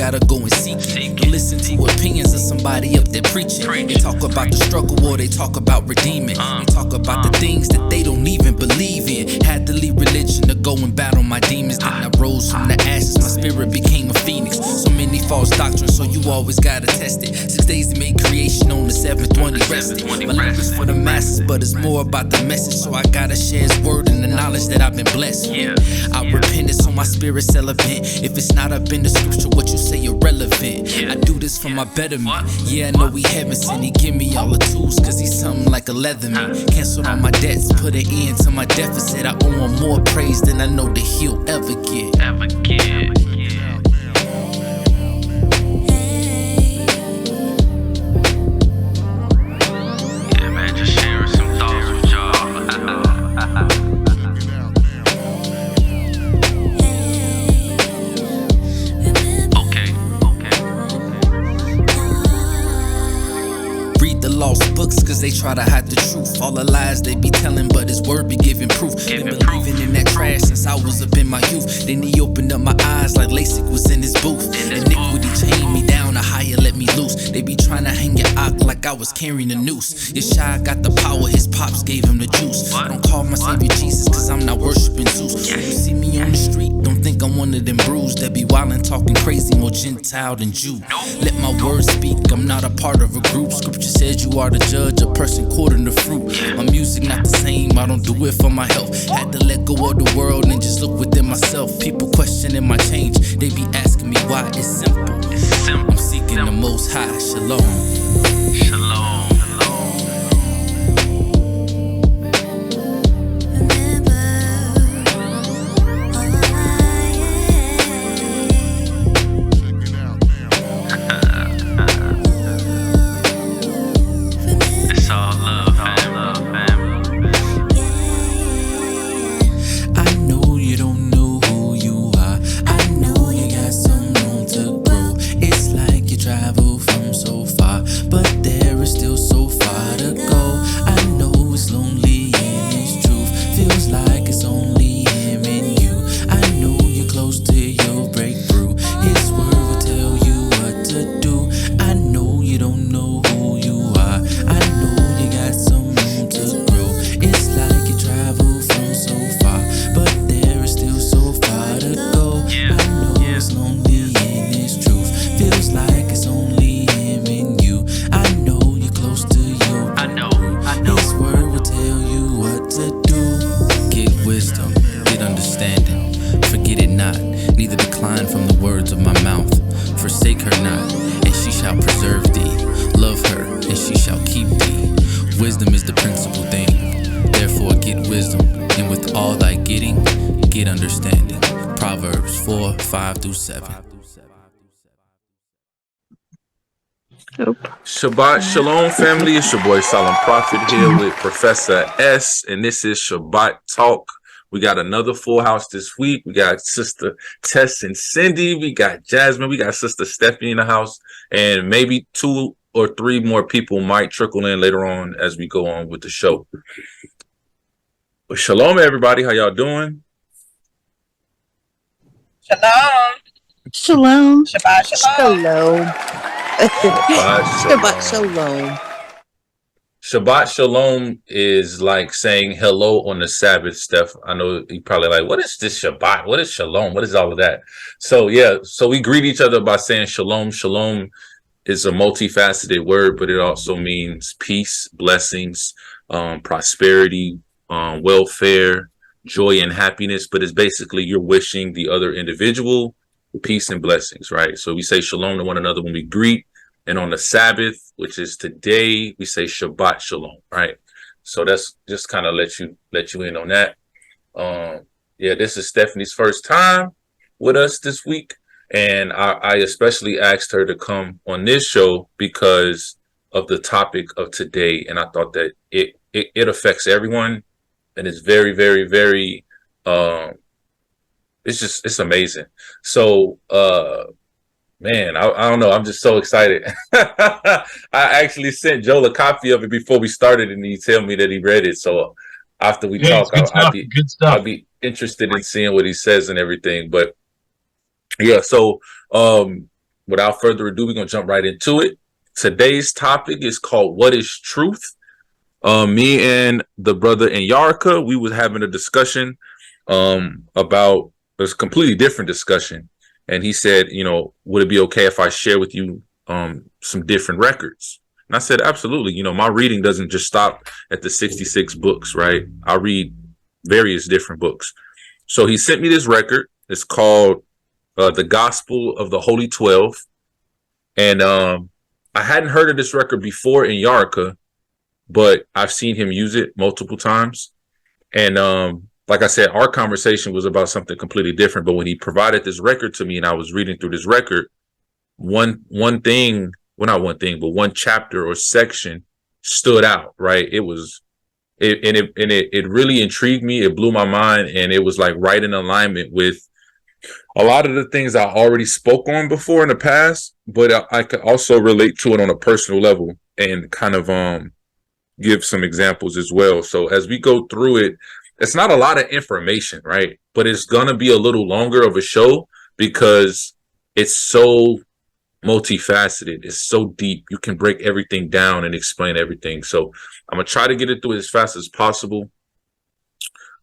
gotta go and seek it. Don't listen to opinions of somebody up there preaching. They talk about the struggle or they talk about redeeming. They talk about the things that they don't even believe in. Had to leave religion to go and battle my demons. Then I rose from the ashes, my spirit became a phoenix. So many false doctrines, so you always gotta test it. 6 days they made creation, on the 7th one he rested. My life is for the masses, but it's more about the message. So I gotta share his word and the knowledge that I've been blessed with. I repented, so my spirit's celibate. If it's not up in the scripture, what you say irrelevant. I do this for my betterment. Yeah, I know he heaven sent. He give me all the tools, cause he's something like a leatherman. Canceled all my debts, put an end to my deficit. I owe him more praise than I know that he'll ever get. Yeah, man, just sharing some thoughts with y'all. Okay. Read the lost books, cause they try to hide the truth. All the lies they be telling, but his word be giving proof. Been believing in that trash since I was up in my youth. Then he opened up my eyes like LASIK was in his booth. Iniquity chained me down, a higher let me loose. They be trying to hang your ock like I was carrying a noose. Yeshua got the power, his pops gave him the juice. I don't call my savior Jesus, cause I'm not worshiping Zeus. So you see me on the street, don't think I'm one of them bruised that be wildin', talking crazy, more Gentile than Jew. Let my words speak, I'm not a part of a group. Scripture says you are the judge, a person courting the fruit. My music not the same, I don't do it for my health. Had to let go of the world and just look within myself. People questioning my change, they be asking me why. It's simple. I'm seeking the Most High. Shalom. It's all love, family. I know you don't know who you are. I know you got some room to grow. It's like you travel from so far, but there is still so far to go. I know it's lonely and it's truth. Feels like it's only him and you. I know you're close to your breakthrough. His word will tell you what to do. I know you don't know who you are. I know you got some room to grow. It's like you travel from so far, but there is still so far to go. I know it's lonely and it's truth. Feels like it's only him and you. I know you're close to your breakthrough. His word will tell you what to do. Get wisdom, get understanding. Forget it not, neither decline from the words of my mouth. Forsake her not, and she shall preserve thee. Love her, and she shall keep thee. Wisdom is the principal thing. Therefore get wisdom, and with all thy getting, get understanding. Proverbs 4:5-7. Shabbat Shalom, family. It's your boy Solemn Prophet here with Professor S, and this is Shabbat Talk. We got another full house this week. We got Sister Tess and Cindy. We got Jasmine. We got Sister Stephanie in the house, and maybe 2 or 3 more people might trickle in later on as we go on with the show. But shalom, everybody. How y'all doing? Shalom. Shabbat shalom. Shabbat shalom. Shabbat Shalom is like saying hello on the Sabbath, Steph. I know you probably like, what is this Shabbat? What is Shalom? What is all of that? So, yeah, so we greet each other by saying Shalom. Shalom is a multifaceted word, but it also means peace, blessings, prosperity, welfare, joy, and happiness. But it's basically you're wishing the other individual peace and blessings, right? So we say Shalom to one another when we greet. And on the Sabbath, which is today, we say Shabbat Shalom, right? So that's just kind of let you in on that. Yeah, this is Stephanie's first time with us this week. And I especially asked her to come on this show because of the topic of today. And I thought that it affects everyone. And it's very, very, very, it's amazing. So, man, I don't know. I'm just so excited. I actually sent Joel a copy of it before we started, and he told me that he read it. So after we talk, I'll be interested in seeing what he says and everything. But yeah, so without further ado, we're going to jump right into it. Today's topic is called What is Truth? Me and the brother in Yarka, we was having a discussion about a completely different discussion. And he said, would it be okay if I share with you some different records? And I said, absolutely. My reading doesn't just stop at the 66 books, right? I read various different books. So he sent me this record. It's called The Gospel of the Holy 12. And I hadn't heard of this record before in Yarka, but I've seen him use it multiple times. And like I said, our conversation was about something completely different. But when he provided this record to me and I was reading through this record, one chapter or section stood out, right? It really intrigued me. It blew my mind, and it was like right in alignment with a lot of the things I already spoke on before in the past, but I could also relate to it on a personal level and kind of give some examples as well. So as we go through it, it's not a lot of information, right? But it's going to be a little longer of a show because it's so multifaceted. It's so deep. You can break everything down and explain everything. So I'm going to try to get it through as fast as possible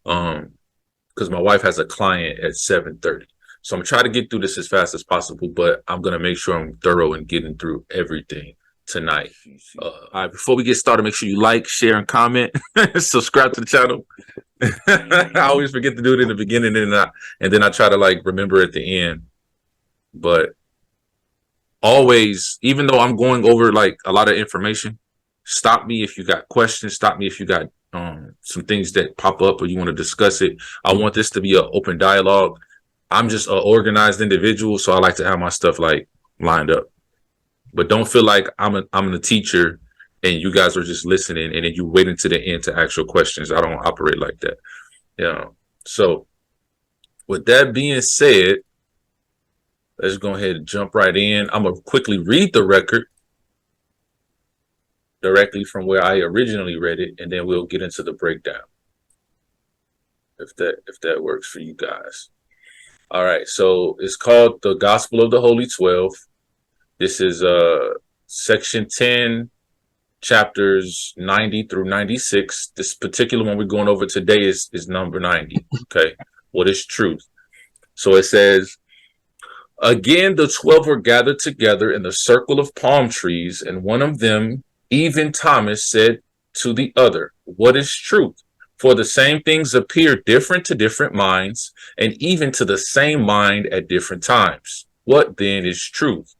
because my wife has a client at 7:30. So I'm going to try to get through this as fast as possible, but I'm going to make sure I'm thorough in getting through everything tonight. All right, before we get started, make sure you like, share, and comment. Subscribe to the channel. I always forget to do it in the beginning, and then I try to remember at the end. But always, even though I'm going over a lot of information, stop me if you got questions. Stop me if you got some things that pop up or you want to discuss it. I want this to be an open dialogue. I'm just an organized individual, so I like to have my stuff lined up. But don't feel like I'm the teacher and you guys are just listening and then you wait until the end to ask your questions. I don't operate like that. So with that being said, let's go ahead and jump right in. I'm going to quickly read the record directly from where I originally read it, and then we'll get into the breakdown. If that works for you guys. All right. So it's called The Gospel of the Holy 12. This is section 10, chapters 90 through 96. This particular one we're going over today is number 90. Okay. What is truth? So it says, again, the 12 were gathered together in the circle of palm trees, and one of them, even Thomas, said to the other, what is truth? For the same things appear different to different minds, and even to the same mind at different times. What then is truth?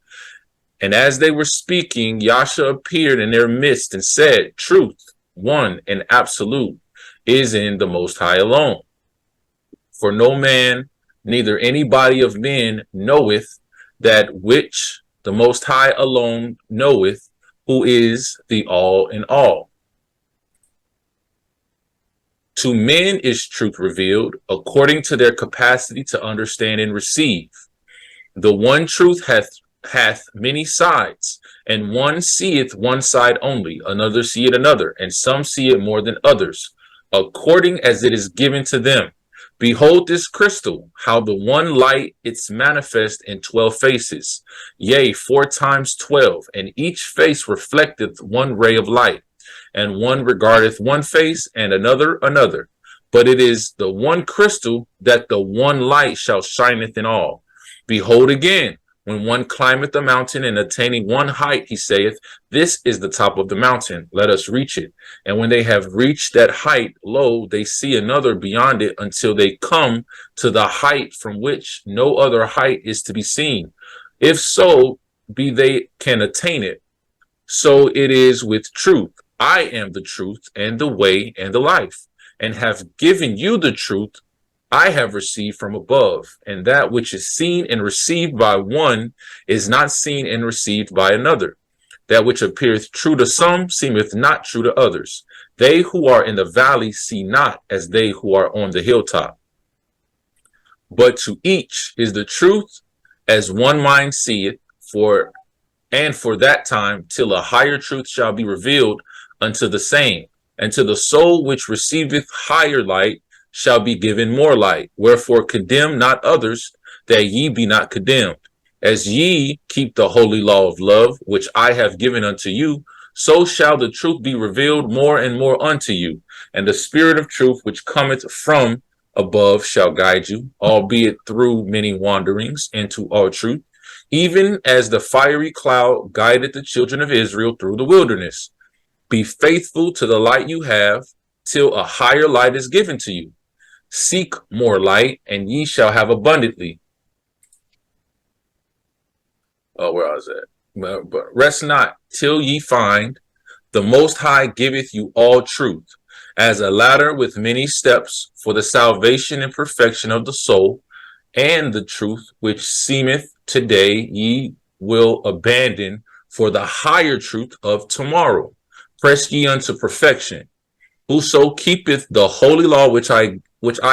And as they were speaking, Yasha appeared in their midst and said, truth, one and absolute, is in the Most High alone. For no man, neither any body of men, knoweth that which the Most High alone knoweth, who is the all in all. To men is truth revealed according to their capacity to understand and receive. The one truth hath many sides, and one seeth one side only, another seeth another, and some see it more than others, according as it is given to them. Behold this crystal, how the one light is manifest in 12 faces, yea, 4 times 12, and each face reflecteth one ray of light, and one regardeth one face, and another another. But it is the one crystal that the one light shall shineth in all. Behold again, when one climbeth a mountain and attaining one height, he saith, this is the top of the mountain, let us reach it. And when they have reached that height, lo, they see another beyond it until they come to the height from which no other height is to be seen. If so be they can attain it. So it is with truth. I am the truth and the way and the life, and have given you the truth I have received from above, and that which is seen and received by one is not seen and received by another. That which appeareth true to some seemeth not true to others. They who are in the valley see not as they who are on the hilltop. But to each is the truth as one mind seeth, for that time till a higher truth shall be revealed unto the same, and to the soul which receiveth higher light shall be given more light. Wherefore condemn not others, that ye be not condemned. As ye keep the holy law of love, which I have given unto you, so shall the truth be revealed more and more unto you. And the spirit of truth, which cometh from above, shall guide you, albeit through many wanderings, into all truth, even as the fiery cloud guided the children of Israel through the wilderness. Be faithful to the light you have, till a higher light is given to you. Seek more light, and ye shall have abundantly. Oh, where I was at. But rest not till ye find the Most High giveth you all truth, as a ladder with many steps for the salvation and perfection of the soul, and the truth which seemeth today ye will abandon for the higher truth of tomorrow. Press ye unto perfection. Whoso keepeth the holy law which I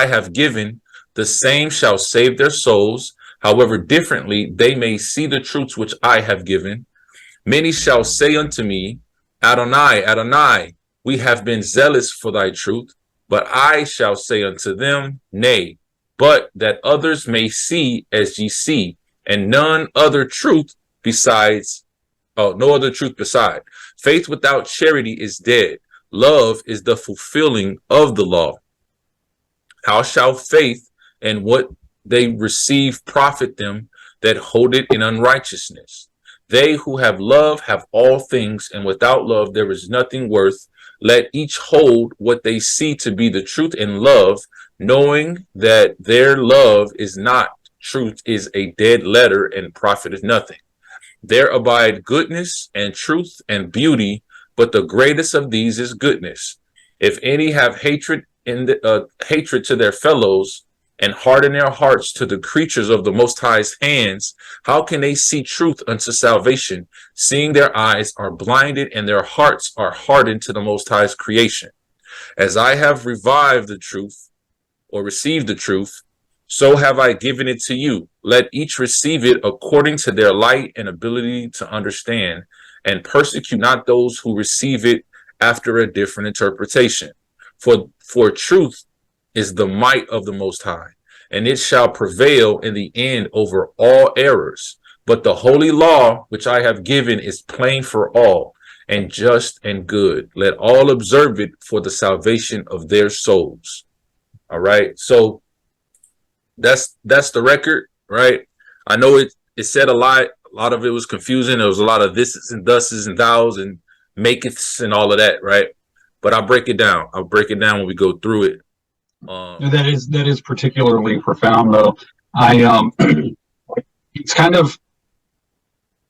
have given, the same shall save their souls. However differently they may see the truths which I have given. Many shall say unto me, Adonai, Adonai, we have been zealous for thy truth. But I shall say unto them, Nay, but that others may see as ye see, and no other truth beside. Faith without charity is dead. Love is the fulfilling of the law. How shall faith and what they receive profit them that hold it in unrighteousness? They who have love have all things, and without love there is nothing worth. Let each hold what they see to be the truth in love, knowing that their love is not truth, is a dead letter and profiteth nothing. There abide goodness and truth and beauty, but the greatest of these is goodness. If any have hatred to their fellows, and harden their hearts to the creatures of the Most High's hands, how can they see truth unto salvation, seeing their eyes are blinded and their hearts are hardened to the Most High's creation? As I have revived the truth, or received the truth, so have I given it to you. Let each receive it according to their light and ability to understand, and persecute not those who receive it after a different interpretation. For truth is the might of the Most High, and it shall prevail in the end over all errors. But the holy law which I have given is plain for all, and just and good. Let all observe it for the salvation of their souls. All right. So that's the record, right? I know it said a lot. A lot of it was confusing. There was a lot of thises and thuses and thous and makeths and all of that, right? But I'll break it down. I'll break it down when we go through it. That is particularly profound, though. It's kind of,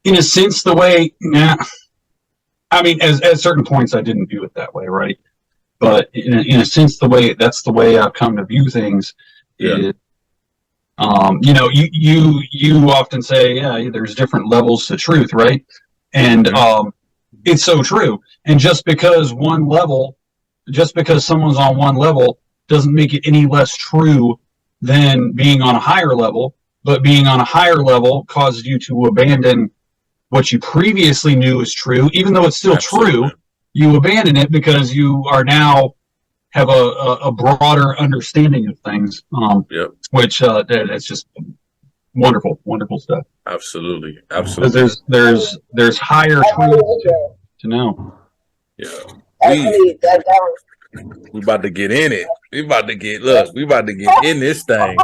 in a sense, the way. Nah, I mean, at certain points, I didn't view it that way, right? But in a sense, that's the way I've come to view things. Yeah. Is, you often say, yeah, there's different levels to truth, right? And it's so true. And just because someone's on one level doesn't make it any less true than being on a higher level. But being on a higher level causes you to abandon what you previously knew is true, even though it's still true. You abandon it because you are now have a broader understanding of things. Which that's just wonderful stuff. Absolutely. Because there's higher truth to know. Yeah. We about to get in it. We about to get in this thing.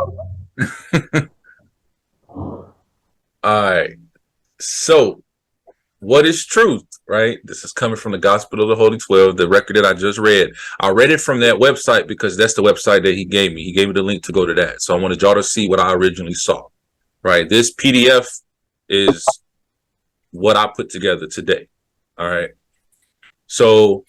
All right. So, what is truth, right? This is coming from the Gospel of the Holy 12, the record that I just read. I read it from that website because that's the website that he gave me. He gave me the link to go to that. So I wanted y'all to see what I originally saw, right? This PDF is what I put together today. All right. So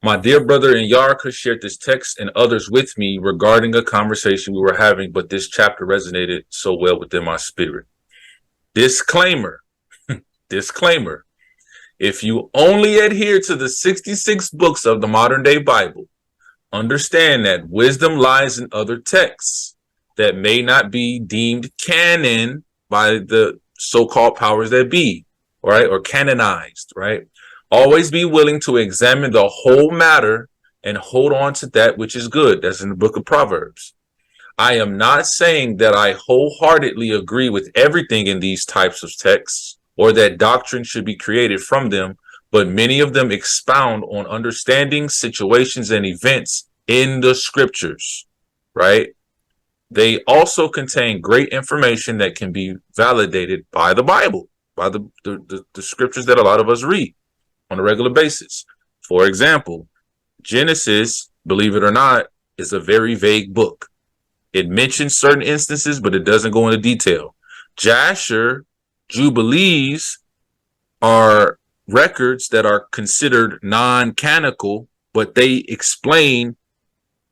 my dear brother in Yarka shared this text and others with me regarding a conversation we were having, but this chapter resonated so well within my spirit. Disclaimer. If you only adhere to the 66 books of the modern day Bible, understand that wisdom lies in other texts that may not be deemed canon by the so-called powers that be, right? Or canonized, right? Always be willing to examine the whole matter and hold on to that which is good. That's in the book of Proverbs. I am not saying that I wholeheartedly agree with everything in these types of texts or that doctrine should be created from them, but many of them expound on understanding situations and events in the scriptures, right? They also contain great information that can be validated by the Bible, by the scriptures that a lot of us read on a regular basis. For example, Genesis, believe it or not, is a very vague book. It mentions certain instances, but it doesn't go into detail. Jasher, Jubilees are records that are considered non-canonical, but they explain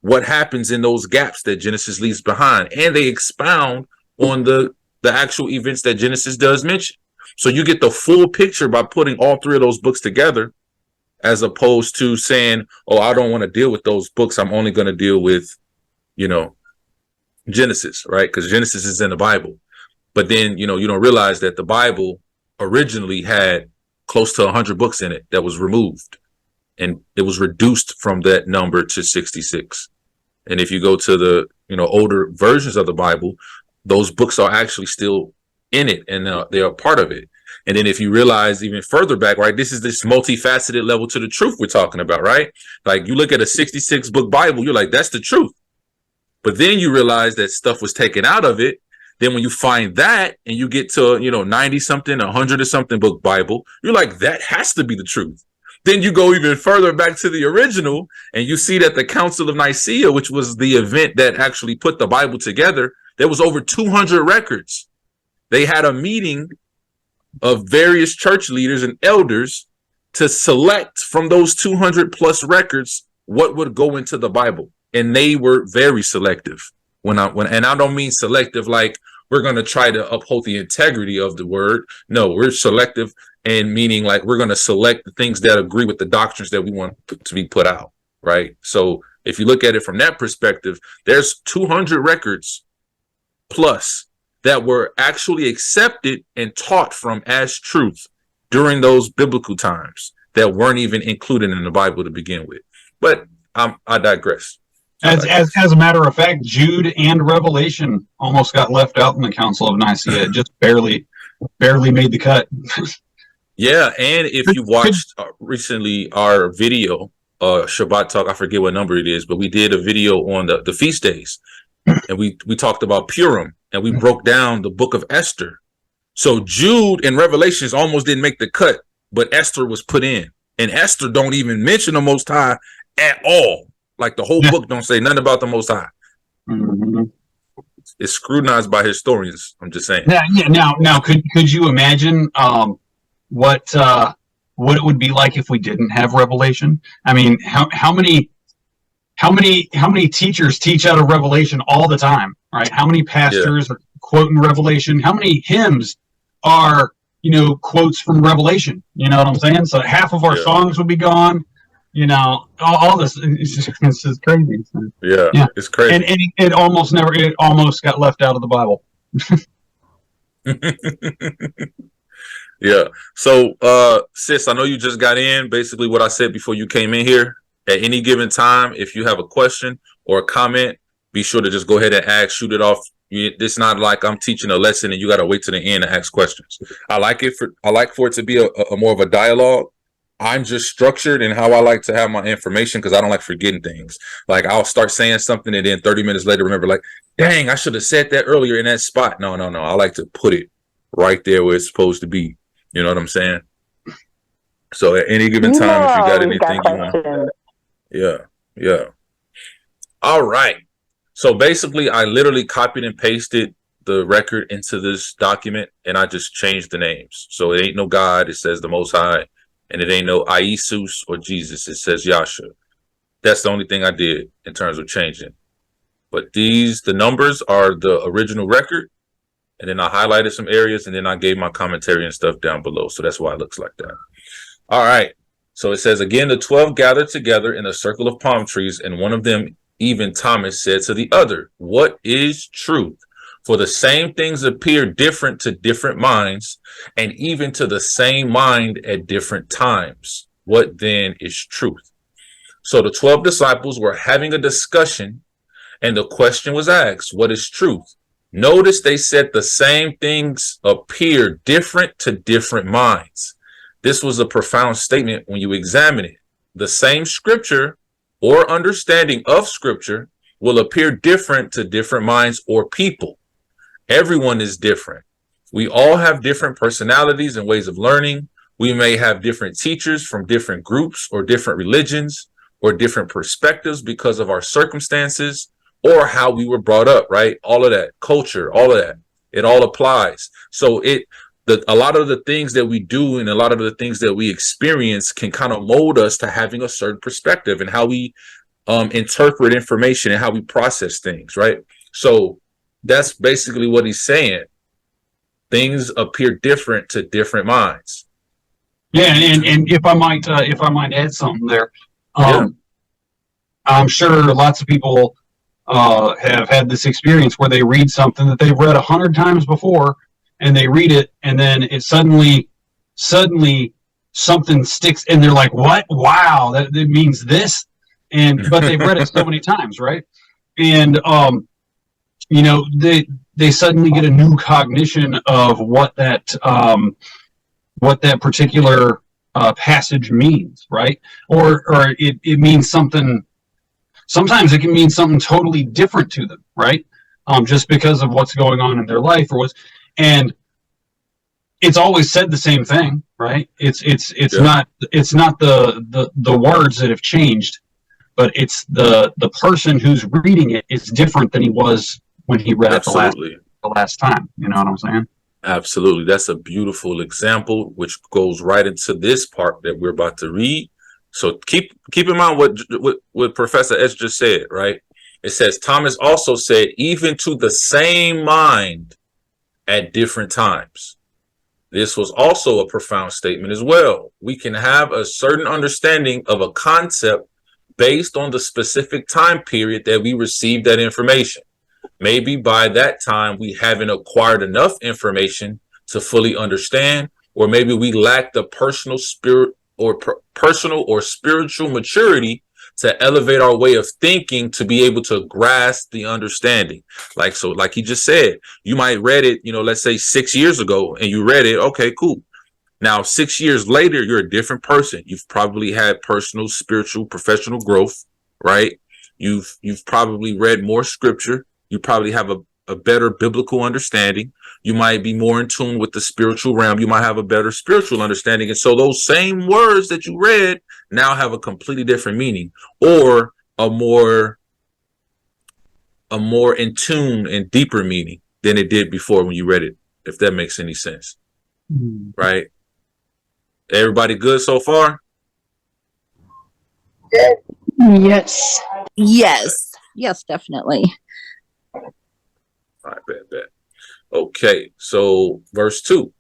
what happens in those gaps that Genesis leaves behind, and they expound on the actual events that Genesis does mention. So you get the full picture by putting all three of those books together, as opposed to saying, oh, I don't want to deal with those books. I'm only going to deal with, Genesis, right? Because Genesis is in the Bible. But then, you don't realize that the Bible originally had close to 100 books in it that was removed. And it was reduced from that number to 66. And if you go to the, older versions of the Bible, those books are actually still in it, and they are part of it. And then if you realize even further back, right, this is this multifaceted level to the truth we're talking about, right? Like you look at a 66 book Bible, you're like, that's the truth. But then you realize that stuff was taken out of it. Then when you find that and you get to, 90 something, 100 or something book Bible, you're like, that has to be the truth. Then you go even further back to the original and you see that the Council of Nicaea, which was the event that actually put the Bible together, there was over 200 records. They had a meeting of various church leaders and elders to select from those 200 plus records what would go into the Bible. And they were very selective. And I don't mean selective like we're going to try to uphold the integrity of the word. No, we're selective, and meaning like we're going to select the things that agree with the doctrines that we want to be put out, right? So if you look at it from that perspective, there's 200 records plus that were actually accepted and taught from as truth during those biblical times that weren't even included in the Bible to begin with. But I digress. As a matter of fact, Jude and Revelation almost got left out in the Council of Nicaea. It just barely made the cut. Yeah, and if you watched recently our video, Shabbat Talk, I forget what number it is, but we did a video on the feast days, and we talked about Purim, and we broke down the book of Esther. So Jude and Revelations almost didn't make the cut, but Esther was put in, and Esther don't even mention the Most High at all. Like the whole book don't say nothing about the Most High. Mm-hmm. It's scrutinized by historians. I'm just saying. Yeah. Now, could you imagine what it would be like if we didn't have Revelation? I mean, how many teachers teach out of Revelation all the time, right? How many pastors are quoting Revelation? How many hymns are quotes from Revelation? You know what I'm saying? So half of our songs would be gone. All this is crazy. Yeah, it's crazy. And it almost got left out of the Bible. Yeah. So, sis, I know you just got in. Basically what I said before you came in here, at any given time, if you have a question or a comment, be sure to just go ahead and ask, shoot it off. It's not like I'm teaching a lesson and you got to wait to the end to ask questions. I like for it to be a more of a dialogue. I'm just structured in how I like to have my information because I don't like forgetting things. Like I'll start saying something and then 30 minutes later remember like, dang, I should have said that earlier in that spot. No. I like to put it right there where it's supposed to be. You know what I'm saying? So at any given time, if you got anything you want. Yeah. All right. So basically I literally copied and pasted the record into this document and I just changed the names. So it ain't no God. It says the Most High. And it ain't no Iesus or Jesus. It says Yasha. That's the only thing I did in terms of changing. But the numbers are the original record. And then I highlighted some areas and then I gave my commentary and stuff down below. So that's why it looks like that. All right. So it says, again, the 12 gathered together in a circle of palm trees. And one of them, even Thomas, said to the other, what is truth? For the same things appear different to different minds, and even to the same mind at different times. What then is truth? So the 12 disciples were having a discussion And the question was asked, what is truth? Notice they said the same things appear different to different minds. This was a profound statement when you examine it. The same scripture or understanding of scripture will appear different to different minds or people. Everyone is different. We all have different personalities and ways of learning. We may have different teachers from different groups or different religions or different perspectives because of our circumstances or how we were brought up, right? All of that, culture, all of that, it all applies. So a lot of the things that we do and a lot of the things that we experience can kind of mold us to having a certain perspective and how we interpret information and how we process things, right? So that's basically what he's saying. Things appear different to different minds. Yeah, and if I might add something there, I'm sure lots of people have had this experience where they read something that they've read 100 times before, and they read it, and then it suddenly something sticks, and they're like, "What? Wow, that means this." But they've read it so many times, right? And they suddenly get a new cognition of what that particular passage means, right? Or it means something. Sometimes it can mean something totally different to them, right? Just because of what's going on in their life and it's always said the same thing, right? It's not the words that have changed, but it's the person who's reading it is different than he was when he read it the last time. You know what I'm saying? Absolutely. That's a beautiful example, which goes right into this part that we're about to read. So keep in mind what Professor S just said, right? It says, Thomas also said, even to the same mind at different times. This was also a profound statement as well. We can have a certain understanding of a concept based on the specific time period that we received that information. Maybe by that time, we haven't acquired enough information to fully understand, or maybe we lack the personal or spiritual maturity to elevate our way of thinking to be able to grasp the understanding. Like he just said, you might read it, let's say 6 years ago, and you read it. Okay, cool. Now, 6 years later, you're a different person. You've probably had personal, spiritual, professional growth, right? You've probably read more scripture. You probably have a better biblical understanding. You might be more in tune with the spiritual realm. You might have a better spiritual understanding. And so those same words that you read now have a completely different meaning, or a more in tune and deeper meaning than it did before when you read it, if that makes any sense. Mm-hmm. Right? Everybody good so far? Yes. Yes, definitely. All right, bet. Okay, so verse 2.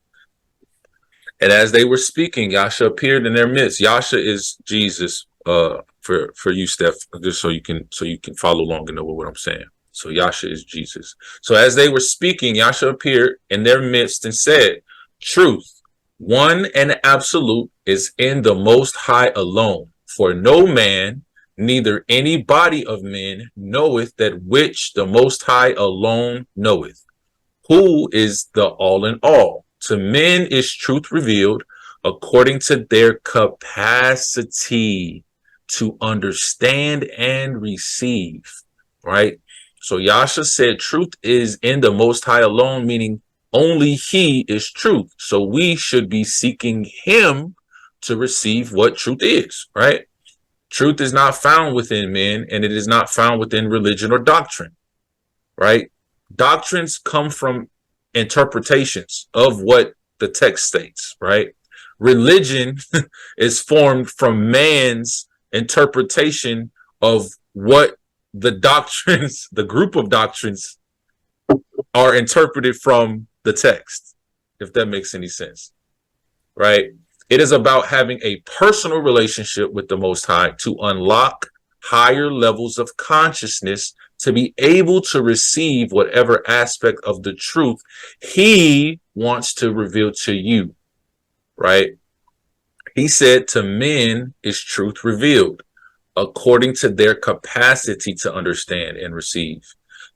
And as they were speaking, Yasha appeared in their midst. Yasha is Jesus, for you, Steph, just so you can follow along and know what I'm saying. So Yasha is Jesus. So as they were speaking, Yasha appeared in their midst and said, truth, one and absolute, is in the Most High alone. For no man, neither any body of men, knoweth that which the Most High alone knoweth. Who is the all in all? To men is truth revealed according to their capacity to understand and receive, right? So Yasha said truth is in the Most High alone, meaning only he is truth. So we should be seeking him to receive what truth is, right? Truth is not found within men, and it is not found within religion or doctrine, right? Doctrines come from interpretations of what the text states, right? Religion is formed from man's interpretation of what the doctrines, the group of doctrines, are interpreted from the text, if that makes any sense, right? It is about having a personal relationship with the Most High to unlock higher levels of consciousness to be able to receive whatever aspect of the truth he wants to reveal to you, right? He said to men is truth revealed. according to their capacity to understand and receive.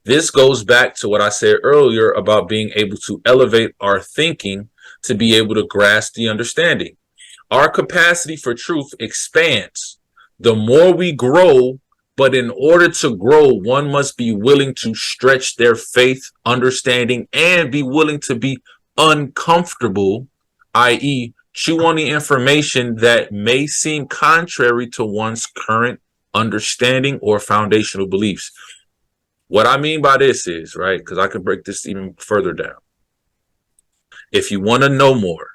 This goes back to what I said earlier about being able to elevate our thinking to be able to grasp the understanding. Our capacity for truth expands the more we grow, but in order to grow, one must be willing to stretch their faith, understanding, and be willing to be uncomfortable, i.e., chew on the information that may seem contrary to one's current understanding or foundational beliefs. What I mean by this is, right, because I can break this even further down. If you want to know more,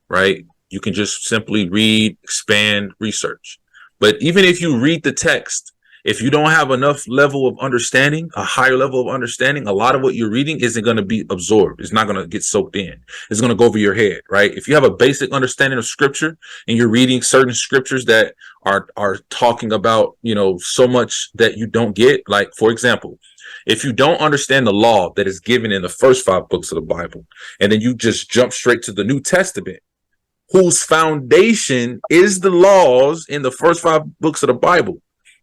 right, you can just simply read, expand, research. But even if you read the text, if you don't have enough level of understanding, a higher level of understanding, a lot of what you're reading isn't going to be absorbed. It's not going to get soaked in. It's going to go over your head, right? If you have a basic understanding of scripture and you're reading certain scriptures that are talking about, so much that you don't get, like, for example, if you don't understand the law that is given in the first 5 books of the Bible, and then you just jump straight to the New Testament, whose foundation is the laws in the first 5 books of the Bible,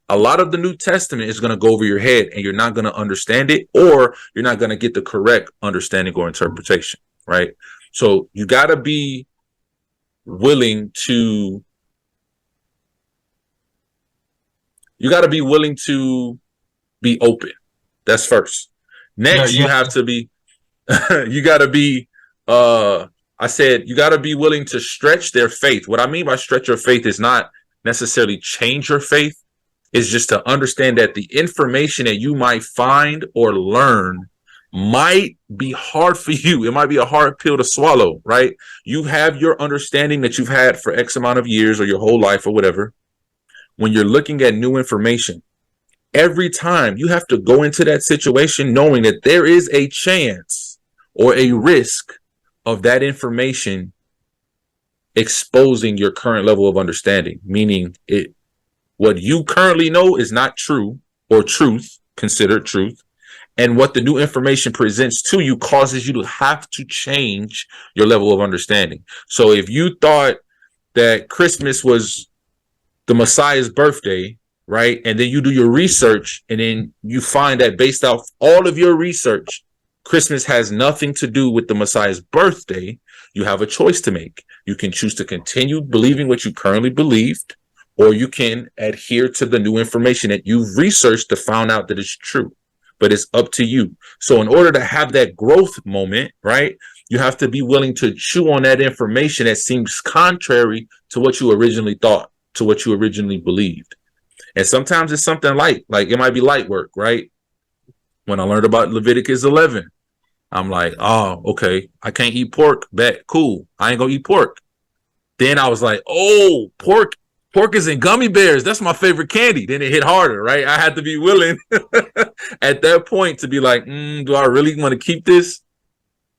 a lot of the New Testament is going to go over your head and you're not going to understand it, or you're not going to get the correct understanding or interpretation, right? So you got to be willing to be open. That's first. Next, you have to be, you got to be, I said, you got to be willing to stretch their faith. What I mean by stretch your faith is not necessarily change your faith. It's just to understand that the information that you might find or learn might be hard for you. It might be a hard pill to swallow, right? You have your understanding that you've had for X amount of years or your whole life or whatever. When you're looking at new information, every time you have to go into that situation knowing that there is a chance or a risk of that information exposing your current level of understanding, meaning what you currently know is not true or truth, considered truth. And what the new information presents to you causes you to have to change your level of understanding. So if you thought that Christmas was the Messiah's birthday, right, and then you do your research and then you find that based off all of your research, Christmas has nothing to do with the Messiah's birthday, you have a choice to make. You can choose to continue believing what you currently believed, or you can adhere to the new information that you've researched to find out that it's true. But it's up to you. So in order to have that growth moment, right, you have to be willing to chew on that information that seems contrary to what you originally thought, to what you originally believed. And sometimes it's something light, like it might be light work, right? When I learned about Leviticus 11, I'm like, oh, okay, I can't eat pork. Bet, cool. I ain't gonna eat pork. Then I was like, oh, pork is in gummy bears. That's my favorite candy. Then it hit harder, right? I had to be willing at that point to be like, do I really want to keep this?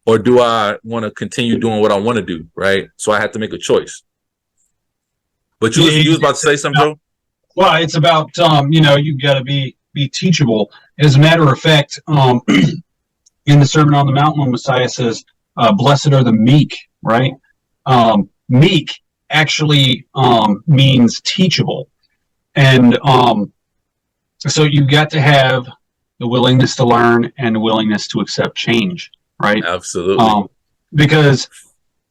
Or do I want to continue doing what I want to do, right? So I had to make a choice. But you was about to say something, bro? Well, it's about, you've got to be teachable. As a matter of fact, in the Sermon on the Mount, when Messiah says, blessed are the meek, right? Meek actually means teachable. And so you've got to have the willingness to learn and the willingness to accept change, right? Absolutely. Because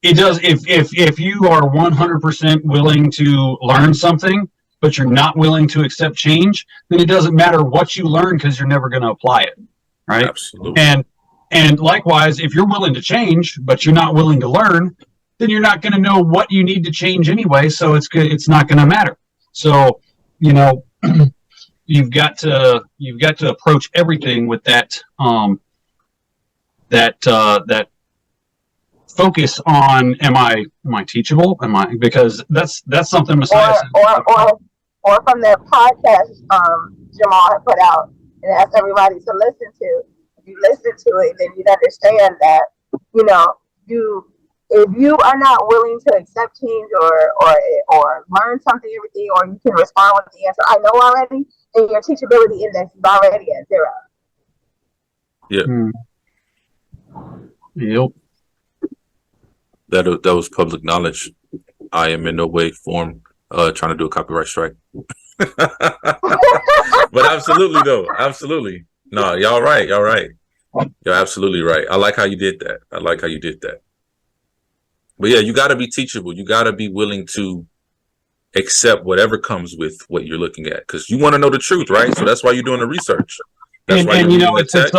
it does, if you are 100% willing to learn something, but you're not willing to accept change, then it doesn't matter what you learn because you're never going to apply it, right? Absolutely. And likewise, if you're willing to change, but you're not willing to learn, then you're not going to know what you need to change anyway. So it's good. It's not going to matter. So, you've got to approach everything with that focus on, am I teachable? Because that's something Messiah said. Or from that podcast Jamal had put out and asked everybody to listen to. If you listen to it, then you'd understand that, if you are not willing to accept change or learn something, everything, or you can respond with the answer, I know already, then your teachability index is already at 0. Yeah. Yep. That was public knowledge. I am in no way, form, trying to do a copyright strike. But absolutely though, absolutely. No, y'all right. You're absolutely right. I like how you did that. But yeah, you got to be teachable. You got to be willing to accept whatever comes with what you're looking at, because you want to know the truth, right? So that's why you're doing the research. That's why you're reading the text.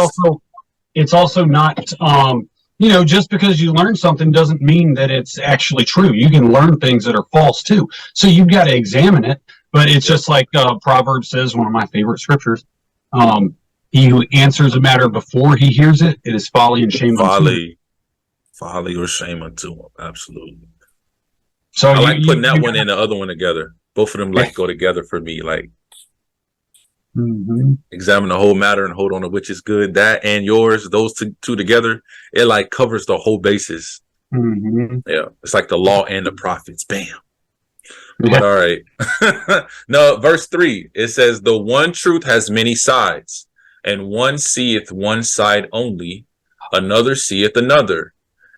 It's also not, just because you learn something doesn't mean that it's actually true. You can learn things that are false too. So you've got to examine it. But it's just like Proverbs says, one of my favorite scriptures. He who answers a matter before he hears it, it is folly and shame unto him. Folly or shame unto him. Absolutely. So I like putting that one and the other one together. Both of them go together for me. Like, examine the whole matter and hold on to which is good. That and yours, those two together, it like covers the whole basis. Yeah, it's like the law and the prophets. Bam. But all right. No, verse 3, it says, the one truth has many sides, and one seeth one side only, another seeth another,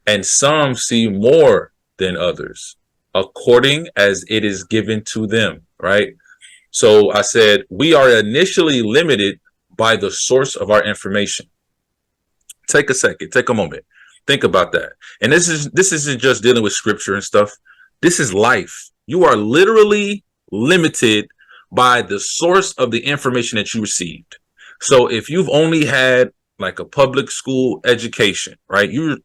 and some see more than others, according as it is given to them, right? So I said, we are initially limited by the source of our information. Take a second, take a moment, think about that. And this isn't just dealing with scripture and stuff. This is life. You are literally limited by the source of the information that you received. So if you've only had like a public school education, right? Your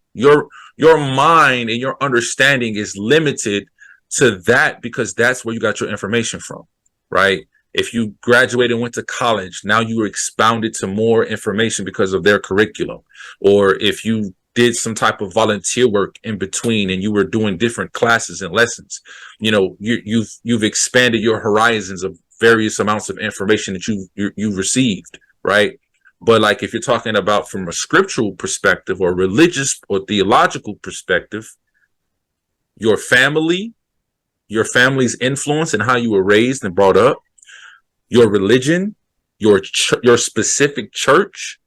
mind and your understanding is limited to that because that's where you got your information from, right? If you graduated and went to college, now you were expounded to more information because of their curriculum. Or if you did some type of volunteer work in between and you were doing different classes and lessons, you've expanded your horizons of various amounts of information that you've received, right? But like if you're talking about from a scriptural perspective or religious or theological perspective, your family's influence and how you were raised and brought up, your religion, your specific church,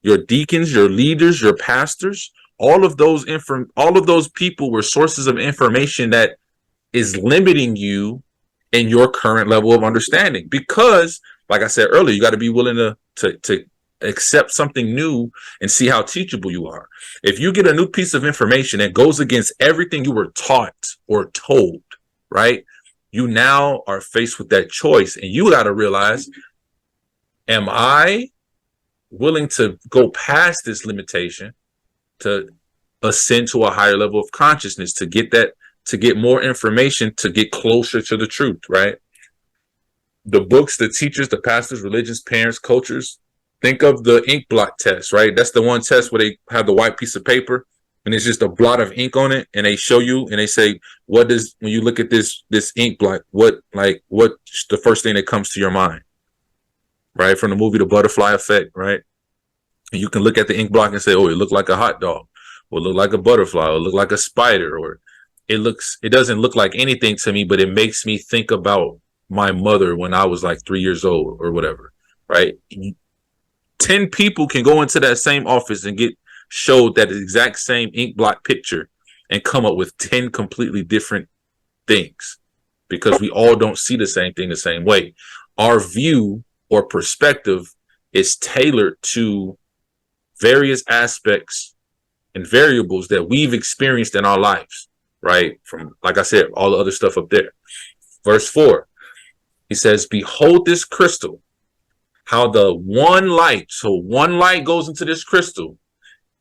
your deacons, your leaders, your pastors, all of those people were sources of information that is limiting you in your current level of understanding. Because, like I said earlier, you got to be willing to accept something new and see how teachable you are. If you get a new piece of information that goes against everything you were taught or told, right? You now are faced with that choice, and you got to realize, am I willing to go past this limitation to ascend to a higher level of consciousness, to get more information, to get closer to the truth, right? The books, the teachers, the pastors, religions, parents, coaches, think of the ink blot test, right? That's the one test where they have the white piece of paper and it's just a blot of ink on it, and they show you and they say, when you look at this ink blot, what's the first thing that comes to your mind? Right? From the movie The Butterfly Effect, right? And you can look at the ink block and say, oh, it looked like a hot dog, or it looked like a butterfly, or it looked like a spider, or it doesn't look like anything to me, but it makes me think about my mother when I was like 3 years old or whatever, right? 10 people can go into that same office and get showed that exact same ink blot picture and come up with 10 completely different things, because we all don't see the same thing the same way. Our view or perspective is tailored to various aspects and variables that we've experienced in our lives, right? From, like I said, all the other stuff up there. Verse 4, he says, behold this crystal, how the one light, so one light goes into this crystal,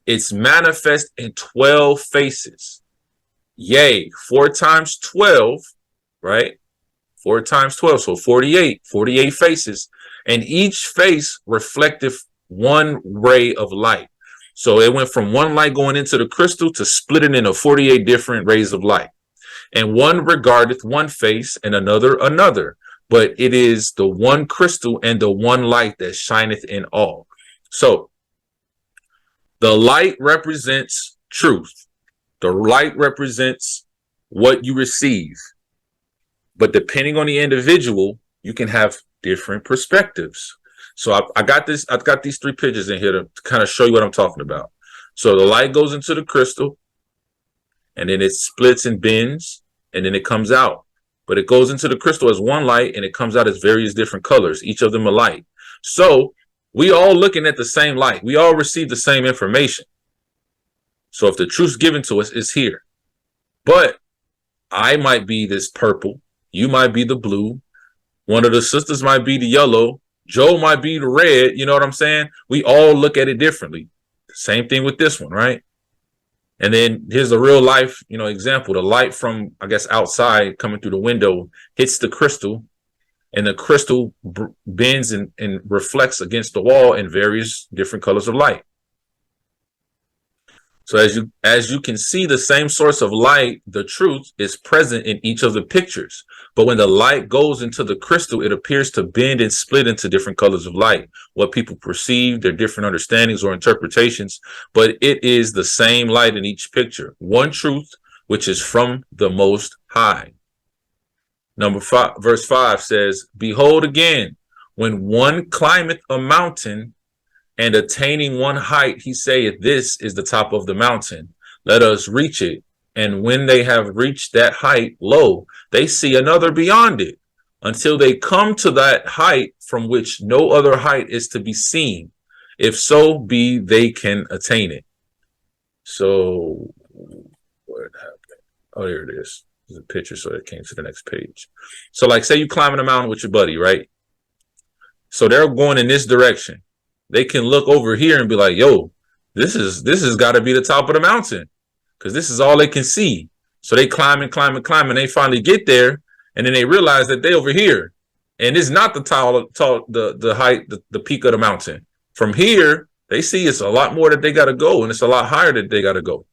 it's manifest in 12 faces. Yea, 4 times 12, right? 4 times 12, so 48 faces. And each face reflective one ray of light. So it went from one light going into the crystal to splitting into 48 different rays of light. And one regardeth one face and another. But it is the one crystal and the one light that shineth in all. So the light represents truth. The light represents what you receive. But depending on the individual, you can have different perspectives. So I've got these 3 pictures in here to kind of show you what I'm talking about. So the light goes into the crystal, and then it splits and bends, and then it comes out. but it goes into the crystal as one light and it comes out as various different colors, each of them a light. So we all looking at the same light. We all receive the same information. So if the truth's given to us, it's here. But I might be this purple. You might be the blue. One of the sisters might be the yellow. Joe might be the red. You know what I'm saying? We all look at it differently. Same thing with this one, right? And then here's a real life, example. The light from, I guess, outside coming through the window hits the crystal, and the crystal bends and reflects against the wall in various different colors of light. So as you can see, the same source of light, the truth, is present in each of the pictures. But when the light goes into the crystal, it appears to bend and split into different colors of light. What people perceive, their different understandings or interpretations, but it is the same light in each picture. One truth, which is from the Most High. Number 5, verse 5 says, "Behold again, when one climbeth a mountain, and attaining one height, he saith, This is the top of the mountain. Let us reach it. And when they have reached that height, lo, they see another beyond it, until they come to that height from which no other height is to be seen. If so be they can attain it." So, what happened? Oh, here it is. There's a picture, so it came to the next page. So, like, say you climbing a mountain with your buddy, right? So they're going in this direction. They can look over here and be like, yo, this has got to be the top of the mountain, because this is all they can see. So they climb and climb and climb, and they finally get there, and then they realize that they over here, and it's not the height, the peak of the mountain. From here, they see it's a lot more that they got to go, and it's a lot higher that they got to go,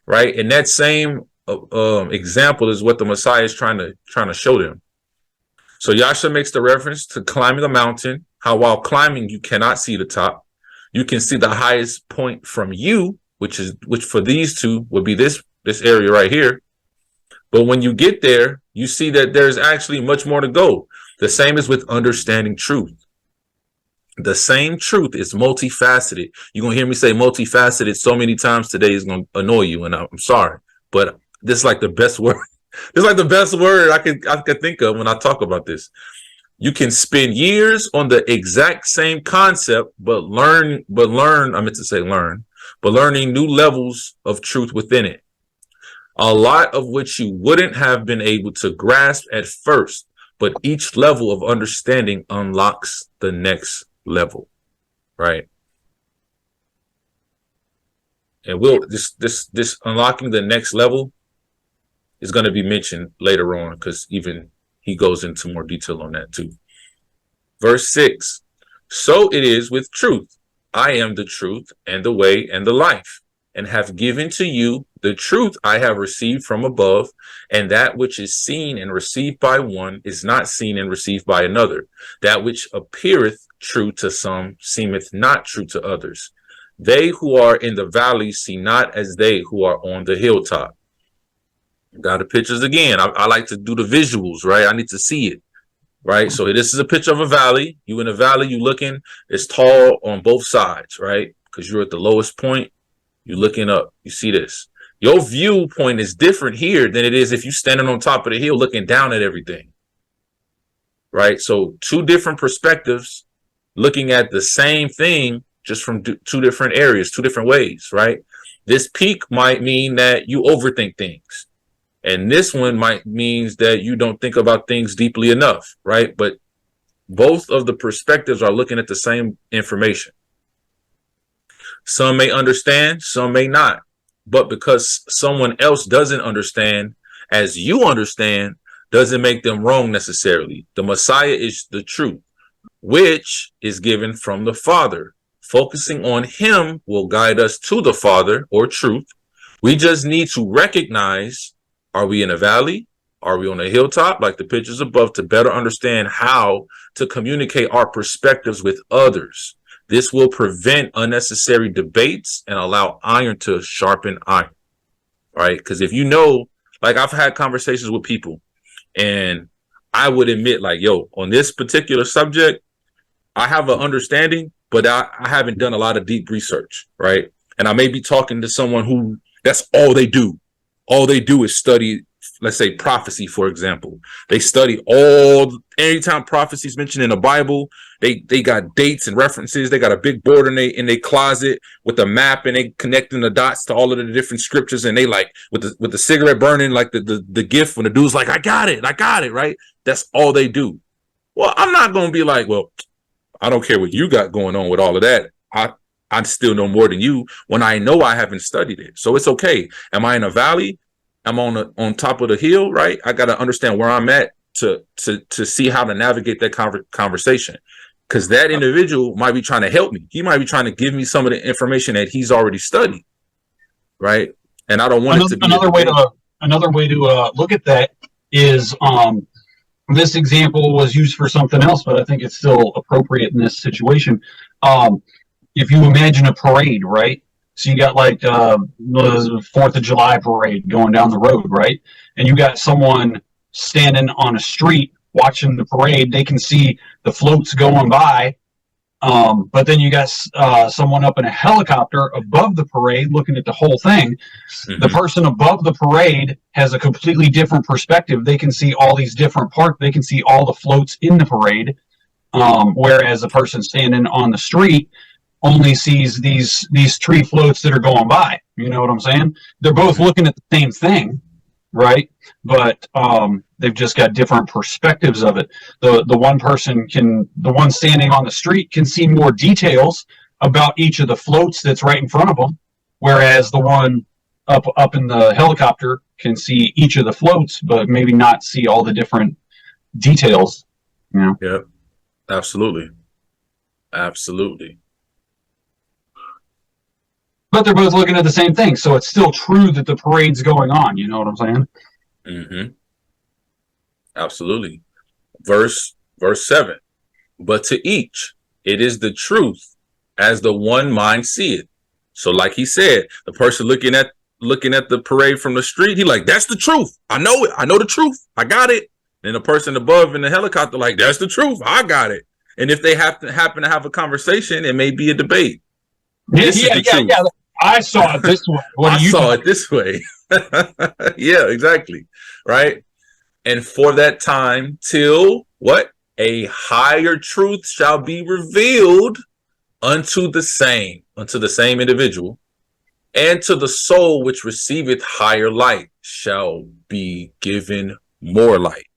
right? And that same example is what the Messiah is trying to show them. So Yasha makes the reference to climbing the mountain, how while climbing you cannot see the top. You can see the highest point from you, which for these two would be this area right here. But when you get there, you see that there's actually much more to go. The same is with understanding truth. The same truth is multifaceted. You're going to hear me say multifaceted so many times today, is going to annoy you, and I'm sorry, but this is like the best word. This is like the best word I could think of when I talk about this. You can spend years on the exact same concept, but learning new levels of truth within it. A lot of which you wouldn't have been able to grasp at first, but each level of understanding unlocks the next level, right? And this unlocking the next level is going to be mentioned later on, because even he goes into more detail on that too. Verse 6, "So it is with truth. I am the truth and the way and the life, and have given to you the truth I have received from above, and that which is seen and received by one is not seen and received by another. That which appeareth true to some seemeth not true to others. They who are in the valley see not as they who are on the hilltop." Got the pictures again. I like to do the visuals, right? I need to see it, right? So this is a picture of a valley. You in a valley, you looking, it's tall on both sides, right? Because you're at the lowest point, you're looking up, you see this. Your viewpoint is different here than it is if you're standing on top of the hill looking down at everything, right? So two different perspectives looking at the same thing, just from two different areas, two different ways, right? This peak might mean that you overthink things. And this one might means that you don't think about things deeply enough, right? But both of the perspectives are looking at the same information. Some may understand, some may not. But because someone else doesn't understand as you understand, doesn't make them wrong necessarily. The Messiah is the truth, which is given from the Father. Focusing on him will guide us to the Father, or truth. We just need to recognize, are we in a valley? Are we on a hilltop, like the pictures above, to better understand how to communicate our perspectives with others. This will prevent unnecessary debates and allow iron to sharpen iron, right? Because if you know, like I've had conversations with people, and I would admit, like, yo, on this particular subject, I have an understanding, but I haven't done a lot of deep research, right? And I may be talking to someone who that's all they do. All they do is study let's say prophecy, for example. They study anytime prophecy is mentioned in the Bible, they got dates and references. They got a big board in their closet with a map, and they connecting the dots to all of the different scriptures. And they like with the cigarette burning, like the gift when the dude's like, I got it, right? That's all they do. Well, I'm not gonna be like, well, I don't care what you got going on with all of that. I still know more than you when I know I haven't studied it. So it's okay. Am I in a valley? I'm on top of the hill, right? I got to understand where I'm at to see how to navigate that conversation, because that individual might be trying to help me. He might be trying to give me some of the information that he's already studied, right? And I don't want it to be another way to look at that is this example was used for something else, but I think it's still appropriate in this situation. If you imagine a parade, right? So you got like the 4th of July parade going down the road, right? And you got someone standing on a street watching the parade. They can see the floats going by, but then you got someone up in a helicopter above the parade looking at the whole thing. Mm-hmm. The person above the parade has a completely different perspective. They can see all these different parts. They can see all the floats in the parade, whereas the person standing on the street only sees these tree floats that are going by. You know what I'm saying? They're both looking at the same thing, right? But they've just got different perspectives of it. The one standing on the street can see more details about each of the floats that's right in front of them, whereas the one up in the helicopter can see each of the floats, but maybe not see all the different details. You know? Yeah, absolutely. But they're both looking at the same thing, so it's still true that the parade's going on. You know what I'm saying? Mm-hmm. Absolutely. Verse 7. But to each it is the truth, as the one mind see it. So, like he said, the person looking at the parade from the street, he like, that's the truth. I know it. I know the truth. I got it. And the person above in the helicopter, like, that's the truth. I got it. And if they happen to have a conversation, it may be a debate. Yeah. I saw it this way. I saw it this way. Yeah, exactly. Right. And for that time till what? A higher truth shall be revealed unto the same individual, and to the soul which receiveth higher light shall be given more light.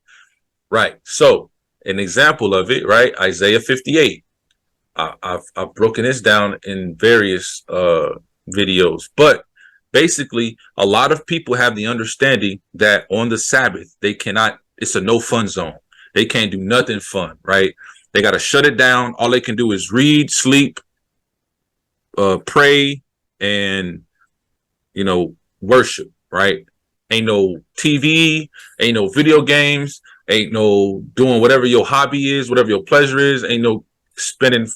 Right. So an example of it, right? Isaiah 58. I've broken this down in various videos, but basically a lot of people have the understanding that on the Sabbath it's a no fun zone. They can't do nothing fun, right? They got to shut it down. All they can do is read, sleep, pray, and worship, right? Ain't no TV, ain't no video games, ain't no doing whatever your hobby is, whatever your pleasure is, ain't no spending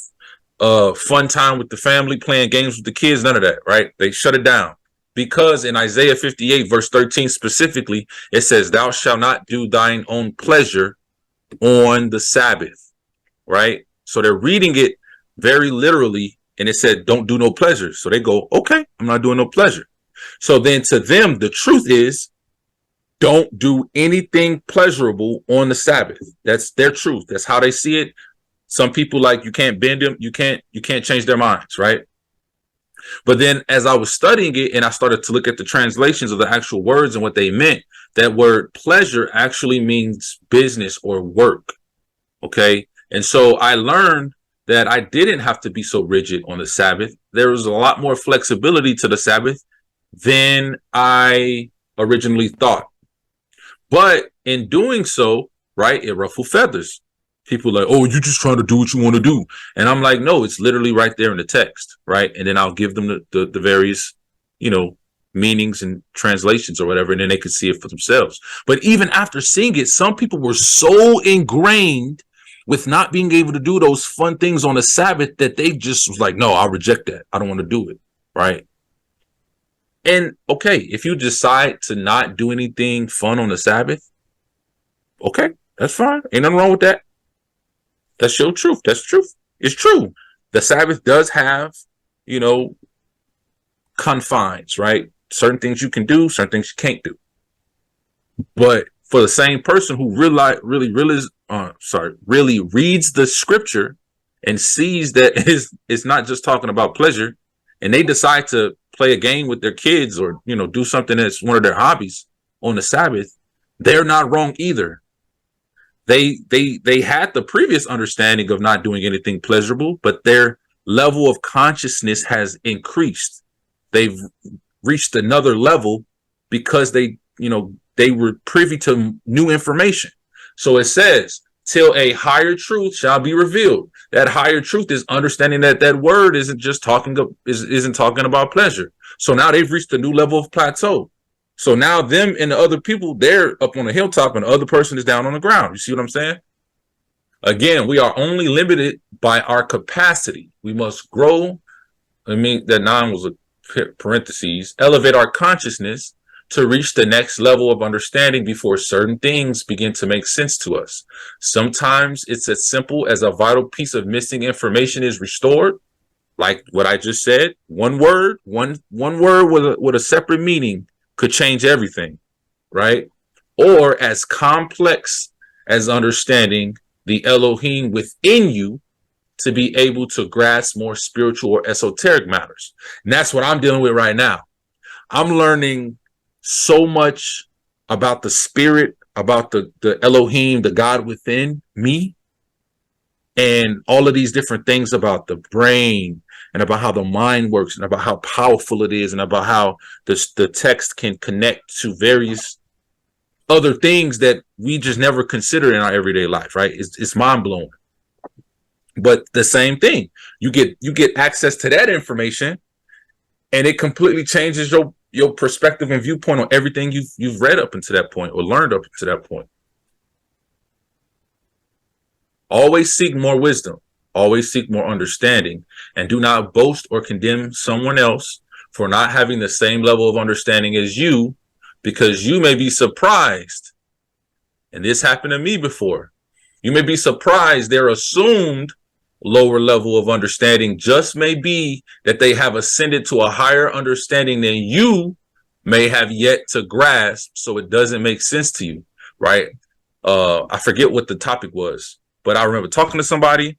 fun time with the family, playing games with the kids, none of that, right? They shut it down. Because in Isaiah 58, verse 13 specifically, it says, thou shalt not do thine own pleasure on the Sabbath, right? So they're reading it very literally, and it said, don't do no pleasure. So they go, okay, I'm not doing no pleasure. So then to them, the truth is, don't do anything pleasurable on the Sabbath. That's their truth. That's how they see it. Some people like, you can't bend them. You can't change their minds, right? But then as I was studying it and I started to look at the translations of the actual words and what they meant, that word pleasure actually means business or work. Okay. And so I learned that I didn't have to be so rigid on the Sabbath. There was a lot more flexibility to the Sabbath than I originally thought. But in doing so, right, it ruffled feathers. People are like, oh, you're just trying to do what you want to do. And I'm like, no, it's literally right there in the text, right? And then I'll give them the various, meanings and translations or whatever, and then they could see it for themselves. But even after seeing it, some people were so ingrained with not being able to do those fun things on the Sabbath that they just was like, no, I'll reject that. I don't want to do it, right? And okay, if you decide to not do anything fun on the Sabbath, okay, that's fine. Ain't nothing wrong with that. That's your truth. That's truth. It's true. The Sabbath does have, confines, right? Certain things you can do, certain things you can't do. But for the same person who really reads the scripture and sees that it's not just talking about pleasure, and they decide to play a game with their kids or, do something that's one of their hobbies on the Sabbath, they're not wrong either. They had the previous understanding of not doing anything pleasurable, but their level of consciousness has increased. They've reached another level because they were privy to new information. So it says, till a higher truth shall be revealed. That higher truth is understanding that word isn't talking about pleasure. So now they've reached a new level of plateau. So now them and the other people, they're up on the hilltop and the other person is down on the ground. You see what I'm saying? Again, we are only limited by our capacity. We must grow. I mean, that 9 was a parentheses, elevate our consciousness to reach the next level of understanding before certain things begin to make sense to us. Sometimes it's as simple as a vital piece of missing information is restored. Like what I just said, one word with a separate meaning could change everything, right? Or as complex as understanding the Elohim within you to be able to grasp more spiritual or esoteric matters. And that's what I'm dealing with right now. I'm learning so much about the spirit, about the Elohim, the God within me, and all of these different things about the brain and about how the mind works and about how powerful it is and about how the text can connect to various other things that we just never consider in our everyday life, right? It's mind blowing. But the same thing, you get access to that information and it completely changes your perspective and viewpoint on everything you've read up until that point or learned up to that point. Always seek more wisdom, always seek more understanding, and do not boast or condemn someone else for not having the same level of understanding as you, because you may be surprised. And this happened to me before. You may be surprised their assumed lower level of understanding just may be that they have ascended to a higher understanding than you may have yet to grasp, so it doesn't make sense to you, right? I forget what the topic was, but I remember talking to somebody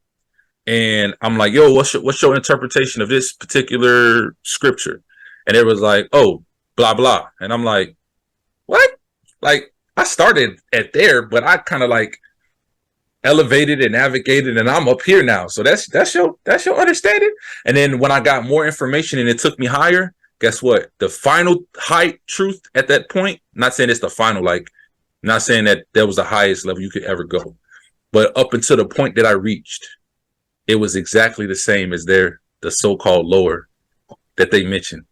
and I'm like, yo, what's your interpretation of this particular scripture? And it was like, oh, blah, blah. And I'm like, what? Like, I started at there, but I kind of like elevated and navigated and I'm up here now. So that's your understanding. And then when I got more information and it took me higher, guess what? The final high truth at that point, not saying it's the final, like not saying that was the highest level you could ever go, but up until the point that I reached, it was exactly the same as the so-called lower that they mentioned.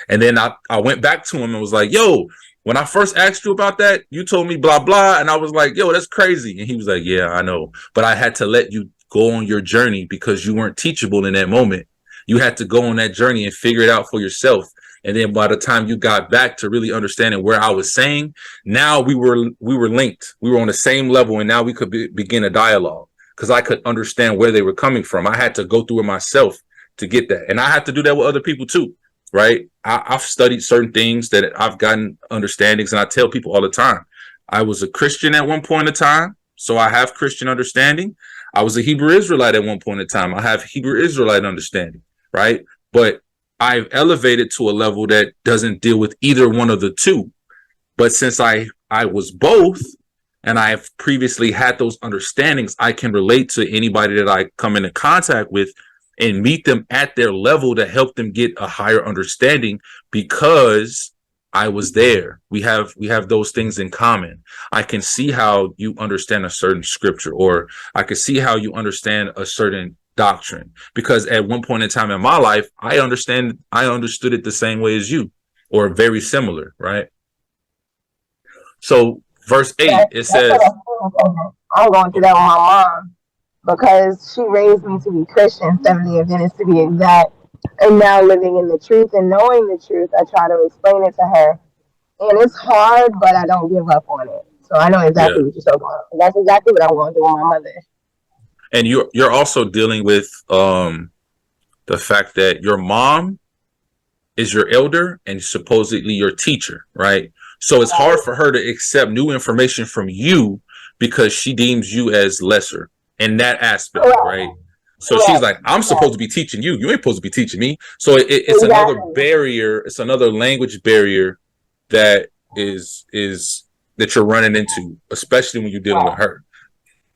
And then I went back to him and was like, yo, when I first asked you about that, you told me blah, blah. And I was like, yo, that's crazy. And he was like, yeah, I know. But I had to let you go on your journey because you weren't teachable in that moment. You had to go on that journey and figure it out for yourself. And then by the time you got back to really understanding where I was saying, now we were linked. We were on the same level. And now we could begin a dialogue because I could understand where they were coming from. I had to go through it myself to get that. And I had to do that with other people too. Right. I've studied certain things that I've gotten understandings, and I tell people all the time, I was a Christian at one point in time, so I have Christian understanding. I was a Hebrew Israelite at one point in time. I have Hebrew Israelite understanding. Right. But I've elevated to a level that doesn't deal with either one of the two. But since I was both and I have previously had those understandings, I can relate to anybody that I come into contact with and meet them at their level to help them get a higher understanding because I was there. We have those things in common. I can see how you understand a certain scripture, or I can see how you understand a certain doctrine, because at one point in time in my life, I understood it the same way as you, or very similar, right? So verse 8, it says, I'm going through that with my mom, because she raised me to be Christian, Seventh-day Adventist to be exact, and now living in the truth and knowing the truth, I try to explain it to her, and it's hard, but I don't give up on it. So I know exactly what you're talking about. That's exactly what I'm going to do with my mother. And you're also dealing with the fact that your mom is your elder and supposedly your teacher, right? So it's hard for her to accept new information from you because she deems you as lesser in that aspect, right? So she's like, I'm supposed to be teaching you. You ain't supposed to be teaching me. So it's another barrier. It's another language barrier that is that you're running into, especially when you're dealing with her.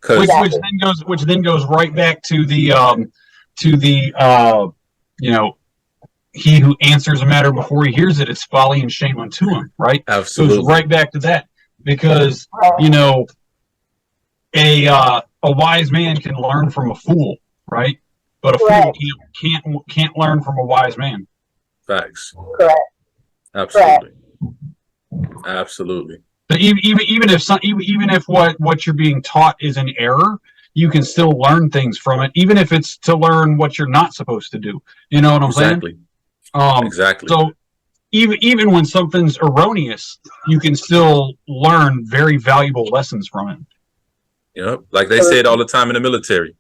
Which then goes right back to the he who answers a matter before he hears it is folly and shame unto him, right? Absolutely. Goes right back to that, because a wise man can learn from a fool, right? But a fool can't learn from a wise man. Facts. Correct. Absolutely. Absolutely. But even if what you're being taught is an error, you can still learn things from it, even if it's to learn what you're not supposed to do. You know what I'm saying? Exactly. So even when something's erroneous, you can still learn very valuable lessons from it. Yep. Like they say it all the time in the military.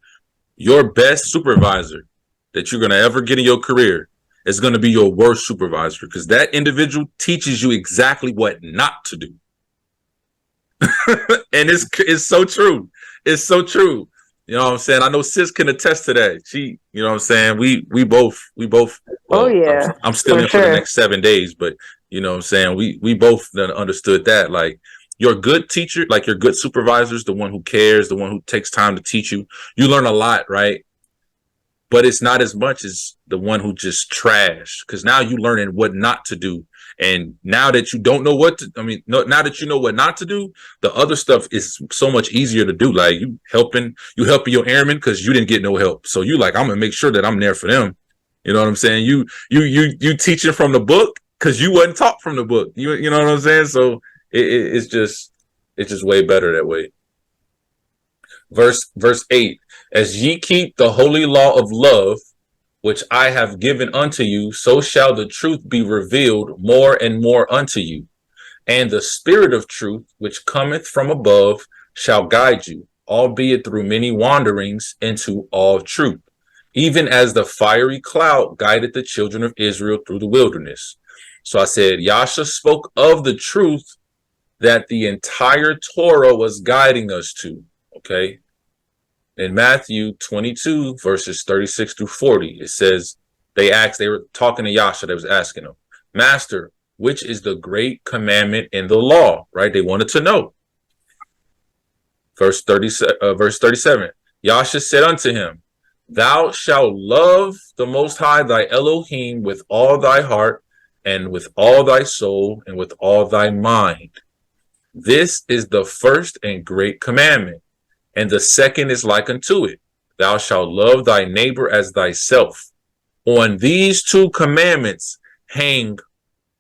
Your best supervisor that you're going to ever get in your career is going to be your worst supervisor, because that individual teaches you exactly what not to do. And it's so true. It's so true. You know what I'm saying? I know Sis can attest to that. She, you know what I'm saying? We both. Well, I'm still in for the next 7 days, but you know what I'm saying? We both understood that. Like, your good teacher, like your good supervisor, is the one who cares, the one who takes time to teach you. You learn a lot, right? But it's not as much as the one who just trash, because now you learning what not to do. And now that you don't know now that you know what not to do, the other stuff is so much easier to do. Like you helping your airmen because you didn't get no help. So you like, I'm gonna make sure that I'm there for them. You know what I'm saying? You teaching from the book because you wasn't taught from the book. You know what I'm saying? So it's just way better that way. Verse 8, as ye keep the holy law of love, which I have given unto you, so shall the truth be revealed more and more unto you. And the spirit of truth, which cometh from above, shall guide you, albeit through many wanderings, into all truth, even as the fiery cloud guided the children of Israel through the wilderness. So I said, Yasha spoke of the truth that the entire Torah was guiding us to, okay? In Matthew 22, verses 36 through 40, it says, they were talking to Yasha, they was asking him, Master, which is the great commandment in the law, right? They wanted to know. Verse 37, Yasha said unto him, thou shalt love the Most High thy Elohim with all thy heart and with all thy soul and with all thy mind. This is the first and great commandment. And the second is like unto it. Thou shalt love thy neighbor as thyself. On these two commandments hang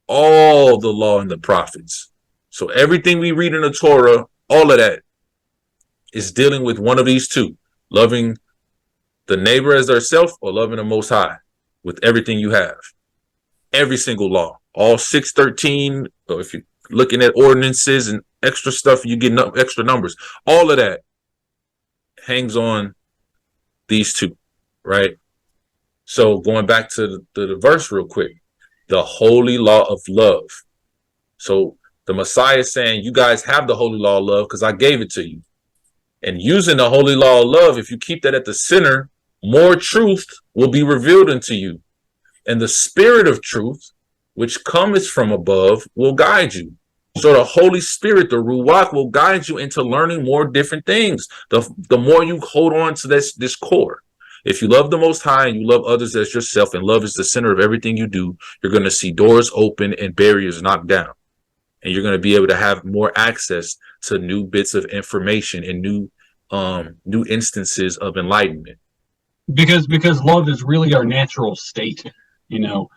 all the law and the prophets. So everything we read in the Torah, all of that is dealing with one of these two. Loving the neighbor as thyself or loving the Most High with everything you have. Every single law. All 613, or if you're looking at ordinances and extra stuff, you get extra numbers. All of that hangs on these two, right? So going back to the verse real quick, the holy law of love. So the Messiah is saying, you guys have the holy law of love because I gave it to you. And using the holy law of love, if you keep that at the center, more truth will be revealed unto you. And the spirit of truth, which cometh from above, will guide you. So the Holy Spirit, the Ruach, will guide you into learning more different things. The more you hold on to this core. If you love the Most High and you love others as yourself, and love is the center of everything you do, you're going to see doors open and barriers knocked down. And you're going to be able to have more access to new bits of information and new instances of enlightenment. Because love is really our natural state, to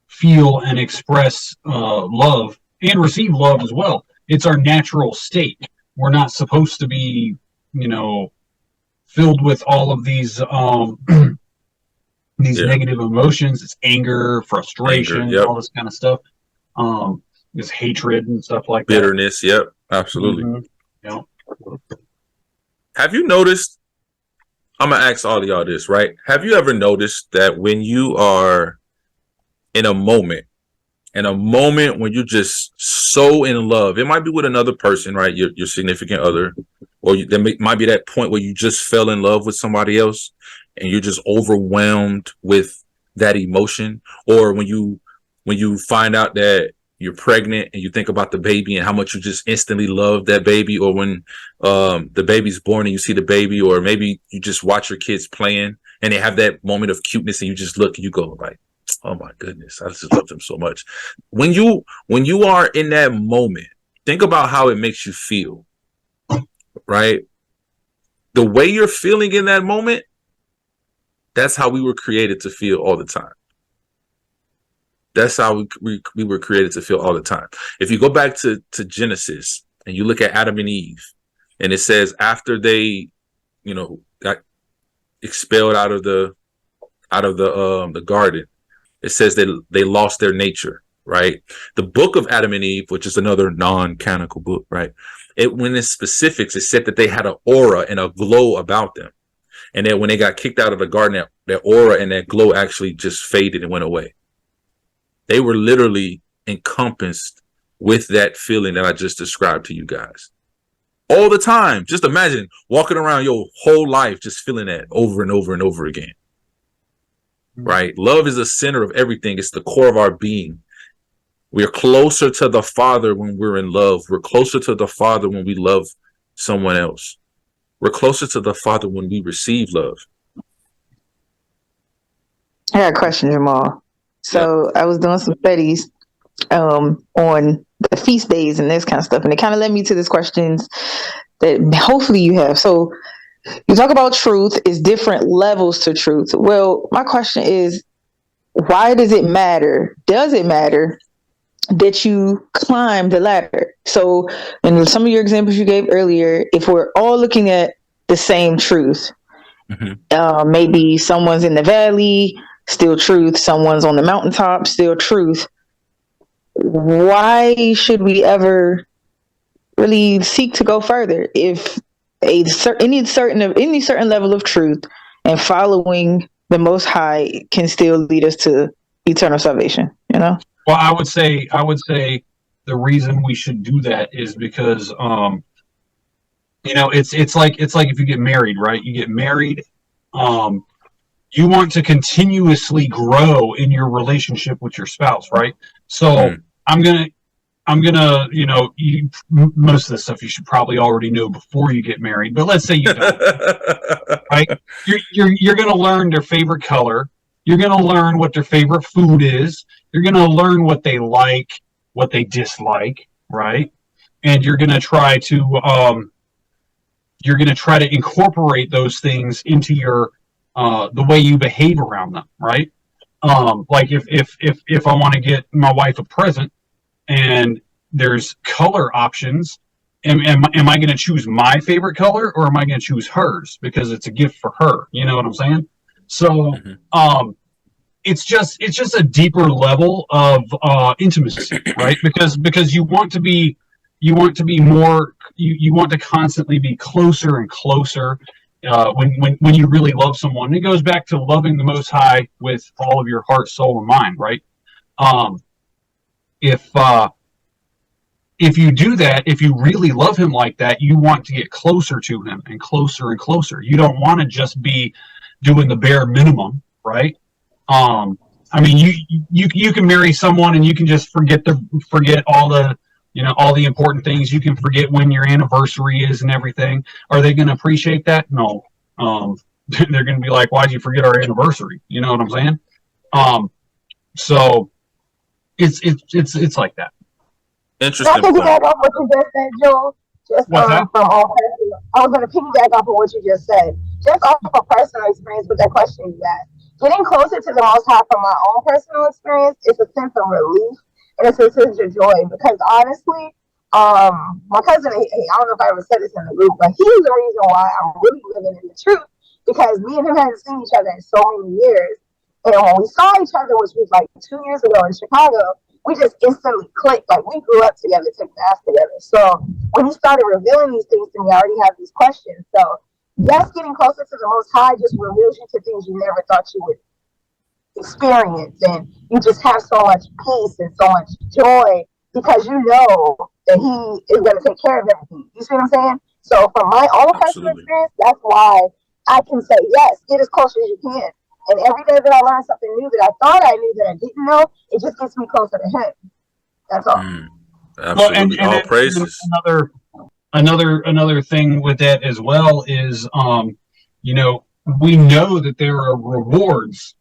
feel and express love and receive love as well. It's our natural state. We're not supposed to be, filled with all of these negative emotions. It's anger, frustration, all this kind of stuff. This hatred and stuff like bitterness. That. Yep, absolutely. Mm-hmm. Yep. Have you noticed? I'm gonna ask all of y'all this, right? Have you ever noticed that when you are in a moment and a moment when you're just so in love. It might be with another person, right? Your significant other, or there might be that point where you just fell in love with somebody else, and you're just overwhelmed with that emotion. Or when you find out that you're pregnant and you think about the baby and how much you just instantly love that baby. Or when the baby's born and you see the baby, or maybe you just watch your kids playing and they have that moment of cuteness and you just look and you go like, oh my goodness, I just love them so much. When you are in that moment, think about how it makes you feel, right? The way you're feeling in that moment, that's how we were created to feel all the time. That's how we were created to feel all the time. If you go back to Genesis and you look at Adam and Eve, and it says after they, got expelled out of the garden, it says that they lost their nature, right? The book of Adam and Eve, which is another non-canonical book, right? When in specifics, it said that they had an aura and a glow about them. And then when they got kicked out of the garden, that aura and that glow actually just faded and went away. They were literally encompassed with that feeling that I just described to you guys. All the time. Just imagine walking around your whole life just feeling that over and over and over again. Right? Love is the center of everything. It's the core of our being. We're closer to the Father when we're in love. We're closer to the Father when we love someone else. We're closer to the Father when we receive love. I got a question, Jamal. So I was doing some studies on the feast days and this kind of stuff, and it kind of led me to these questions that hopefully you have. So you talk about truth is different levels to truth. Well, my question is, why does it matter? Does it matter that you climb the ladder? So in some of your examples you gave earlier, if we're all looking at the same truth, maybe someone's in the valley, still truth. Someone's on the mountaintop, still truth. Why should we ever really seek to go further if any certain level of truth and following the Most High can still lead us to eternal salvation? Well, I would say the reason we should do that is because it's like if you get married, right? You get married. You want to continuously grow in your relationship with your spouse, right? So I'm gonna, most of this stuff you should probably already know before you get married. But let's say you don't, right? You're gonna learn their favorite color. You're gonna learn what their favorite food is. You're gonna learn what they like, what they dislike, right? And you're gonna try to incorporate those things into your the way you behave around them, right? Like if I want to get my wife a present and there's color options, am I going to choose my favorite color or am I going to choose hers because it's a gift for her? You know what I'm saying? So it's just a deeper level of intimacy, right? Because you want to be more, you want to constantly be closer and closer. When you really love someone, it goes back to loving the Most High with all of your heart, soul, and mind, right? If you do that, if you really love him like that, you want to get closer to him and closer and closer. You don't want to just be doing the bare minimum, right? I mean, you can marry someone and you can just forget all the all the important things. You can forget when your anniversary is and everything. Are they going to appreciate that? No. They're going to be like, why'd you forget our anniversary? You know what I'm saying? So it's like that. Interesting. Can I piggyback off what you just said, Joel? I was going to piggyback off of what you just said. Just off of personal experience with that question you asked. Getting closer to the Most High from my own personal experience is a sense of relief. And it's a sense of joy because honestly, my cousin, I don't know if I ever said this in the group, but he's the reason why I'm really living in the truth because me and him hadn't seen each other in so many years. And when we saw each other, which was like 2 years ago in Chicago, we just instantly clicked. Like we grew up together, took baths together. So when he started revealing these things to me, I already have these questions. So yes, getting closer to the Most High just reveals you to things you never thought you would experience, and you just have so much peace and so much joy because you know that he is going to take care of everything. You see what I'm saying? So from my own personal Absolutely. experience, that's why I can say yes, get as close as you can. And every day that I learn something new that I thought I knew that I didn't know, it just gets me closer to him. That's all. Mm, Well, absolutely. and All then praises. another thing with that as well is, you know, we know that there are rewards,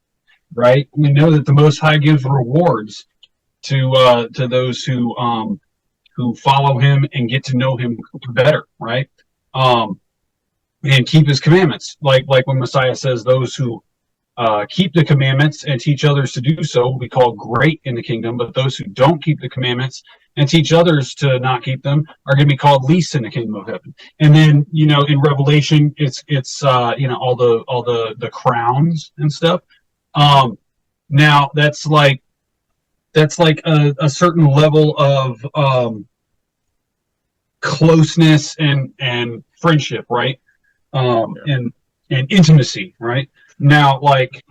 right? We know that the Most High gives rewards to those who follow Him and get to know Him better, right? Um, and keep His commandments, like when Messiah says, those who keep the commandments and teach others to do so will be called great in the kingdom, but those who don't keep the commandments and teach others to not keep them are going to be called least in the kingdom of heaven. And then, you know, in Revelation, it's you know, all the crowns and stuff. Now that's like a certain level of closeness and friendship, right? Yeah. And intimacy, right? Now, like,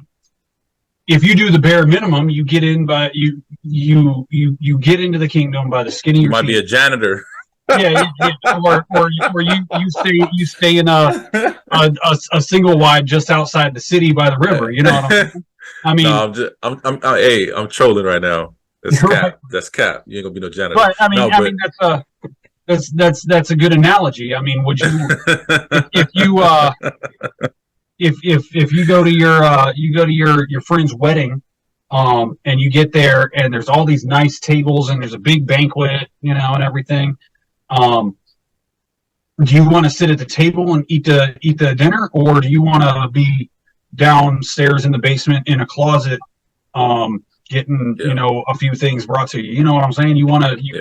if you do the bare minimum, you get in by you get into the kingdom by the skin of You your might be teeth. a janitor. Yeah, or you stay in a single wide just outside the city by the river. You know what I'm saying? I No, mean, hey, I'm trolling right now. That's right? cap. That's cap. You ain't gonna be no janitor. But I mean, No, but that's a good analogy. I mean, would you if you if you go to your friend's wedding, and you get there and there's all these nice tables and there's a big banquet, you know, and everything, um, do you want to sit at the table and eat the dinner, or do you want to be downstairs in the basement in a closet, getting yeah, a few things brought to you? You know what I'm saying? You want to yeah,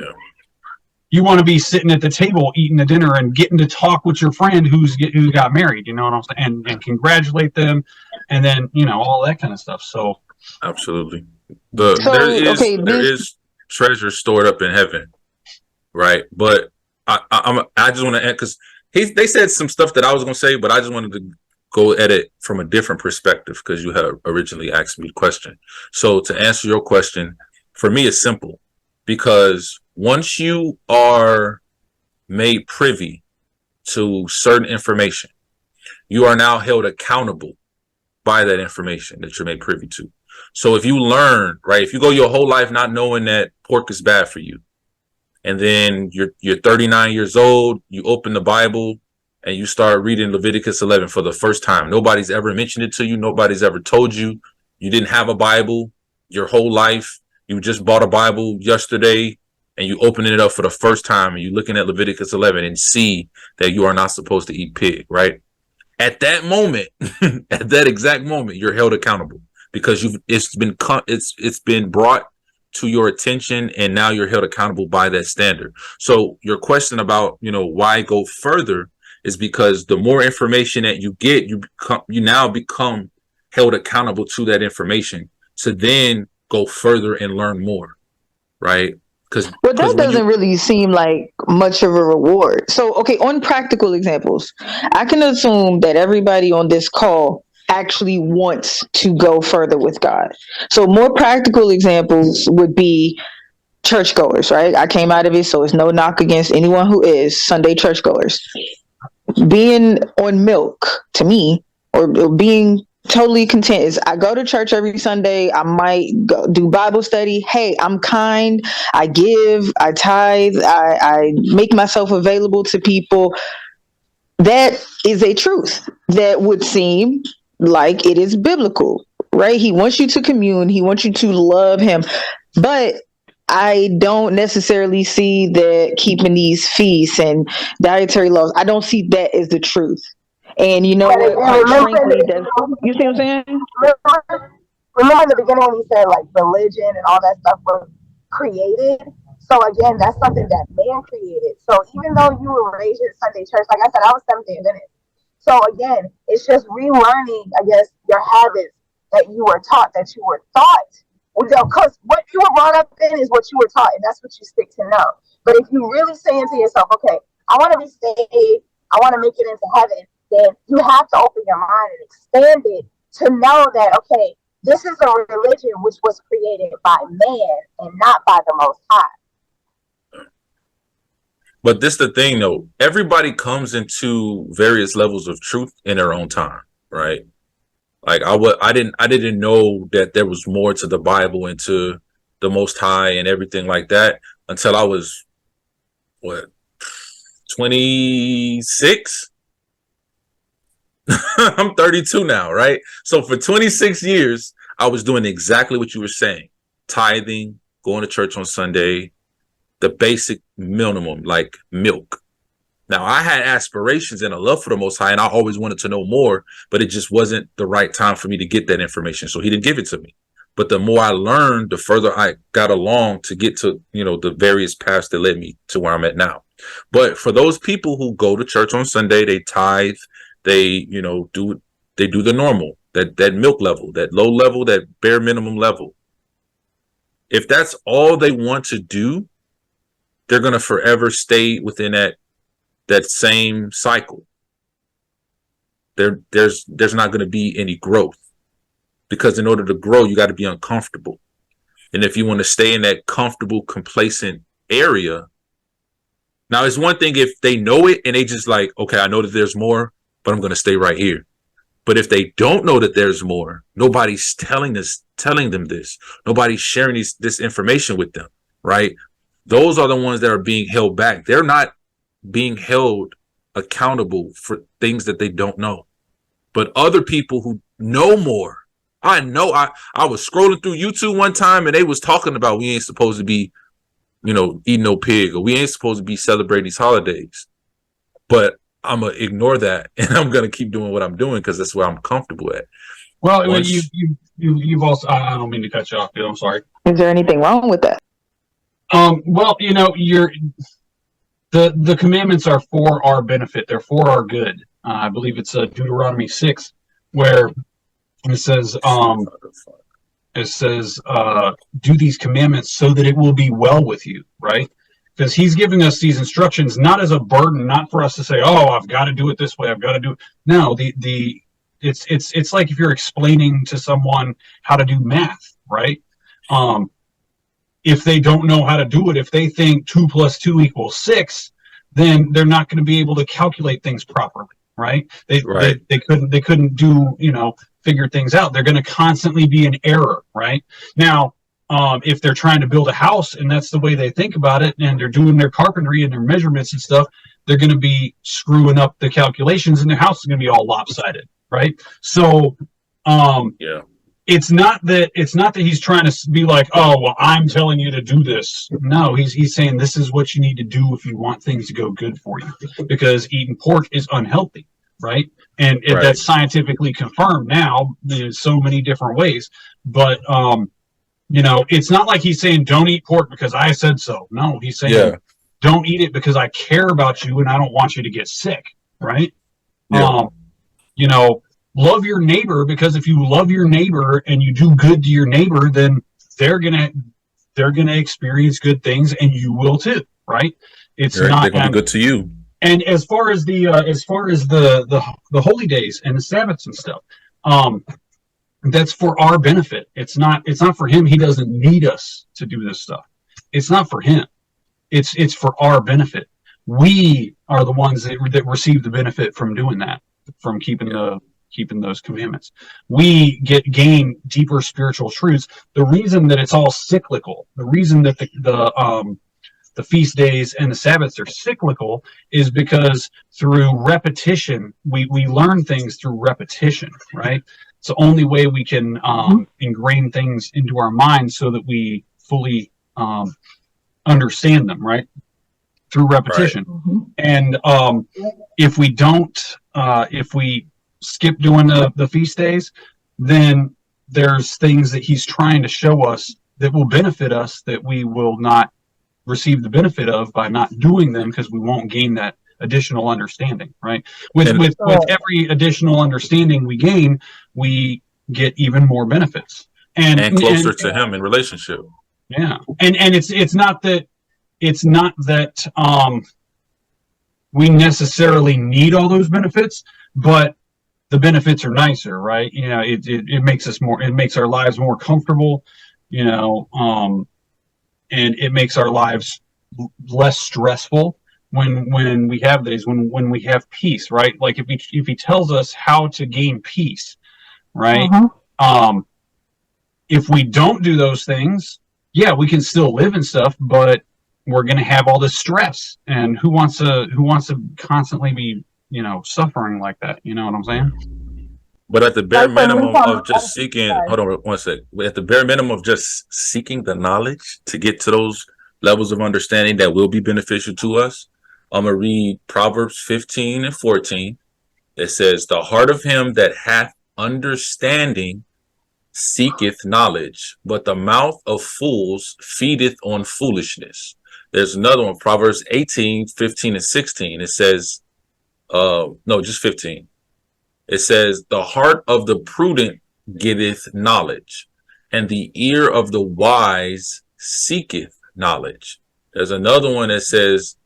you want to be sitting at the table eating the dinner and getting to talk with your friend who got married. You know what I'm saying? And congratulate them, and then all that kind of stuff. So absolutely. There So, is okay, there this is treasure stored up in heaven, right? But I just want to end because they said some stuff that I was gonna say, but I just wanted to go at it from a different perspective because you had originally asked me the question. So to answer your question, for me, it's simple because once you are made privy to certain information, you are now held accountable by that information that you're made privy to. So if you learn, right, if you go your whole life not knowing that pork is bad for you, and then you're 39 years old, you open the Bible and you start reading Leviticus 11 for the first time. Nobody's ever mentioned it to you. Nobody's ever told you. You didn't have a Bible your whole life. You just bought a Bible yesterday and you open it up for the first time and you're looking at Leviticus 11 and see that you are not supposed to eat pig, right? At that moment, at that exact moment, you're held accountable because it's been brought to your attention and now you're held accountable by that standard. So your question about, why go further is because the more information that you get, you now become held accountable to that information to then go further and learn more, right? Because Well, that when doesn't you really seem like much of a reward. So, okay, on practical examples, I can assume that everybody on this call actually wants to go further with God. So, more practical examples would be churchgoers, right? I came out of it, so it's no knock against anyone who is Sunday churchgoers. Being on milk to me, or being totally content, is I go to church every Sunday. I might go do Bible study. Hey, I'm kind. I give. I tithe. I make myself available to people. That is a truth that would seem like it is biblical, right? He wants you to commune. He wants you to love him. But I don't necessarily see that keeping these feasts and dietary laws, I don't see that as the truth. And you know But what? again, Quite remember in the frankly, that's, beginning, you see what I'm saying? remember in the beginning when he said like religion and all that stuff was created. So again, that's something that man created. So even though you were raised in Sunday church, like I said, I was Seventh Day Adventist. So again, it's just relearning, I guess, your habits that you were taught, that you were thought. Because what you were brought up in is what you were taught, and that's what you stick to know. But if you really saying to yourself, okay, I want to be saved, I want to make it into heaven, then you have to open your mind and expand it to know that, okay, This is a religion which was created by man and not by the Most High. But this the thing though, everybody comes into various levels of truth in their own time, right? Like I didn't know that there was more to the Bible and to the Most High and everything like that until I was 26. I'm 32 now, right? So for 26 years, I was doing exactly what you were saying: tithing, going to church on Sunday, the basic minimum, like milk. Now, I had aspirations and a love for the Most High, and I always wanted to know more, but it just wasn't the right time for me to get that information. So he didn't give it to me. But the more I learned, the further I got along to get to, the various paths that led me to where I'm at now. But for those people who go to church on Sunday, they tithe, they do the normal, that milk level, that low level, that bare minimum level. If that's all they want to do, they're going to forever stay within that same cycle. There's not going to be any growth, because in order to grow, you got to be uncomfortable. And if you want to stay in that comfortable, complacent area, now it's one thing if they know it and they just like, okay, I know that there's more, but I'm going to stay right here. But if they don't know that there's more, nobody's telling them this. Nobody's sharing this information with them, right? Those are the ones that are being held back. They're not being held accountable for things that they don't know. But other people who know more, I know I was scrolling through YouTube one time and they was talking about we ain't supposed to be, eating no pig, or we ain't supposed to be celebrating these holidays. But I'm going to ignore that and I'm going to keep doing what I'm doing because that's where I'm comfortable at. Well, you've also, I don't mean to cut you off, dude. I'm sorry. Is there anything wrong with that? Well, the commandments are for our benefit. They're for our good. I believe it's Deuteronomy 6, where it says, do these commandments so that it will be well with you, right? Because he's giving us these instructions not as a burden, not for us to say, oh, I've got to do it this way, I've got to do it. No, it's like if you're explaining to someone how to do math, right? If they don't know how to do it, if they think 2 + 2 = 6, then they're not going to be able to calculate things properly, right? They couldn't do, figure things out. They're going to constantly be in error, right? Now, if they're trying to build a house and that's the way they think about it, and they're doing their carpentry and their measurements and stuff, they're going to be screwing up the calculations and their house is going to be all lopsided, right? So, It's not that he's trying to be like, oh, well, I'm telling you to do this. No, he's saying this is what you need to do if you want things to go good for you, because eating pork is unhealthy, right? And that's scientifically confirmed now in so many different ways. But, it's not like he's saying don't eat pork because I said so. No, he's saying don't eat it because I care about you and I don't want you to get sick, right? Yeah. Love your neighbor, because if you love your neighbor and you do good to your neighbor, then they're gonna experience good things, and you will too, right? They're gonna be good to you. And as far as the holy days and the Sabbaths and stuff, that's for our benefit. It's not for him. He doesn't need us to do this stuff. It's not for him. It's for our benefit. We are the ones that receive the benefit from doing that, from keeping those commandments. We gain deeper spiritual truths. The reason that it's all cyclical, the reason that the feast days and the Sabbaths are cyclical, is because through repetition, we learn things through repetition, right? It's the only way we can ingrain things into our minds so that we fully understand them, right? Through repetition. Right. And if we don't, if we skip doing the feast days, then there's things that he's trying to show us that will benefit us that we will not receive the benefit of by not doing them, because we won't gain that additional understanding, right? With every additional understanding we gain, we get even more benefits and closer to him in relationship. Yeah, and it's not that we necessarily need all those benefits, but the benefits are nicer, right? You know, it makes us more, it makes our lives more comfortable, you know, and it makes our lives less stressful when we have these, when we have peace, right? Like if he tells us how to gain peace, right? If we don't do those things, yeah, we can still live and stuff, but we're going to have all this stress. And who wants to constantly be, you know, suffering like that? You know what I'm saying? But at the bare Like when we minimum come, of just seeking, hold on one sec. At the bare minimum of just seeking the knowledge to get to those levels of understanding that will be beneficial to us, I'm gonna read Proverbs 15 and 14. It says, "The heart of him that hath understanding seeketh knowledge, but the mouth of fools feedeth on foolishness." There's another one, Proverbs 18, 15 and 16. It says, no, just 15. It says, "The heart of the prudent getteth knowledge, and the ear of the wise seeketh knowledge." There's another one that says,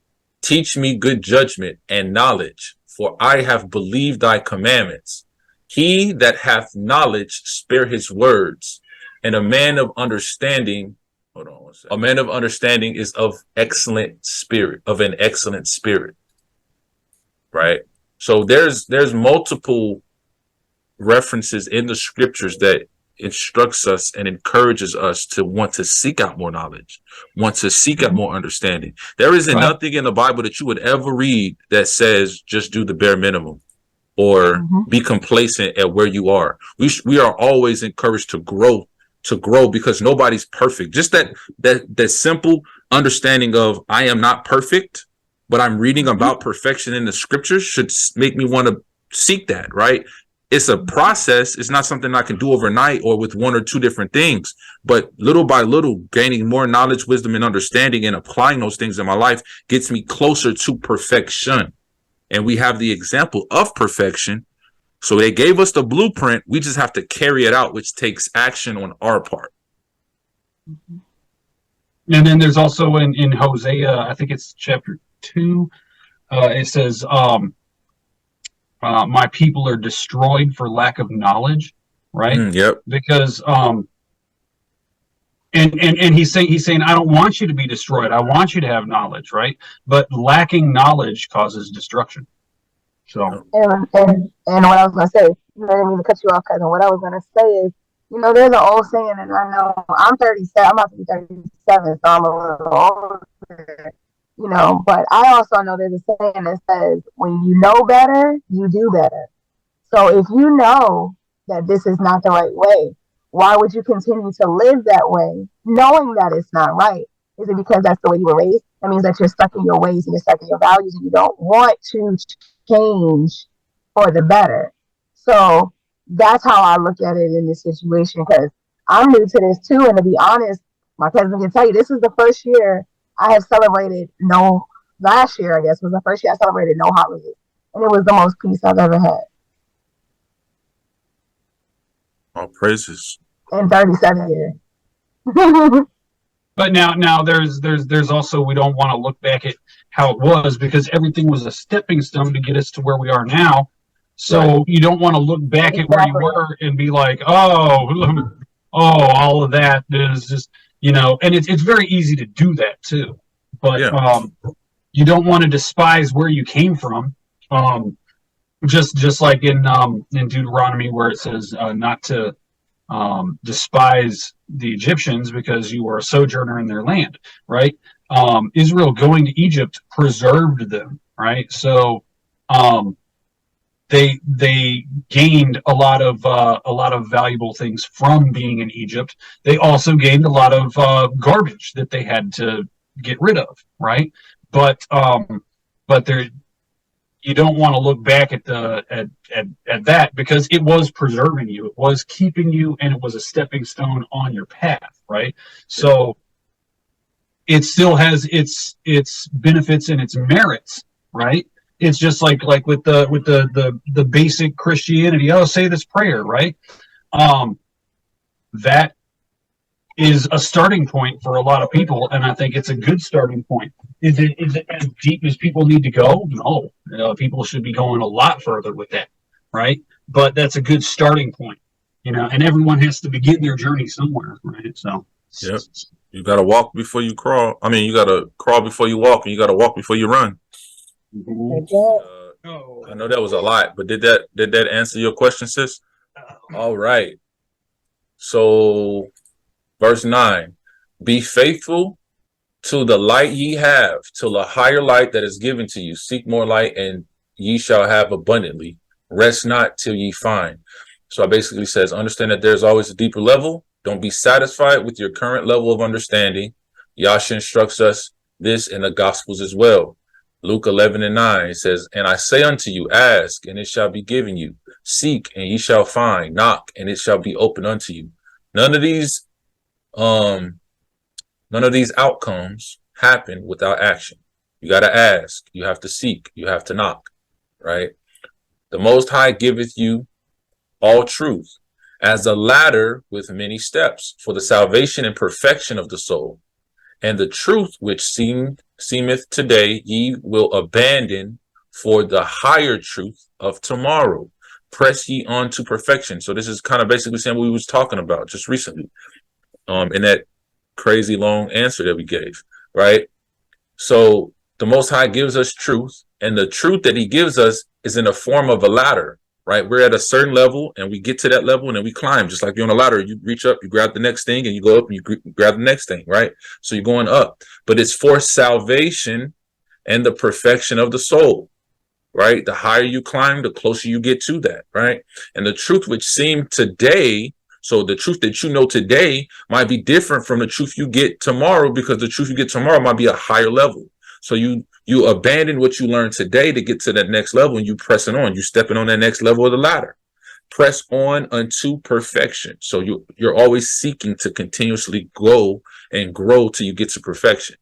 "Teach me good judgment and knowledge, for I have believed thy commandments. He that hath knowledge spare his words, and a man of understanding," hold on one second, "a man of understanding is of an excellent spirit." Right? So there's multiple references in the scriptures that instructs us and encourages us to want to seek out more knowledge, want to seek out more understanding. There isn't nothing in the Bible that you would ever read that says just do the bare minimum or be complacent at where you are. We are always encouraged to grow because nobody's perfect. Just that simple understanding of I am not perfect, but I'm reading about perfection in the scriptures should make me want to seek that, right? It's a process. It's not something I can do overnight or with one or two different things, but little by little, gaining more knowledge, wisdom, and understanding and applying those things in my life gets me closer to perfection. And we have the example of perfection. So they gave us the blueprint. We just have to carry it out, which takes action on our part. And then there's also in Hosea, I think it's chapter 2, it says, my people are destroyed for lack of knowledge, right? Yep. Because and he's saying I don't want you to be destroyed. I want you to have knowledge, right? But lacking knowledge causes destruction. So and what I was gonna say, I didn't mean to cut you off, cousin. What I was gonna say is, you know, there's an old saying, and I know I'm 37. I'm about to be 37, so I'm a little older. You know, but I also know there's a saying that says, when you know better, you do better. So if you know that this is not the right way, why would you continue to live that way, knowing that it's not right? Is it because that's the way you were raised? That means that you're stuck in your ways and you're stuck in your values and you don't want to change for the better. So that's how I look at it in this situation, because I'm new to this too. And to be honest, my cousin can tell you, this is the first year I have celebrated last year, I guess, was the first year I celebrated no holidays. And it was the most peace I've ever had. All praises. In 37 years. but now there's also, we don't want to look back at how it was, because everything was a stepping stone to get us to where we are now. So you don't want to look back at where you were and be like, oh, all of that is just, you know, and it's very easy to do that too. But you don't want to despise where you came from. Just like in Deuteronomy, where it says not to despise the Egyptians because you were a sojourner in their land, right? Israel going to Egypt preserved them, right? So they gained a lot of valuable things from being in Egypt. They also gained a lot of garbage that they had to get rid of, right? But there, you don't want to look back at that, because it was preserving you, it was keeping you, and it was a stepping stone on your path, right? So it still has its benefits and its merits, right? It's just like with the basic Christianity. Oh, say this prayer, right? That is a starting point for a lot of people, and I think it's a good starting point. Is it as deep as people need to go? No, people should be going a lot further with that, right? but that's a good starting point, and everyone has to begin their journey somewhere, right? So, yep. You got to walk before you crawl. I mean, you got to crawl before you walk, and you got to walk before you run. I know that was a lot, but did that answer your question, sis? All right. So, verse 9, be faithful to the light ye have, till a higher light that is given to you. Seek more light, and ye shall have abundantly. Rest not till ye find. So, I basically says, understand that there's always a deeper level. Don't be satisfied with your current level of understanding. Yasha instructs us this in the Gospels as well. Luke 11:9 says, and I say unto you, ask, and it shall be given you. Seek, and ye shall find. Knock, and it shall be opened unto you. None of these outcomes happen without action. You got to ask, you have to seek, you have to knock, right? The Most High giveth you all truth as a ladder with many steps for the salvation and perfection of the soul. And the truth which seemeth today ye will abandon for the higher truth of tomorrow. Press ye on to perfection. So this is kind of basically saying what we was talking about just recently in that crazy long answer that we gave, right? So the Most High gives us truth, and the truth that he gives us is in the form of a ladder, right? We're at a certain level, and we get to that level, and then we climb. Just like you're on a ladder, you reach up, you grab the next thing, and you go up, and you grab the next thing, right? So you're going up. But it's for salvation and the perfection of the soul, right? The higher you climb, the closer you get to that, right? And the truth which seemed today, so the truth that you know today might be different from the truth you get tomorrow, because the truth you get tomorrow might be a higher level. So you abandon what you learned today to get to that next level, and you pressing on. You stepping on that next level of the ladder. Press on unto perfection. So you're always seeking to continuously go and grow till you get to perfection.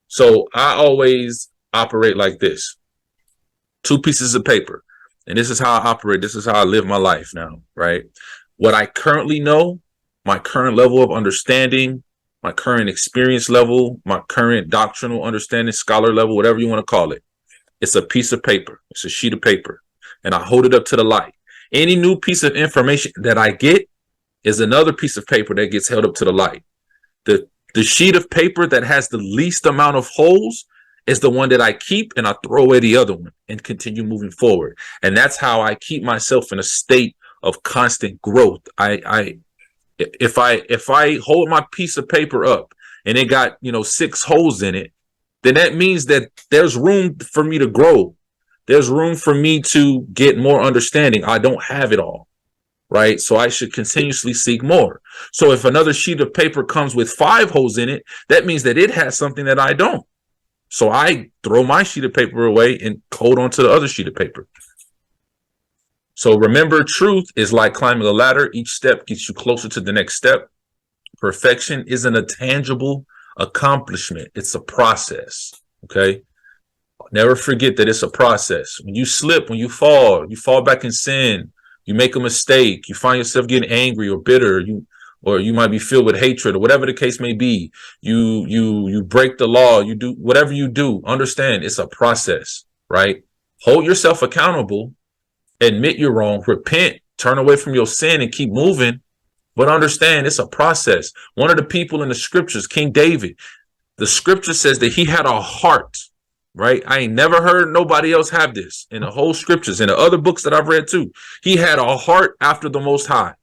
So I always operate like this. 2 pieces of paper. And this is how I operate. This is how I live my life now, right? What I currently know, my current level of understanding, my current experience level, my current doctrinal understanding, scholar level, whatever you want to call it. It's a piece of paper. It's a sheet of paper. And I hold it up to the light. Any new piece of information that I get is another piece of paper that gets held up to the light. The sheet of paper that has the least amount of holes is the one that I keep, and I throw away the other one and continue moving forward. And that's how I keep myself in a state of constant growth. If I hold my piece of paper up and it got 6 holes in it, then that means that there's room for me to grow. There's room for me to get more understanding. I don't have it all, right? So I should continuously seek more. So if another sheet of paper comes with 5 holes in it, that means that it has something that I don't. So I throw my sheet of paper away and hold on to the other sheet of paper. So remember, truth is like climbing a ladder. Each step gets you closer to the next step. Perfection isn't a tangible accomplishment. It's a process. Okay. Never forget that it's a process. When you slip, when you fall back in sin, you make a mistake, you find yourself getting angry or bitter, or you might be filled with hatred, or whatever the case may be. You break the law, you do whatever you do. Understand it's a process, right? Hold yourself accountable, admit you're wrong, repent, turn away from your sin and keep moving. But understand it's a process. One of the people in the scriptures, King David, the scripture says that he had a heart, right? I ain't never heard nobody else have this in the whole scriptures, in the other books that I've read too. He had a heart after the Most High.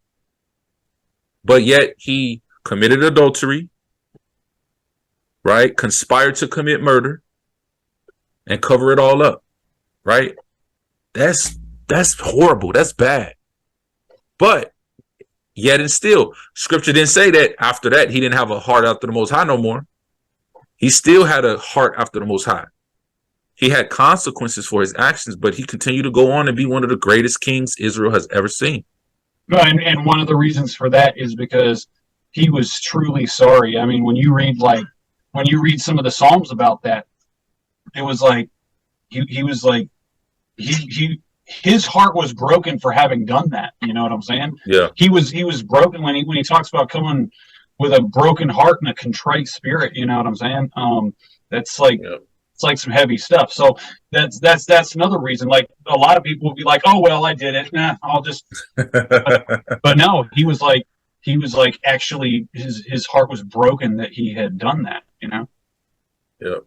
But yet he committed adultery, right? Conspired to commit murder and cover it all up, right? That's horrible. That's bad. But yet and still, scripture didn't say that after that he didn't have a heart after the Most High no more. He still had a heart after the Most High. He had consequences for his actions, but he continued to go on and be one of the greatest kings Israel has ever seen. And one of the reasons for that is because he was truly sorry. I mean, when you read some of the Psalms about that, it was like he was like his heart was broken for having done that. You know what I'm saying? Yeah. He was broken when he talks about coming with a broken heart and a contrite spirit. You know what I'm saying? That's like It's like some heavy stuff. So that's another reason. Like a lot of people will be like, "Oh well, I did it. Nah, I'll just." But no, he was like actually his heart was broken that he had done that. You know. Yeah.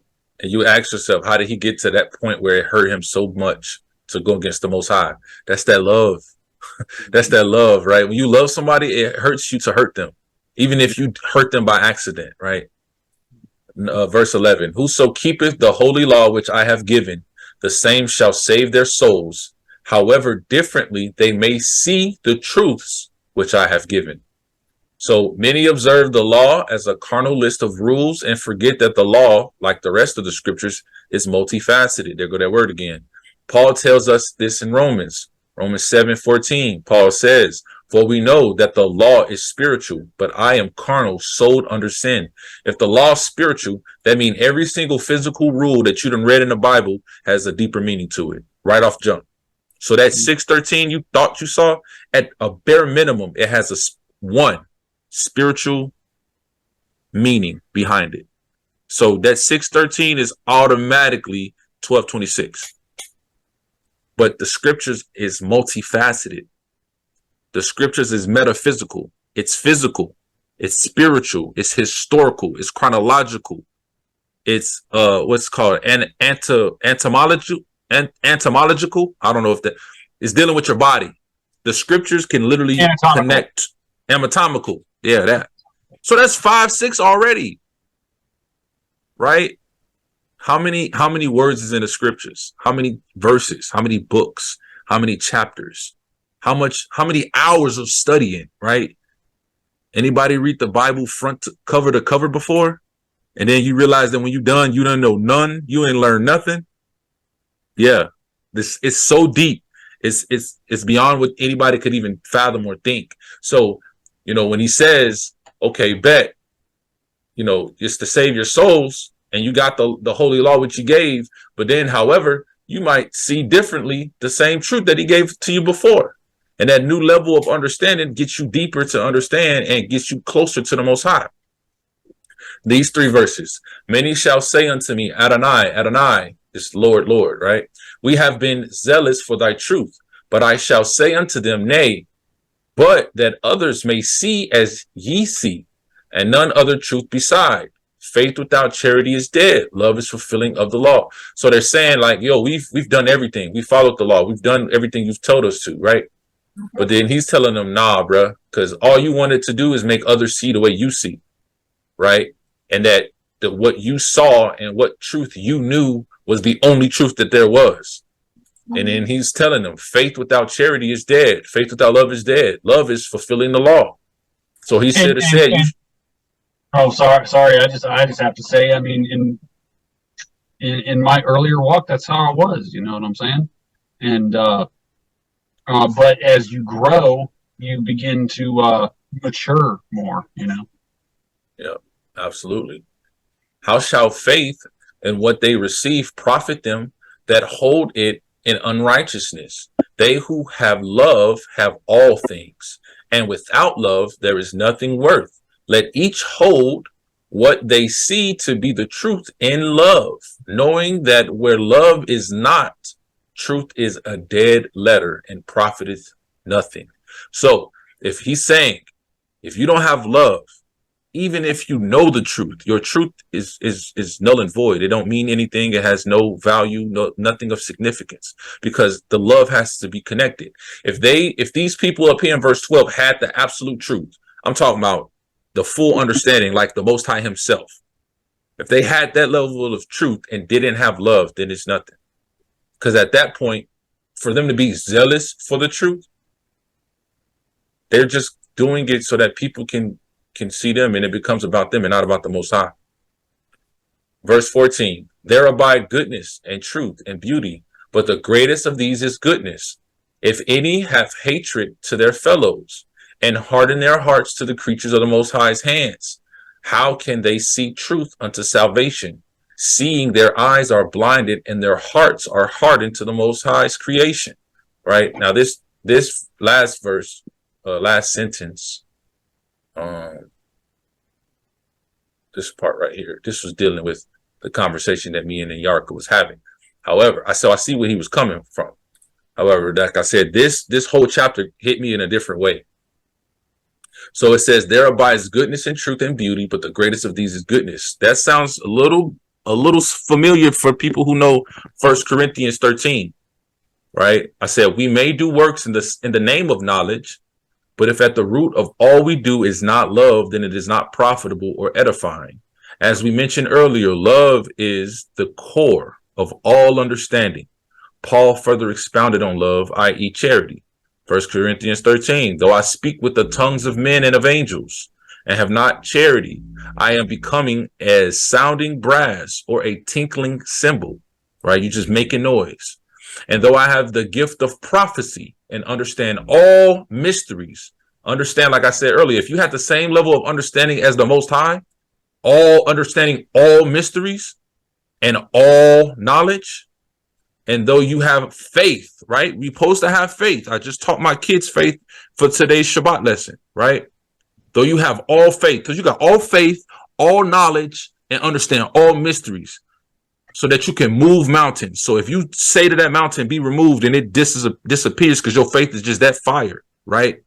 And you ask yourself, how did he get to that point where it hurt him so much to go against the Most High? That's that love. That's that love, right? When you love somebody, it hurts you to hurt them, even if you hurt them by accident, right? Verse 11, whoso keepeth the holy law which I have given, the same shall save their souls, however differently they may see the truths which I have given. So many observe the law as a carnal list of rules and forget that the law, like the rest of the scriptures, is multifaceted. There go that word again. Paul tells us this in Romans 7:14. Paul says, for we know that the law is spiritual, but I am carnal, sold under sin. If the law is spiritual, that means every single physical rule that you done read in the Bible has a deeper meaning to it, right off jump. So that 6:13 you thought you saw, at a bare minimum, it has a one spiritual meaning behind it. So that 6:13 is automatically 12:26. But the scriptures is multifaceted. The scriptures is metaphysical. It's physical. It's spiritual. It's historical. It's chronological. It's what's called entomological. I don't know if that is dealing with your body. The scriptures can literally connect. Anatomical. Yeah, that. So that's 5, 6 already. Right? How many words is in the scriptures? How many verses? How many books? How many chapters? How many hours of studying, right? Anybody read the Bible front to cover before? And then you realize that when you're done, you don't know none. You ain't learned nothing. Yeah. This is so deep. It's beyond what anybody could even fathom or think. So, when he says, okay, bet, it's to save your souls, and you got the holy law which he gave, but then, however, you might see differently the same truth that he gave to you before. And that new level of understanding gets you deeper to understand and gets you closer to the Most High. These 3 verses, many shall say unto me, Adonai, Adonai, is Lord, Lord, right? We have been zealous for thy truth, but I shall say unto them, nay, but that others may see as ye see, and none other truth beside. Faith without charity is dead. Love is fulfilling of the law. So they're saying like, yo, we've done everything. We followed the law. We've done everything you've told us to, right? But then he's telling them, nah, bruh, because all you wanted to do is make others see the way you see, right? And that what you saw and what truth you knew was the only truth that there was. And then he's telling them, faith without charity is dead. Faith without love is dead. Love is fulfilling the law. So he should have said, oh, sorry. I just have to say, I mean, in my earlier walk, that's how I was. You know what I'm saying? And but as you grow, you begin to mature more. Yeah, absolutely. How shall faith and what they receive profit them that hold it in unrighteousness? They who have love have all things, and without love there is nothing worth. Let each hold what they see to be the truth in love, knowing that where love is not, truth is a dead letter and profiteth nothing. So if he's saying, if you don't have love, even if you know the truth, your truth is null and void. It don't mean anything. It has no value, nothing of significance, because the love has to be connected. If these people up here in verse 12 had the absolute truth, I'm talking about the full understanding, like the Most High himself. If they had that level of truth and didn't have love, then it's nothing. Because at that point, for them to be zealous for the truth, they're just doing it so that people can see them, and it becomes about them and not about the Most High. Verse 14, there abide goodness and truth and beauty, but the greatest of these is goodness. If any have hatred to their fellows and harden their hearts to the creatures of the Most High's hands, how can they see truth unto salvation, seeing their eyes are blinded and their hearts are hardened to the Most High's creation? Right now, this last verse, last sentence, this part right here, this was dealing with the conversation that me and Yarka was having. However, I see where he was coming from. However, like I said, this whole chapter hit me in a different way. So it says, there abides goodness and truth and beauty, but the greatest of these is goodness. That sounds a little familiar for people who know 1 Corinthians 13, right? I said, we may do works in the name of knowledge, but if at the root of all we do is not love, then it is not profitable or edifying. As we mentioned earlier, love is the core of all understanding. Paul further expounded on love, i.e. charity. 1 Corinthians 13, though I speak with the tongues of men and of angels and have not charity, I am becoming as sounding brass or a tinkling cymbal, right? You're just making noise. And though I have the gift of prophecy and understand all mysteries, understand, like I said earlier, if you had the same level of understanding as the Most High, all understanding all mysteries and all knowledge, and though you have faith, right? We're supposed to have faith. I just taught my kids faith for today's Shabbat lesson, right? Though you have all faith, because you got all faith, all knowledge, and understand all mysteries, so that you can move mountains. So if you say to that mountain, be removed, and it disappears because your faith is just that fire, right?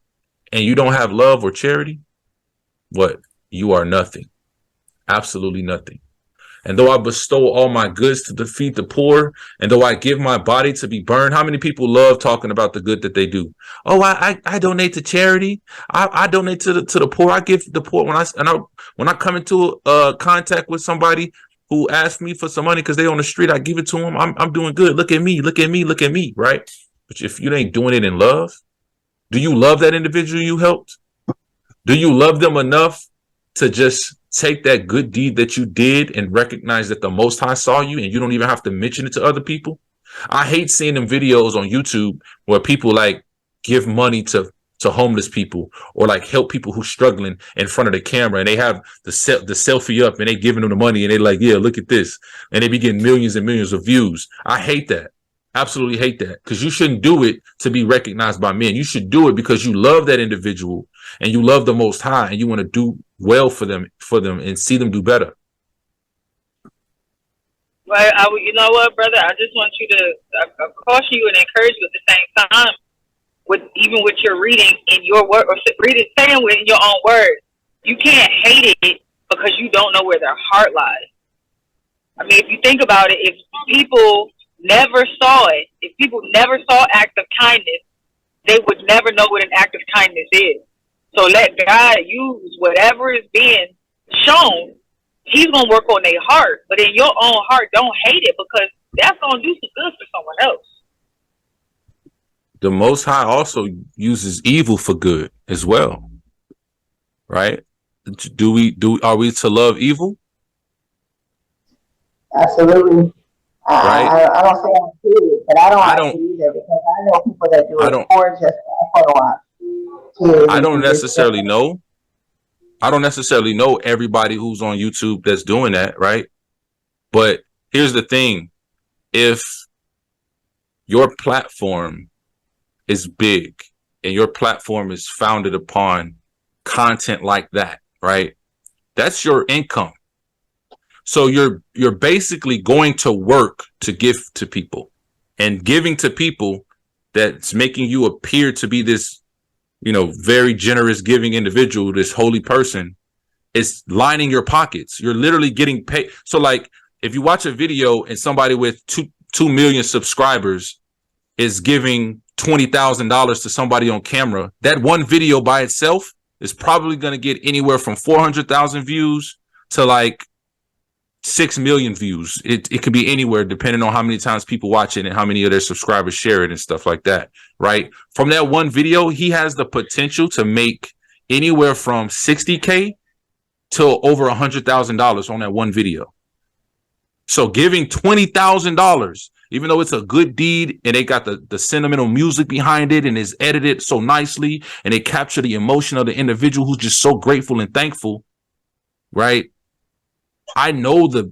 And you don't have love or charity, what? You are nothing. Absolutely nothing. And though I bestow all my goods to feed the poor, and though I give my body to be burned, how many people love talking about the good that they do? Oh, I donate to charity. I donate to the poor. I give the poor when I come into contact with somebody who asks me for some money because they're on the street, I give it to them. I'm doing good. Look at me. Look at me. Look at me. Right. But if you ain't doing it in love, do you love that individual you helped? Do you love them enough to just take that good deed that you did and recognize that the Most High saw you and you don't even have to mention it to other people? I hate seeing them videos on YouTube where people like give money to homeless people or like help people who's struggling in front of the camera, and they have the selfie up and they giving them the money and they like, yeah, look at this. And they be getting millions and millions of views. I hate that. Absolutely hate that, because you shouldn't do it to be recognized by men. You should do it because you love that individual and you love the Most High and you want to do well for them and see them do better. Right. You know what, brother? I just want you to caution you and encourage you at the same time, even with your reading in your word, or saying it in your own words. You can't hate it because you don't know where their heart lies. I mean, if you think about it, if people never saw it, if people never saw acts of kindness, they would never know what an act of kindness is. So let God use whatever is being shown. He's going to work on their heart. But in your own heart, don't hate it, because that's going to do some good for someone else. The Most High also uses evil for good as well. Right? Are we to love evil? Absolutely. Right? I don't say I do it, but I don't either, because I know people that do it for just a photo op. I don't necessarily know. I don't necessarily know everybody who's on YouTube that's doing that, right? But here's the thing. If your platform is big and your platform is founded upon content like that, right? That's your income. So you're basically going to work to give to people, and giving to people that's making you appear to be this, very generous, giving individual, this holy person, is lining your pockets. You're literally getting paid. So like if you watch a video and somebody with 2 million subscribers is giving $20,000 to somebody on camera, that one video by itself is probably going to get anywhere from 400,000 views to like 6 million views. It could be anywhere depending on how many times people watch it and how many of their subscribers share it and stuff like that, right? From that one video, he has the potential to make anywhere from $60K to over $100,000 on that one video. So giving $20,000, even though it's a good deed and they got the sentimental music behind it and is edited so nicely and they capture the emotion of the individual who's just so grateful and thankful, right? I know the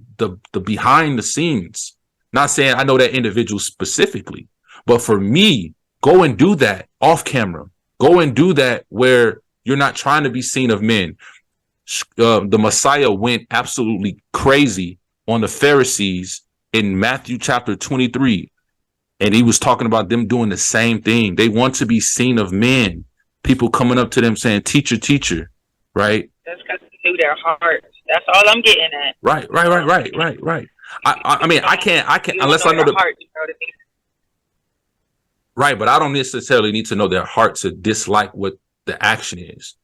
behind the scenes. Not saying I know that individual specifically, but for me, go and do that off camera. Go and do that where you're not trying to be seen of men. The Messiah went absolutely crazy on the Pharisees in Matthew chapter 23. And he was talking about them doing the same thing. They want to be seen of men. People coming up to them saying, teacher, teacher, right? That's because they knew their hearts. That's all I'm getting at. Right. I mean, I can't, unless I know the heart, you know what I mean? Right, but I don't necessarily need to know their heart to dislike what the action is.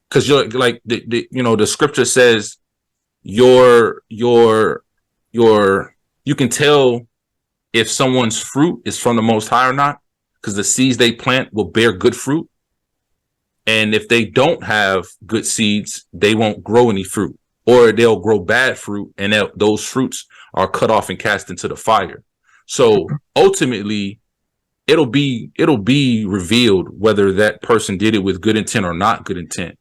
Because you're like, the scripture says you can tell if someone's fruit is from the Most High or not, because the seeds they plant will bear good fruit. And if they don't have good seeds, they won't grow any fruit, or they'll grow bad fruit, and those fruits are cut off and cast into the fire. So ultimately, it'll be revealed whether that person did it with good intent or not good intent.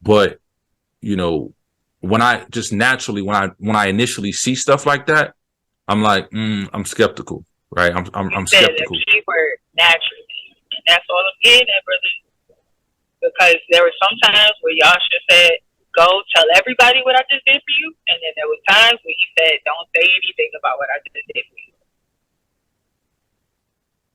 But when I initially see stuff like that, I'm like, I'm skeptical, right? I'm skeptical. The keyword naturally, and that's all I'm getting at, brother. Because there were some times where Yasha said, "Go tell everybody what I just did for you," and then there were times where he said, "Don't say anything about what I just did for you."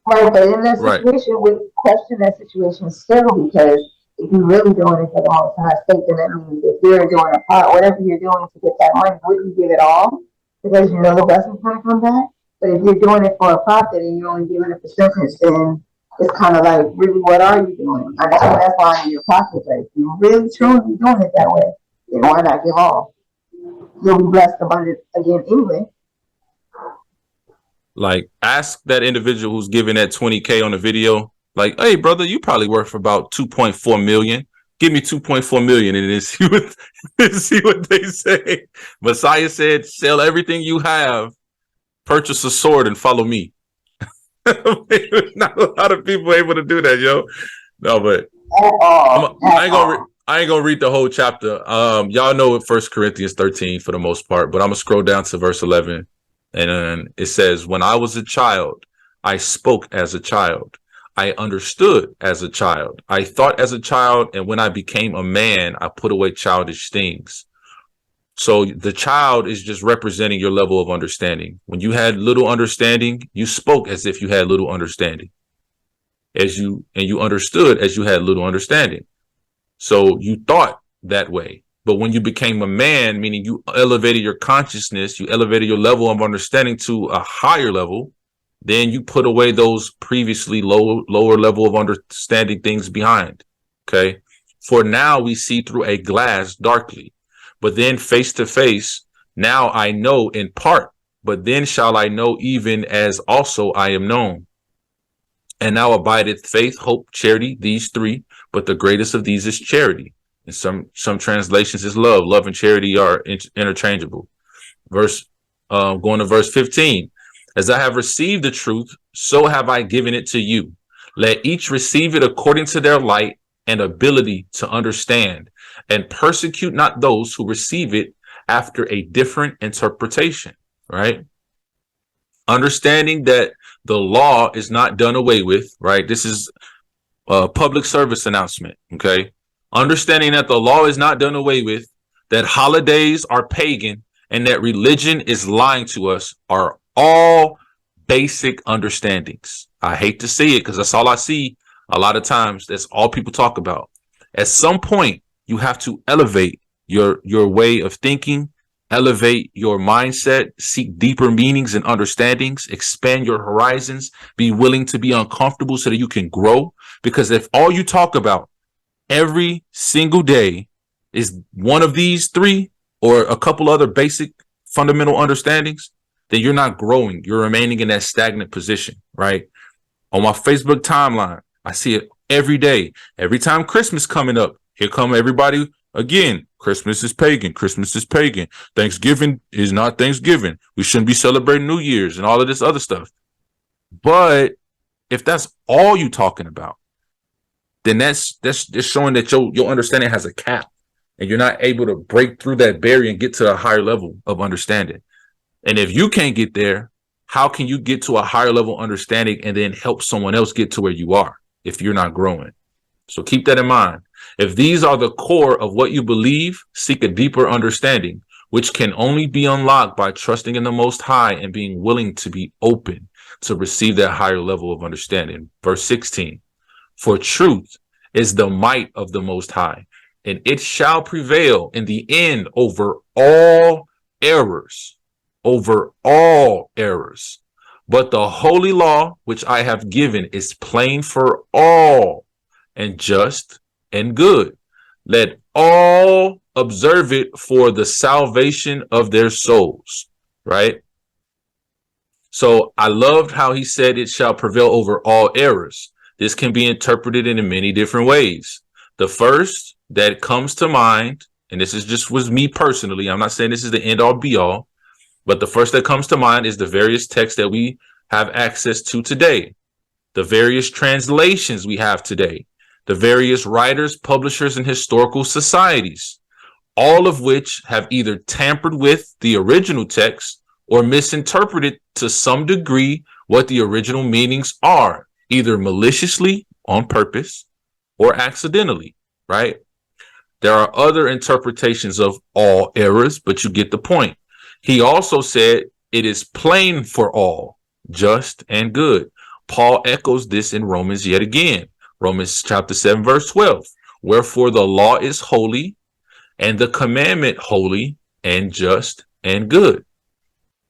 Right, but in that situation, we question that situation still, because if you're really doing it for the Most High sake, then that means if you're doing a part, whatever you're doing to get that money, wouldn't you give it all? Because you know the blessing's going to come back. But if you're doing it for a profit and you're only giving a percentage, then it's kind of like, really, what are you doing? I know that's why in your pocket, but if you're really truly doing it that way, then why not give all? You'll be blessed abundant again anyway. Like, ask that individual who's giving that 20K on the video, like, hey, brother, you probably worth about 2.4 million. Give me 2.4 million and then see what they say. Messiah said, sell everything you have, purchase a sword and follow me. Not a lot of people able to do that, yo. No, but I ain't gonna read the whole chapter. Y'all know what 1 Corinthians 13 for the most part, but I'm gonna scroll down to verse 11. And it says, when I was a child, I spoke as a child. I understood as a child. I thought as a child. And when I became a man, I put away childish things. So the child is just representing your level of understanding. When you had little understanding, you spoke as if you had little understanding. And you understood as you had little understanding. So you thought that way. But when you became a man, meaning you elevated your consciousness, you elevated your level of understanding to a higher level, then you put away those previously lower level of understanding things behind. Okay. For now we see through a glass darkly, but then face to face. Now I know in part, but then shall I know even as also I am known. And now abideth faith, hope, charity, these three, but the greatest of these is charity. In some translations is love. Love and charity are interchangeable. Going to verse 15. As I have received the truth, so have I given it to you. Let each receive it according to their light and ability to understand, and persecute not those who receive it after a different interpretation. Right? Understanding that the law is not done away with. Right? This is a public service announcement. Okay? Understanding that the law is not done away with, that holidays are pagan, and that religion is lying to us are all basic understandings. I hate to say it because that's all I see a lot of times. That's all people talk about. At some point, you have to elevate your way of thinking, elevate your mindset, seek deeper meanings and understandings, expand your horizons, be willing to be uncomfortable so that you can grow. Because if all you talk about every single day is one of these three or a couple other basic fundamental understandings, then you're not growing. You're remaining in that stagnant position, right? On my Facebook timeline, I see it every day. Every time Christmas coming up, here come everybody again. Christmas is pagan. Christmas is pagan. Thanksgiving is not Thanksgiving. We shouldn't be celebrating New Year's and all of this other stuff. But if that's all you're talking about, then that's just showing that your understanding has a cap and you're not able to break through that barrier and get to a higher level of understanding. And if you can't get there, how can you get to a higher level understanding and then help someone else get to where you are if you're not growing? So keep that in mind. If these are the core of what you believe, seek a deeper understanding. which can only be unlocked by trusting in the Most High and being willing to be open to receive that higher level of understanding. Verse 16, for truth is the might of the Most High, and it shall prevail in the end over all errors, over all errors. But the holy law which I have given is plain for all, and just and good. Let all observe it for the salvation of their souls. Right? So I loved how he said it shall prevail over all errors. This can be interpreted in many different ways. The first that comes to mind, and this is just was me personally, I'm not saying this is the end all be all, but the first that comes to mind is the various texts that we have access to today, the various translations we have today, the various writers, publishers, and historical societies, all of which have either tampered with the original text or misinterpreted to some degree what the original meanings are, either maliciously, on purpose, or accidentally, right? There are other interpretations of all errors, but you get the point. He also said it is plain for all, just and good. Paul echoes this in Romans yet again. Romans chapter 7, verse 12. Wherefore the law is holy, and the commandment holy and just and good.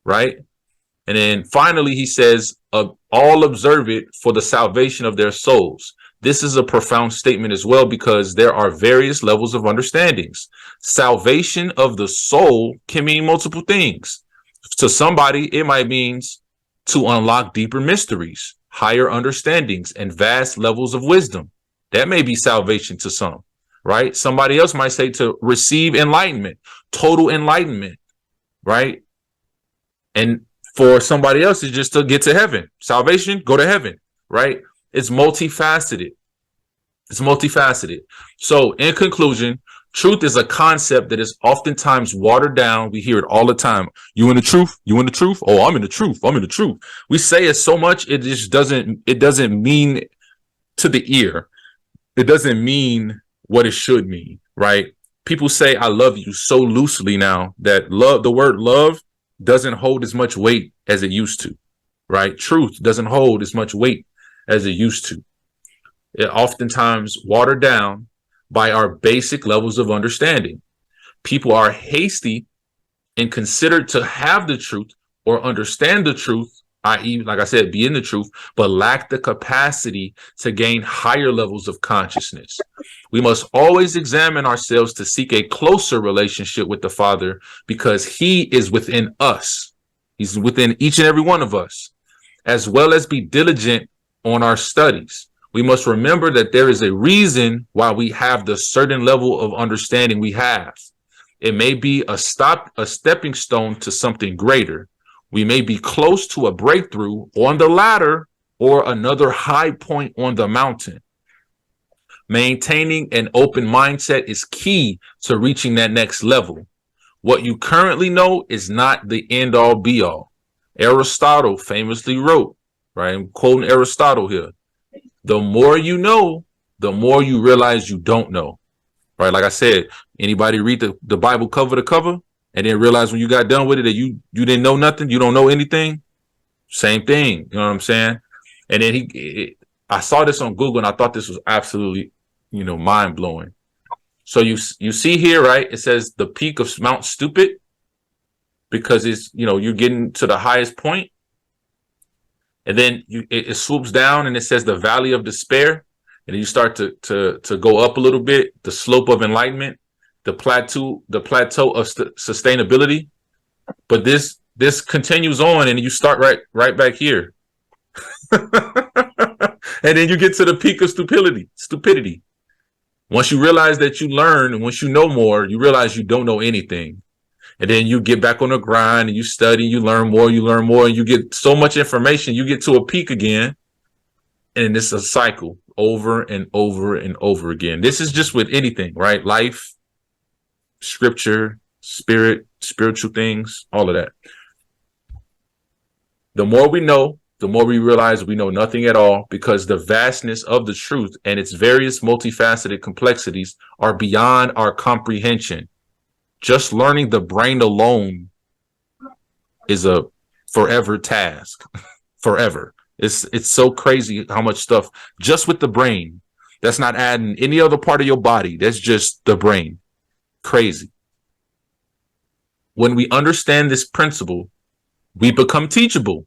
Right? And then finally he says, all observe it for the salvation of their souls. This is a profound statement as well, because there are various levels of understandings. Salvation of the soul can mean multiple things. To somebody, it might mean to unlock deeper mysteries, higher understandings, and vast levels of wisdom. That may be salvation to some, right? Somebody else might say to receive enlightenment, total enlightenment, right? And for somebody else, it's just to get to heaven. Salvation, go to heaven, right? It's multifaceted. It's multifaceted. So in conclusion, truth is a concept that is oftentimes watered down. We hear it all the time. You in the truth? You in the truth? Oh, I'm in the truth. I'm in the truth. We say it so much, it just doesn't mean to the ear. It doesn't mean what it should mean, right? People say I love you so loosely now that the word love doesn't hold as much weight as it used to, right? Truth doesn't hold as much weight as it used to. It oftentimes watered down by our basic levels of understanding. People are hasty and considered to have the truth or understand the truth, i.e., like I said, be in the truth, but lack the capacity to gain higher levels of consciousness. We must always examine ourselves to seek a closer relationship with the Father, because he is within us. He's within each and every one of us, as well as be diligent on our studies. We must remember that there is a reason why we have the certain level of understanding we have. It may be a stepping stone to something greater. We may be close to a breakthrough on the ladder or another high point on the mountain. Maintaining an open mindset is key to reaching that next level. What you currently know is not the end all be all. Aristotle famously wrote, right? I'm quoting Aristotle here. The more you know, the more you realize you don't know, right? Like I said, anybody read the Bible cover to cover and then realize when you got done with it that you didn't know nothing, you don't know anything? Same thing, you know what I'm saying? And then I saw this on Google and I thought this was absolutely, mind blowing. So you see here, right? It says the peak of Mount Stupid, because it's, you're getting to the highest point. And then it swoops down and it says the Valley of Despair. And then you start to go up a little bit, the slope of enlightenment, the plateau of sustainability. But this continues on and you start right back here. And then you get to the peak of stupidity. Once you realize that you learn, and once you know more, you realize you don't know anything. And then you get back on the grind and you study, you learn more, and you get so much information, you get to a peak again. And it's a cycle over and over and over again. This is just with anything, right? Life, scripture, spirit, spiritual things, all of that. The more we know, the more we realize we know nothing at all, because the vastness of the truth and its various multifaceted complexities are beyond our comprehension. Just learning the brain alone is a forever task. Forever. It's so crazy how much stuff just with the brain. That's not adding any other part of your body. That's just the brain. Crazy. When we understand this principle, we become teachable.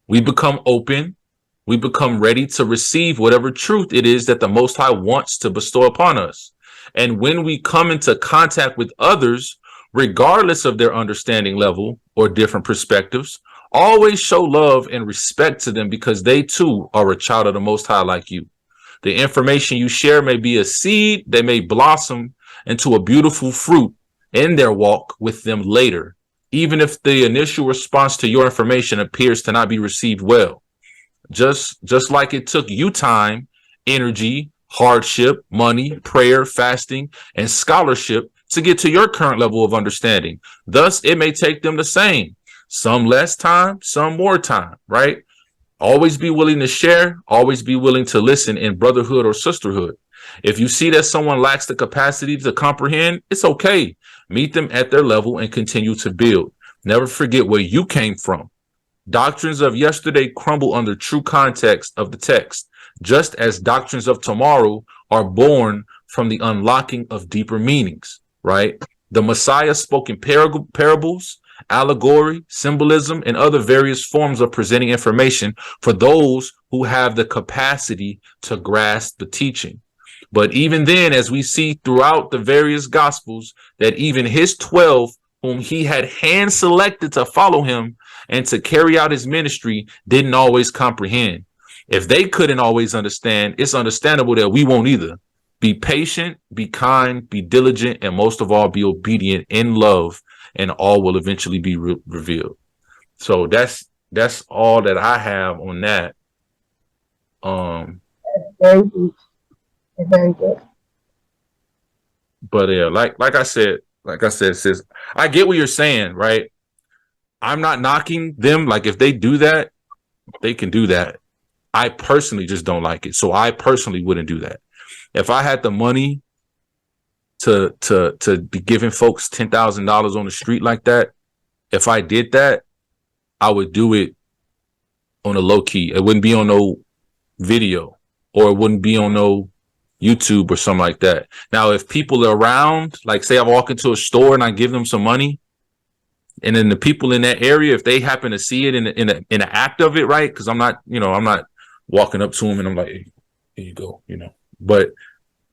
We become open. We become ready to receive whatever truth it is that the Most High wants to bestow upon us. And when we come into contact with others, regardless of their understanding level or different perspectives, always show love and respect to them, because they too are a child of the Most High like you. The information you share may be a seed. They may blossom into a beautiful fruit in their walk with them later, even if the initial response to your information appears to not be received well. Just like it took you time, energy, hardship, money, prayer, fasting, and scholarship to get to your current level of understanding. Thus, it may take them the same. Some less time, some more time, right? Always be willing to share, always be willing to listen in brotherhood or sisterhood. If you see that someone lacks the capacity to comprehend, it's okay. Meet them at their level and continue to build. Never forget where you came from. Doctrines of yesterday crumble under true context of the text, just as doctrines of tomorrow are born from the unlocking of deeper meanings, right? The Messiah spoke in parables, allegory, symbolism, and other various forms of presenting information for those who have the capacity to grasp the teaching. But even then, as we see throughout the various gospels, that even his 12, whom he had hand selected to follow him and to carry out his ministry, didn't always comprehend. If they couldn't always understand, it's understandable that we won't either. Be patient, be kind, be diligent, and most of all, be obedient in love, and all will eventually be revealed. So that's all that I have on that. Very deep. It's very good. But yeah, like I said, sis, I get what you're saying, right? I'm not knocking them. Like, if they do that, they can do that. I personally just don't like it. So I personally wouldn't do that. If I had the money to be giving folks $10,000 on the street like that, if I did that, I would do it on a low key. It wouldn't be on no video, or it wouldn't be on no YouTube or something like that. Now, if people are around, like say I walk into a store and I give them some money, and then the people in that area, if they happen to see it in the act of it, right? Because I'm not walking up to them and I'm like, hey, here you go, But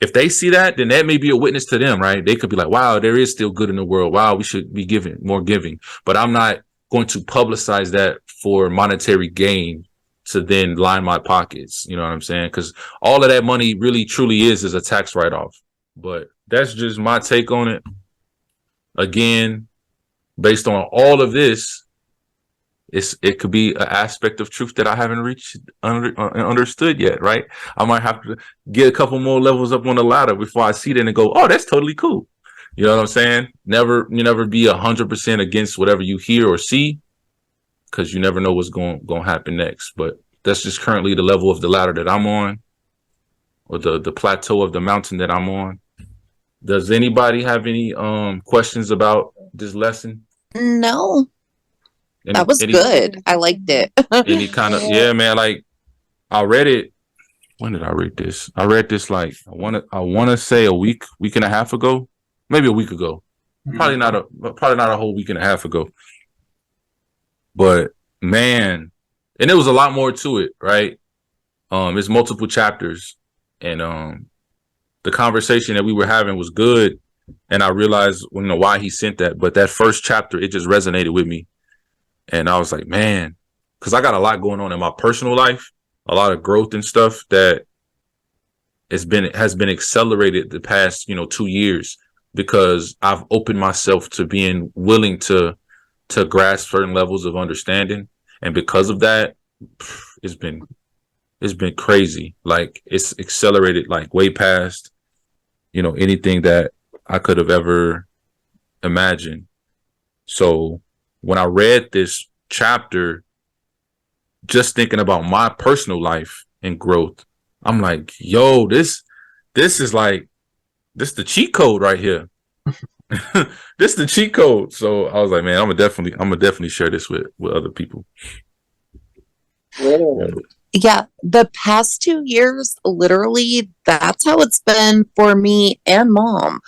if they see that, then that may be a witness to them, right? They could be like, wow, there is still good in the world. Wow, we should be more giving. But I'm not going to publicize that for monetary gain to then line my pockets. You know what I'm saying? Because all of that money really truly is a tax write-off. But that's just my take on it. Again, based on all of this, it could be an aspect of truth that I haven't understood yet, right? I might have to get a couple more levels up on the ladder before I see that and go, oh, that's totally cool. You know what I'm saying? Never be 100% against whatever you hear or see, because you never know what's going to happen next. But that's just currently the level of the ladder that I'm on, or the plateau of the mountain that I'm on. Does anybody have any questions about this lesson? No. That was good. I liked it. Any kind of, yeah, man. Like, I read it. When did I read this? I read this like I want to say a week and a half ago, maybe a week ago. Probably not a whole week and a half ago. But man, and there was a lot more to it, right? It's multiple chapters, and the conversation that we were having was good, and I realized why he sent that. But that first chapter, it just resonated with me. And I was like, man, because I got a lot going on in my personal life, a lot of growth and stuff that has been accelerated the past, 2 years, because I've opened myself to being willing to grasp certain levels of understanding. And because of that, it's been crazy. Like, it's accelerated like way past, anything that I could have ever imagined. So when I read this chapter, just thinking about my personal life and growth, I'm like, yo, this is the cheat code right here. This is the cheat code. So I was like, man, I'm gonna definitely share this with other people. Literally. Yeah, the past 2 years, literally, that's how it's been for me and mom.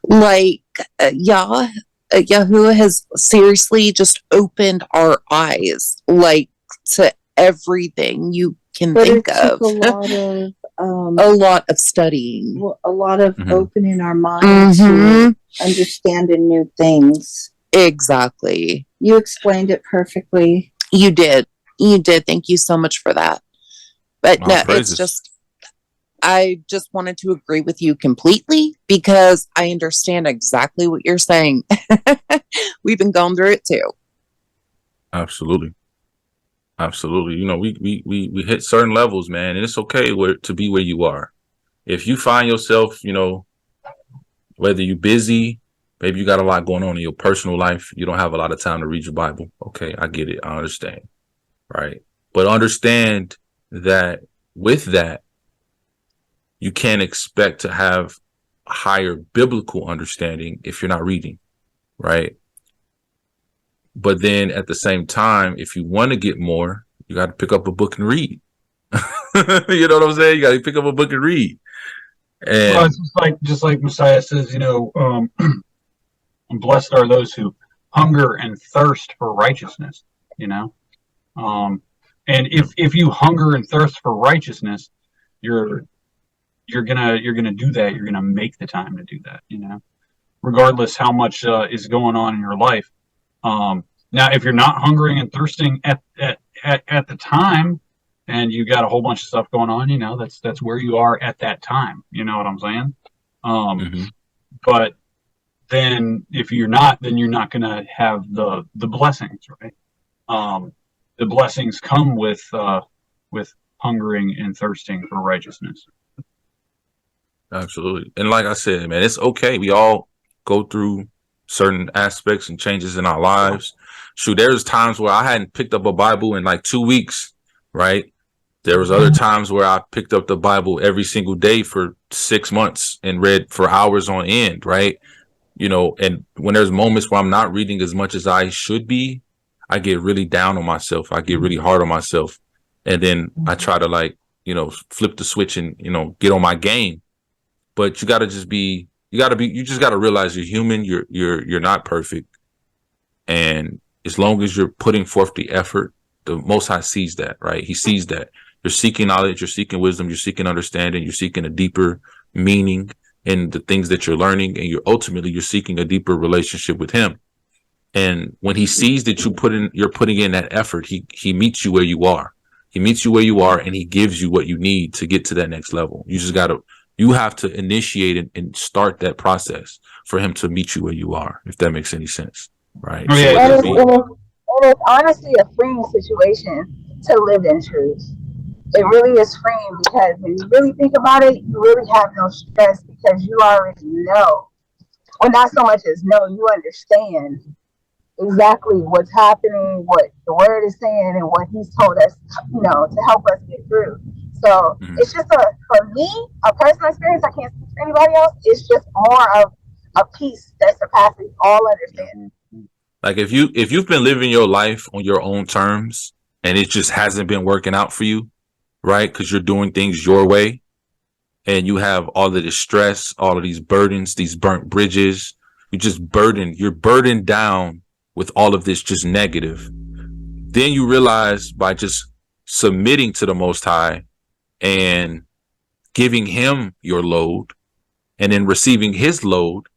Like, Yahoo has seriously just opened our eyes, like, to everything you can But think it took of. a lot of studying, a lot of Mhm. opening our minds to understanding new things. Exactly. You explained it perfectly. You did. Thank you so much for that. But All no, it's praises. just, I just wanted to agree with you completely because I understand exactly what you're saying. We've been going through it too. Absolutely. You know, we hit certain levels, man, and it's okay to be where you are. If you find yourself, you know, whether you're busy, maybe you got a lot going on in your personal life, you don't have a lot of time to read your Bible. Okay, I get it. I understand. Right. But understand that with that, you can't expect to have higher biblical understanding if you're not reading. Right. But then at the same time, if you want to get more, you got to pick up a book and read. You know what I'm saying? You got to pick up a book and read. And Well, it's just like Messiah says, you know, blessed are those who hunger and thirst for righteousness. You know, and if you hunger and thirst for righteousness, you're gonna do that. You're gonna make the time to do that. You know, regardless how much is going on in your life. Now, if you're not hungering and thirsting at the time, and you got a whole bunch of stuff going on, you know, that's where you are at that time. You know what I'm saying? But then if you're not, then you're not going to have the blessings, right? The blessings come with hungering and thirsting for righteousness. absolutely. And like I said, man, it's okay. We all go through certain aspects and changes in our lives. Shoot, there's times where I hadn't picked up a Bible in like 2 weeks, right? There was other times where I picked up the Bible every single day for 6 months and read for hours on end, right? You know, and when there's moments where I'm not reading as much as I should be, I get really down on myself. I get really hard on myself. And then I try to, like, you know, flip the switch and, you know, get on my game. But you got to just be, you just got to realize you're human. You're not perfect. And as long as you're putting forth the effort, the Most High sees that, right? He sees that you're seeking knowledge, you're seeking wisdom, you're seeking understanding, you're seeking a deeper meaning in the things that you're learning, and you're seeking a deeper relationship with Him. And when He sees that you're putting in that effort, he meets you where you are. He meets you where you are, and He gives you what you need to get to that next level. You have to initiate and start that process for Him to meet you where you are, if that makes any sense, right? Oh, yeah. So And it's honestly a freeing situation to live in truth. It really is freeing because when you really think about it, you really have no stress because you already know. Well, not so much as know, you understand exactly what's happening, what the word is saying, and what He's told us, you know, to help us get through. So it's just for me, a personal experience. I can't speak for anybody else. It's just more of a peace that surpasses all understanding. like if you've been living your life on your own terms and it just hasn't been working out for you, right? Because you're doing things your way, and you have all of this stress, all of these burdens, these burnt bridges. You're burdened down with all of this just negative. Then you realize by just submitting to the Most High and giving Him your load, and then receiving His load,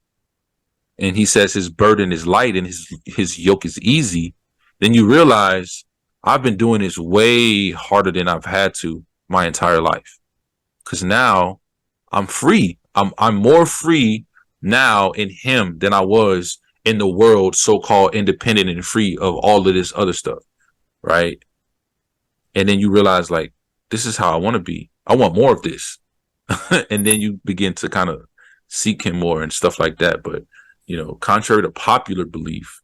and He says His burden is light and his yoke is easy, then you realize I've been doing this way harder than I've had to my entire life. Because now I'm free. I'm more free now in Him than I was in the world, so-called independent and free of all of this other stuff, right? And then you realize, like, this is how I want to be. I want more of this. And then you begin to kind of seek Him more and stuff like that. But, you know, contrary to popular belief,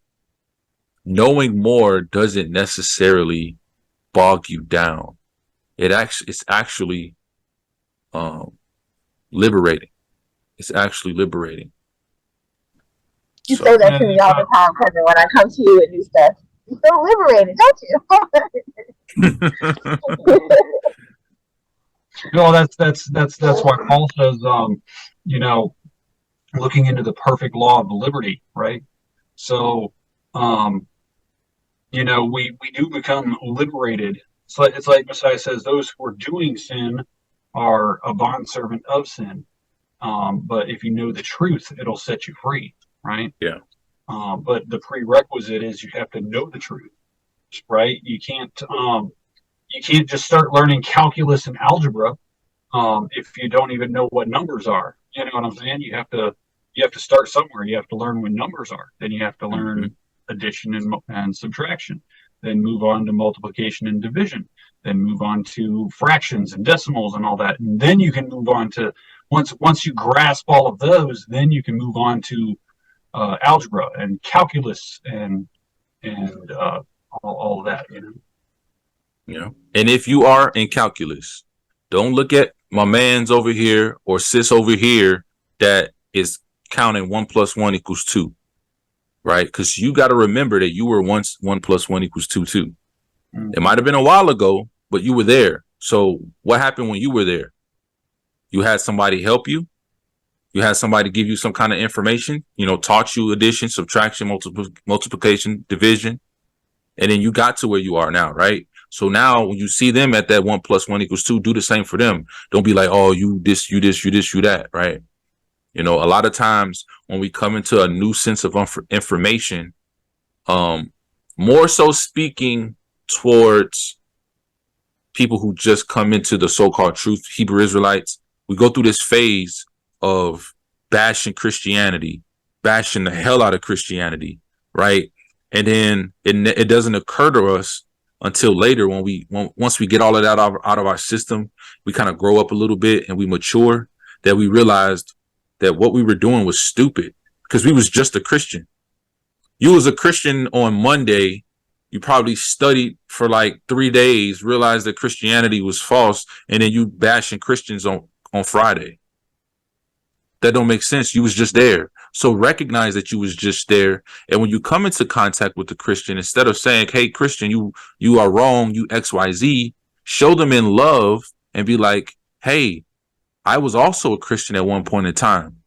knowing more doesn't necessarily bog you down. It's actually liberating. It's actually liberating. You So say that to me all the time, cousin, when I come to you with new stuff. You feel liberated, don't you? No, that's why Paul says, you know, looking into the perfect law of liberty, right? So, you know, we do become liberated. It's like Messiah says, those who are doing sin are a bondservant of sin. But if you know the truth, it'll set you free, right? yeah. But the prerequisite is you have to know the truth, right? You can't just start learning calculus and algebra if you don't even know what numbers are. You know what I'm saying? You have to start somewhere. You have to learn what numbers are. Then you have to learn addition and subtraction. Then move on to multiplication and division. Then move on to fractions and decimals and all that. And then you can move on to once you grasp all of those, then you can move on to algebra and calculus and all of that. You know. Yeah. And if you are in calculus, don't look at my man's over here or sis over here that is counting 1 + 1 = 2, right? Because you got to remember that you were once 1 + 1 = 2 too. It might have been a while ago, but you were there. So what happened when you were there? You had somebody help you. You had somebody give you some kind of information, you know, taught you addition, subtraction, multiplication, division. And then you got to where you are now, right? So now when you see them at that 1 + 1 = 2, do the same for them. Don't be like, oh, you this, you this, you this, you that, right? You know, a lot of times when we come into a new sense of information, more so speaking towards people who just come into the so-called truth, Hebrew Israelites, we go through this phase of bashing Christianity, bashing the hell out of Christianity, right? And then it doesn't occur to us until later once we get all of that out of our system, we kind of grow up a little bit and we mature, that we realized that what we were doing was stupid because we was just a Christian. You was a Christian on Monday. You probably studied for like 3 days, realized that Christianity was false, and then you bashing Christians on Friday. That don't make sense. You was just there. So recognize that you was just there. And when you come into contact with the Christian, instead of saying, hey, Christian, you are wrong, you XYZ, show them in love and be like, hey, I was also a Christian at one point in time,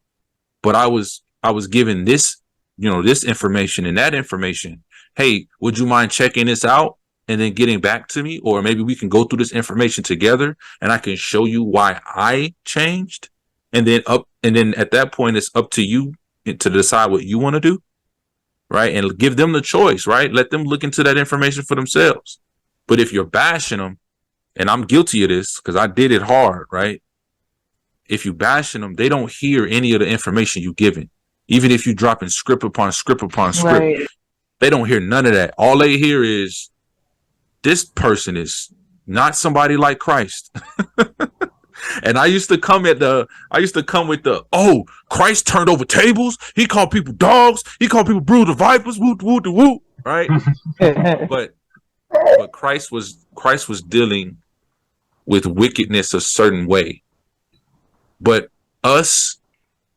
but I was given this, you know, this information and that information. Hey, would you mind checking this out and then getting back to me? Or maybe we can go through this information together and I can show you why I changed. And then at that point, it's up to you to decide what you want to do, right? And give them the choice, right? Let them look into that information for themselves. But if you're bashing them, and I'm guilty of this because I did it hard, right? If you bashing them, they don't hear any of the information you're giving. Even if you're dropping script upon script upon script, Right. they don't hear none of that. All they hear is this person is not somebody like Christ. And I used to come with the, oh, Christ turned over tables. He called people dogs. He called people brood of vipers. Woo, woo, woo, right? but Christ was dealing with wickedness a certain way. But us,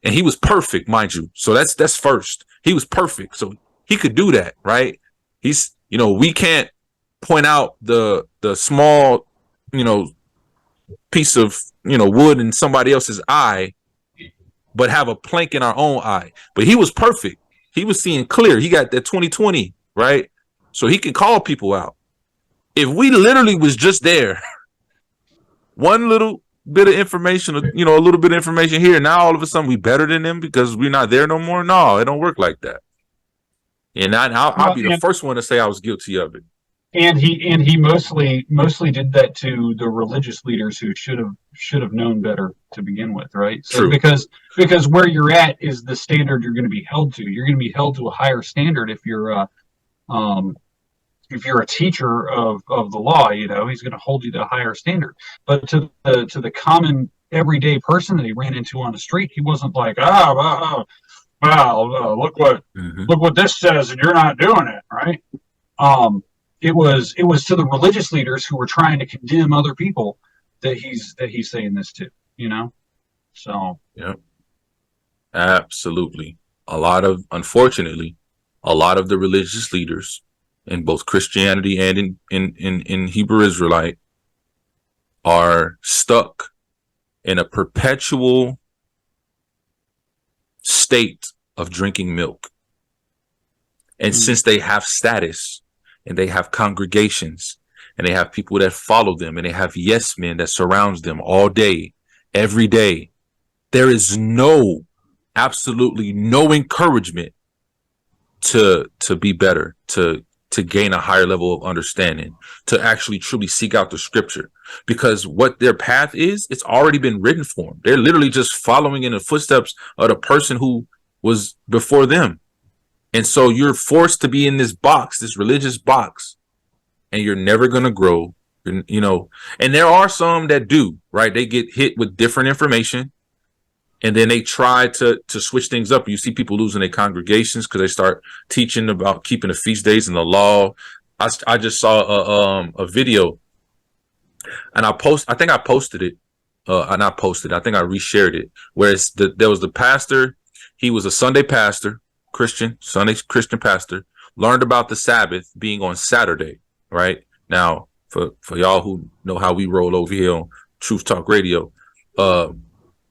and he was perfect, mind you. So that's first. He was perfect. So he could do that, right? He's, you know, we can't point out the small, you know, piece of, you know, wood in somebody else's eye, but have a plank in our own eye. But he was perfect. He was seeing clear. He got that 20/20, right? So he can call people out. If we literally was just there, one little bit of information, you know, a little bit of information here, now all of a sudden we better than them because we're not there no more. No, it don't work like that. And I'll be the first one to say I was guilty of it. And he mostly did that to the religious leaders who should have known better to begin with, right? So True. because where you're at is the standard you're going to be held to. You're going to be held to a higher standard if you're a teacher of the law. You know, he's going to hold you to a higher standard. But to the common everyday person that he ran into on the street, he wasn't like, look what this says, and you're not doing it, right? It was to the religious leaders who were trying to condemn other people that he's saying this to, you know? So yeah, absolutely. unfortunately, a lot of the religious leaders in both Christianity and in Hebrew Israelite are stuck in a perpetual state of drinking milk. And since they have status and they have congregations and they have people that follow them and they have yes men that surrounds them all day, every day, there is absolutely no encouragement to be better, to gain a higher level of understanding, to actually truly seek out the scripture, because what their path is, it's already been written for them. They're literally just following in the footsteps of the person who was before them. And so you're forced to be in this box, this religious box, and you're never going to grow, you know. And there are some that do, right? They get hit with different information and then they try to switch things up. You see people losing their congregations because they start teaching about keeping the feast days and the law. I just saw a video, and I think I posted it. I think I reshared it, where there was the pastor. He was a Sunday pastor, Sunday Christian pastor, learned about the Sabbath being on Saturday, right? Now, for y'all who know how we roll over here on Truth Talk Radio,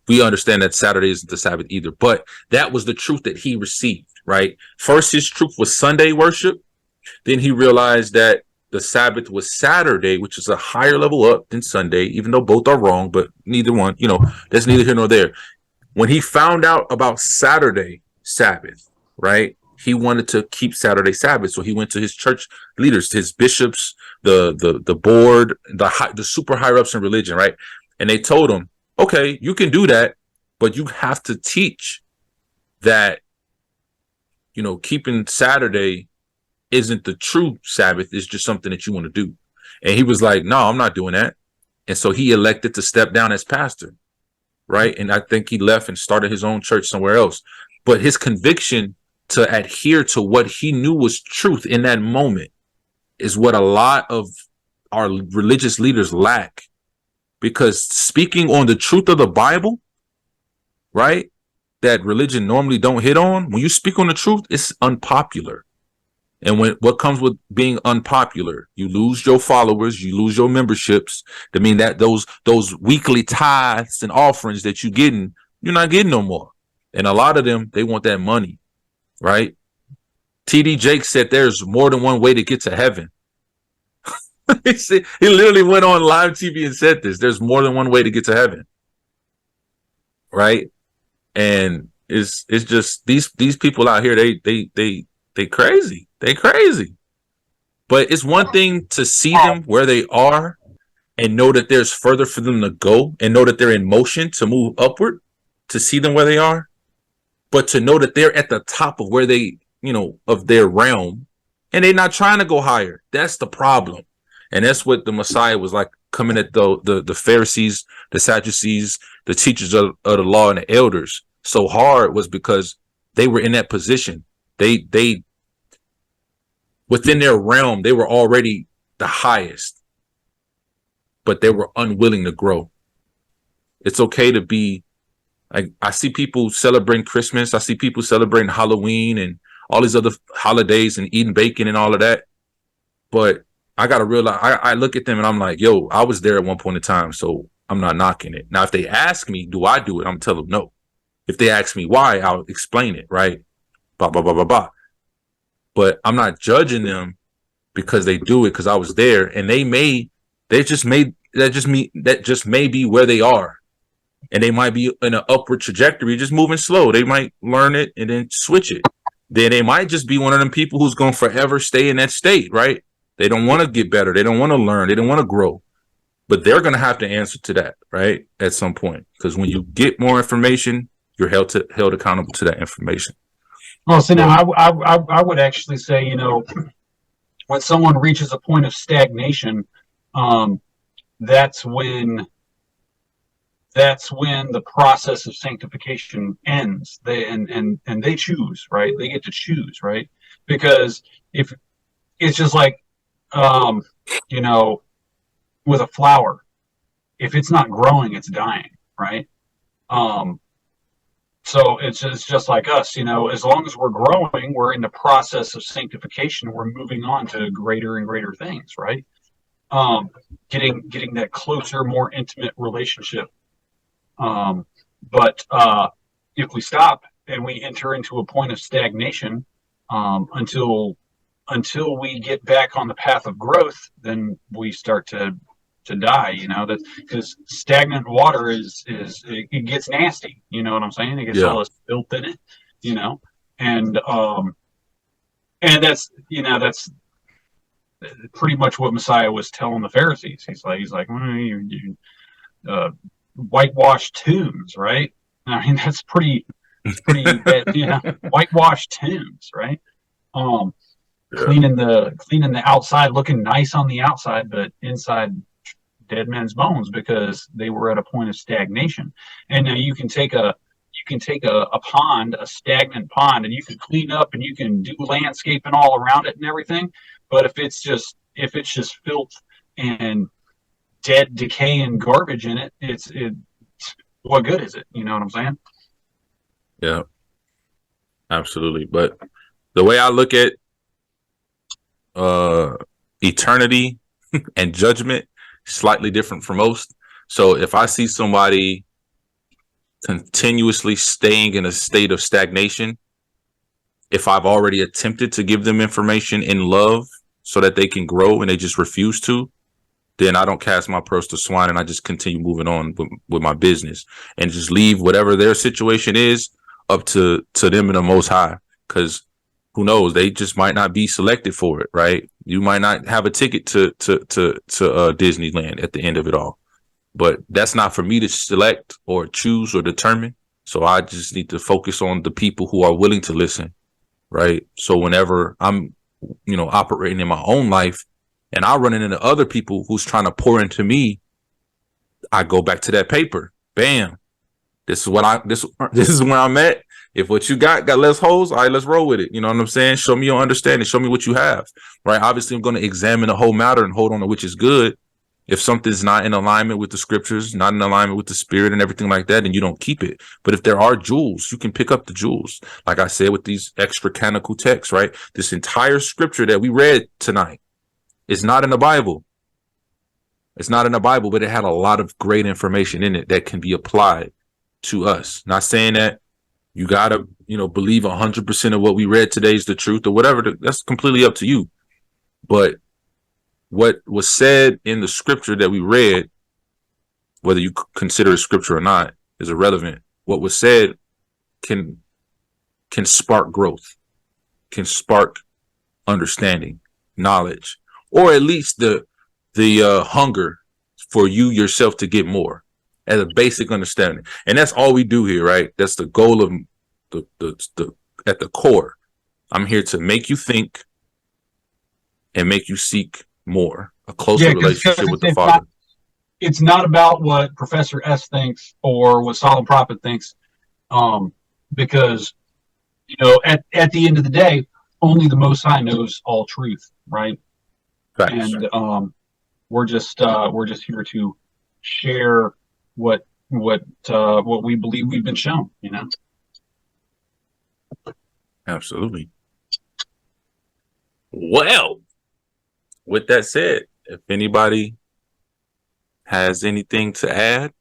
we understand that Saturday isn't the Sabbath either, but that was the truth that he received, right? First, his truth was Sunday worship. Then he realized that the Sabbath was Saturday, which is a higher level up than Sunday, even though both are wrong, but neither one, you know, that's neither here nor there. When he found out about Saturday Sabbath, right, he wanted to keep Saturday Sabbath. So he went to his church leaders, his bishops, the board, the super higher ups in religion, right? And they told him, okay, you can do that, but you have to teach that, you know, keeping Saturday isn't the true Sabbath. It's just something that you want to do. And he was like, no, I'm not doing that. And so he elected to step down as pastor, right? And I think he left and started his own church somewhere else. But his conviction to adhere to what he knew was truth in that moment is what a lot of our religious leaders lack. Because speaking on the truth of the Bible, right, that religion normally don't hit on, when you speak on the truth, it's unpopular. And what comes with being unpopular, you lose your followers, you lose your memberships. That mean that those weekly tithes and offerings that you're not getting no more. And a lot of them, they want that money, right? TD Jakes said there's more than one way to get to heaven. He literally went on live TV and said this. There's more than one way to get to heaven, right? And it's just these people out here. They crazy. They crazy. But it's one thing to see them where they are and know that there's further for them to go and know that they're in motion to move upward, to see them where they are. But to know that they're at the top of where they, you know, of their realm, and they're not trying to go higher. That's the problem. And that's what the Messiah was like, coming at the Pharisees, the Sadducees, the teachers of the law, and the elders so hard, was because they were in that position. They within their realm, they were already the highest, but they were unwilling to grow. It's okay to be like, I see people celebrating Christmas. I see people celebrating Halloween and all these other holidays and eating bacon and all of that. But I got to realize, I look at them and I'm like, yo, I was there at one point in time, so I'm not knocking it. Now, if they ask me, do I do it? I'm telling them no. If they ask me why, I'll explain it, right? Blah, blah, blah, blah, blah. But I'm not judging them because they do it because I was there. And that just may be where they are. And they might be in an upward trajectory, just moving slow. They might learn it and then switch it. Then they might just be one of them people who's going to forever stay in that state, right? They don't want to get better. They don't want to learn. They don't want to grow. But they're going to have to answer to that, right? At some point. Because when you get more information, you're held accountable to that information. Well, so now I would actually say, you know, when someone reaches a point of stagnation, that's when the process of sanctification ends. And they choose, right? They get to choose, right? Because if it's just like, you know, with a flower, if it's not growing, it's dying, right? So it's just like us, you know, as long as we're growing, we're in the process of sanctification. We're moving on to greater and greater things, right? Um, getting that closer, more intimate relationship. But if we stop and we enter into a point of stagnation, until we get back on the path of growth, then we start to die. You know, that because stagnant water it gets nasty. You know what I'm saying? It gets all this filth in it. You know, and that's pretty much what Messiah was telling the Pharisees. He's like, you whitewashed tombs, right? I mean, that's pretty bad, whitewashed tombs, right? Cleaning the outside, looking nice on the outside, but inside dead men's bones because they were at a point of stagnation. And now you can take a pond, a stagnant pond, and you can clean up and you can do landscaping all around it and everything. But if it's just filth and dead, decay, and garbage in it, it's what good is it? You know what I'm saying? Yeah, absolutely. But the way I look at eternity and judgment, slightly different from most. So if I see somebody continuously staying in a state of stagnation, if I've already attempted to give them information in love so that they can grow and they just refuse to, then I don't cast my pearls to swine and I just continue moving on with my business and just leave whatever their situation is up to them and the Most High. Because who knows, they just might not be selected for it, right? You might not have a ticket to Disneyland at the end of it all. But that's not for me to select or choose or determine. So I just need to focus on the people who are willing to listen, right? So whenever I'm, operating in my own life and I run into other people who's trying to pour into me, I go back to that paper. Bam. This is where I'm at. If what you got less holes, all right, let's roll with it. You know what I'm saying? Show me your understanding. Show me what you have, right? Obviously, I'm going to examine the whole matter and hold on to which is good. If something's not in alignment with the scriptures, not in alignment with the spirit and everything like that, then you don't keep it. But if there are jewels, you can pick up the jewels. Like I said, with these extra canonical texts, right? This entire scripture that we read tonight is not in the Bible. It's not in the Bible, but it had a lot of great information in it that can be applied to us. Not saying that you got to, believe 100% of what we read today is the truth or whatever. That's completely up to you. But what was said in the scripture that we read, whether you consider it scripture or not, is irrelevant. What was said can spark growth, can spark understanding, knowledge, or at least the hunger for you yourself to get more as a basic understanding. And that's all we do here, right? That's the goal of the at the core. I'm here to make you think and make you seek more, a closer relationship with the Father. It's not about what Professor S thinks or what Solemn Prophet thinks, because at the end of the day, only the Most High knows all truth, right? Right. And we're just here to share what we believe we've been shown, Absolutely. Well, with that said, if anybody has anything to add,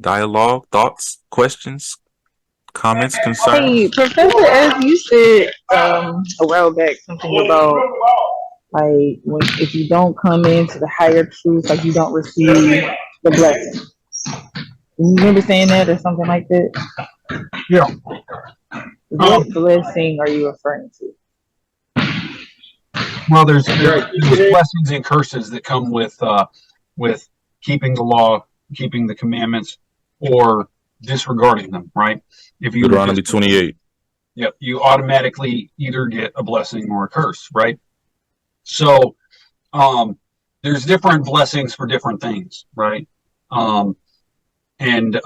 dialogue, thoughts, questions, comments, concerns. Hey, Professor S, you said a while back something about like if you don't come into the higher truth, like you don't receive the blessing. You remember saying that or something like that? Yeah. What blessing are you referring to? Well, there's blessings and curses that come with keeping the law, keeping the commandments, or disregarding them, right? If you Deuteronomy 28. Yep, you automatically either get a blessing or a curse, right? So there's different blessings for different things, right? And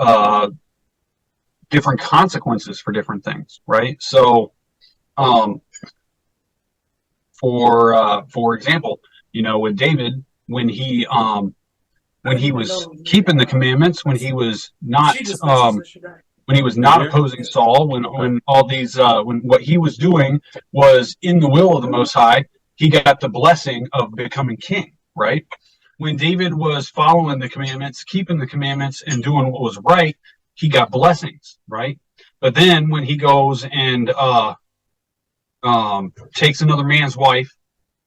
different consequences for different things, right? So for example, with David, when he was keeping the commandments, when he was not when he was not opposing Saul, when all these when what he was doing was in the will of the Most High, he got the blessing of becoming king, right? When David was following the commandments, keeping the commandments, and doing what was right, he got blessings, right? But then when he goes and takes another man's wife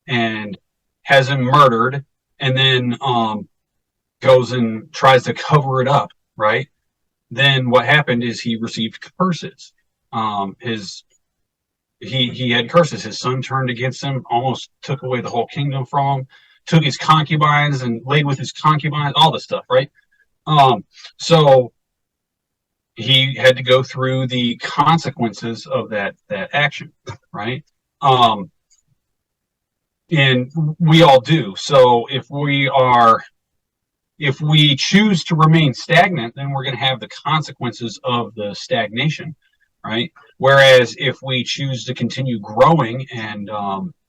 and has him murdered, and then goes and tries to cover it up, right? Then what happened is he received curses. He had curses. His son turned against him, almost took away the whole kingdom from him, took his concubines and laid with his concubines, all this stuff, right? So he had to go through the consequences of that action, right? And we all do. So if we choose to remain stagnant, then we're going to have the consequences of the stagnation, right? Whereas if we choose to continue growing and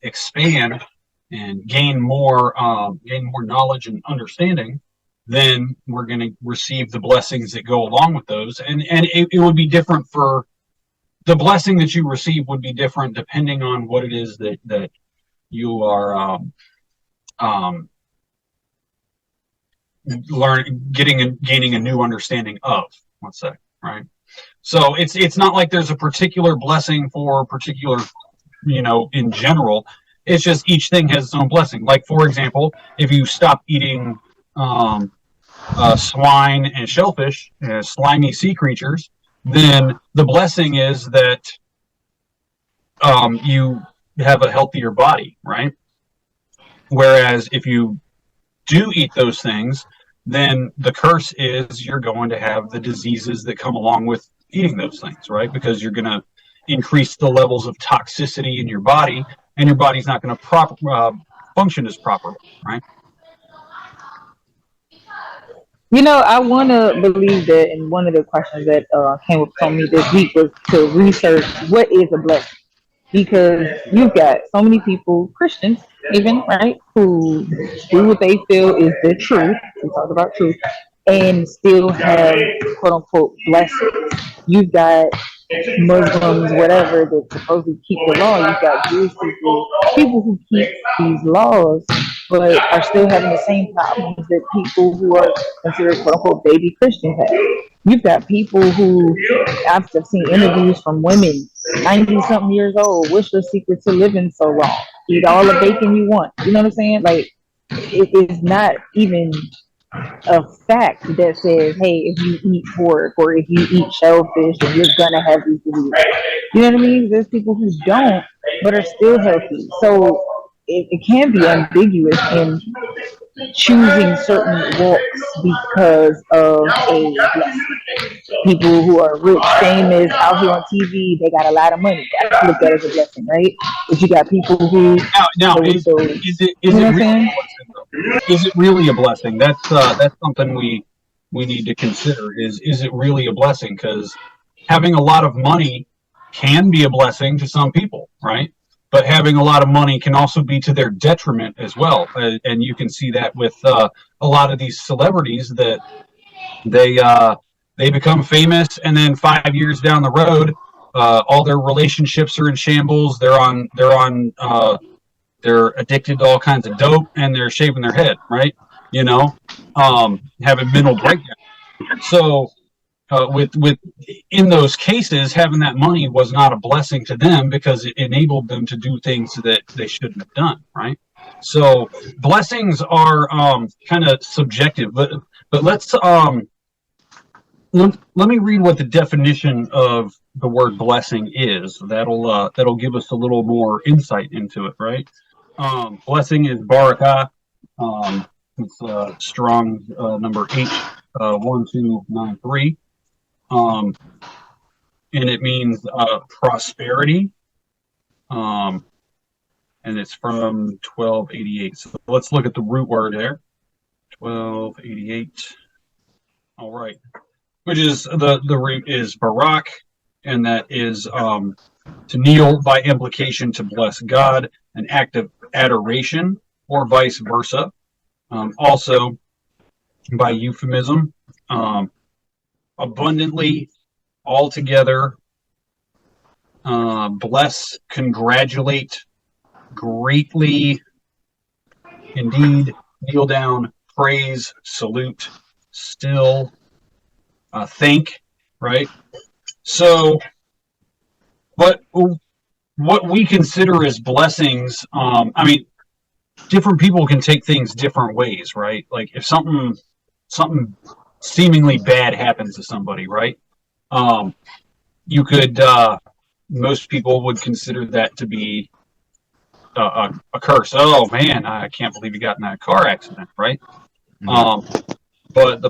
expand and gain more knowledge and understanding, then we're going to receive the blessings that go along with those. And it would be different for the blessing that you receive would be different depending on what it is that you are gaining a new understanding of, let's say, right? So it's not like there's a particular blessing for a particular, in general. It's just each thing has its own blessing. Like, for example, if you stop eating swine and shellfish, slimy sea creatures, then the blessing is that you have a healthier body, right? Whereas if you do eat those things, then the curse is you're going to have the diseases that come along with eating those things, right? Because you're going to increase the levels of toxicity in your body, and your body's not going to function as properly, right? I want to believe that, and one of the questions that came up to me this week was to research what is a blessing. Because you've got so many people, Christians even, right, who do what they feel is the truth. We talk about truth, and still have quote unquote blessings. You've got Muslims, whatever, that supposedly keep the law. You've got Jewish people who keep these laws, but are still having the same problems that people who are considered quote unquote baby Christians have. You've got people who, I've seen interviews from women, 90 something years old, what's the secret to living so long? Eat all the bacon you want. You know what I'm saying? Like, it is not even a fact that says, hey, if you eat pork or if you eat shellfish, then you're gonna have these diseases. You know what I mean? There's people who don't, but are still healthy. So it can be ambiguous in choosing certain walks because of a blessing. People who are rich, famous, out here on TV, they got a lot of money. That's looked at as a blessing, right? But you got people who is it really a blessing? That's something we need to consider. Is it really a blessing? Because having a lot of money can be a blessing to some people, right? But having a lot of money can also be to their detriment as well. And you can see that with a lot of these celebrities that they become famous, and then 5 years down the road, all their relationships are in shambles. They're addicted to all kinds of dope, and they're shaving their head, right? Having mental breakdown. So with in those cases, having that money was not a blessing to them because it enabled them to do things that they shouldn't have done, right? So blessings are kind of subjective, but let's let me read what the definition of the word blessing is. That'll give us a little more insight into it, right? Blessing is barakah. It's strong number 81293. And it means prosperity. And it's from 1288. So let's look at the root word there. 1288. All right. Which is the root is barak, and that is to kneel, by implication to bless God, an act of adoration, or vice versa. Also, by euphemism, abundantly, all together, bless, congratulate, greatly, indeed, kneel down, praise, salute, still, thank, right? So, what we consider as blessings, I mean, different people can take things different ways, right? Like if something seemingly bad happens to somebody, right? You could, most people would consider that to be a curse. Oh man, I can't believe you got in that car accident, right? But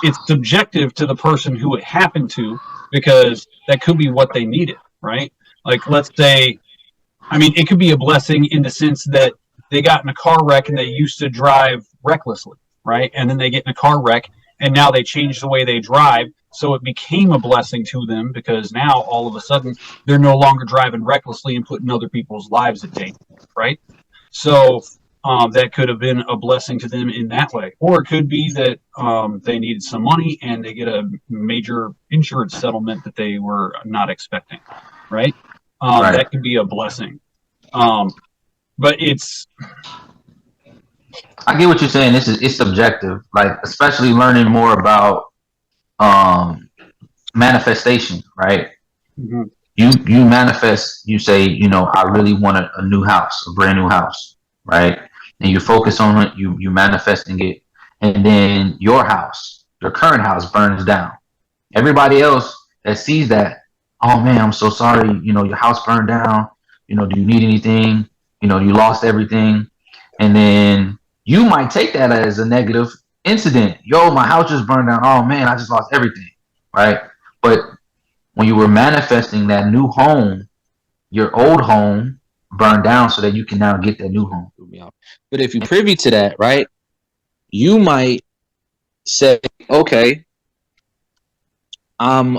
it's subjective to the person who it happened to, because that could be what they needed, right? Like, let's say, I mean, it could be a blessing in the sense that they got in a car wreck and they used to drive recklessly, right? And then they get in a car wreck and now they change the way they drive. So it became a blessing to them because now all of a sudden they're no longer driving recklessly and putting other people's lives at danger, right? So that could have been a blessing to them in that way. Or it could be that they needed some money and they get a major insurance settlement that they were not expecting, right? Right. That could be a blessing. But it's, I get what you're saying. It's subjective, like especially learning more about manifestation, right? mhm. You manifest. You say, I really want a new house, a brand new house, right? And you focus on it. You manifesting it, and then your house, your current house, burns down. Everybody else that sees that, oh man, I'm so sorry. Your house burned down. Do you need anything? You lost everything, and then you might take that as a negative incident. Yo, my house just burned down. Oh man, I just lost everything, right? But when you were manifesting that new home, your old home burned down so that you can now get that new home. But if you're privy to that, right, you might say, okay, I'm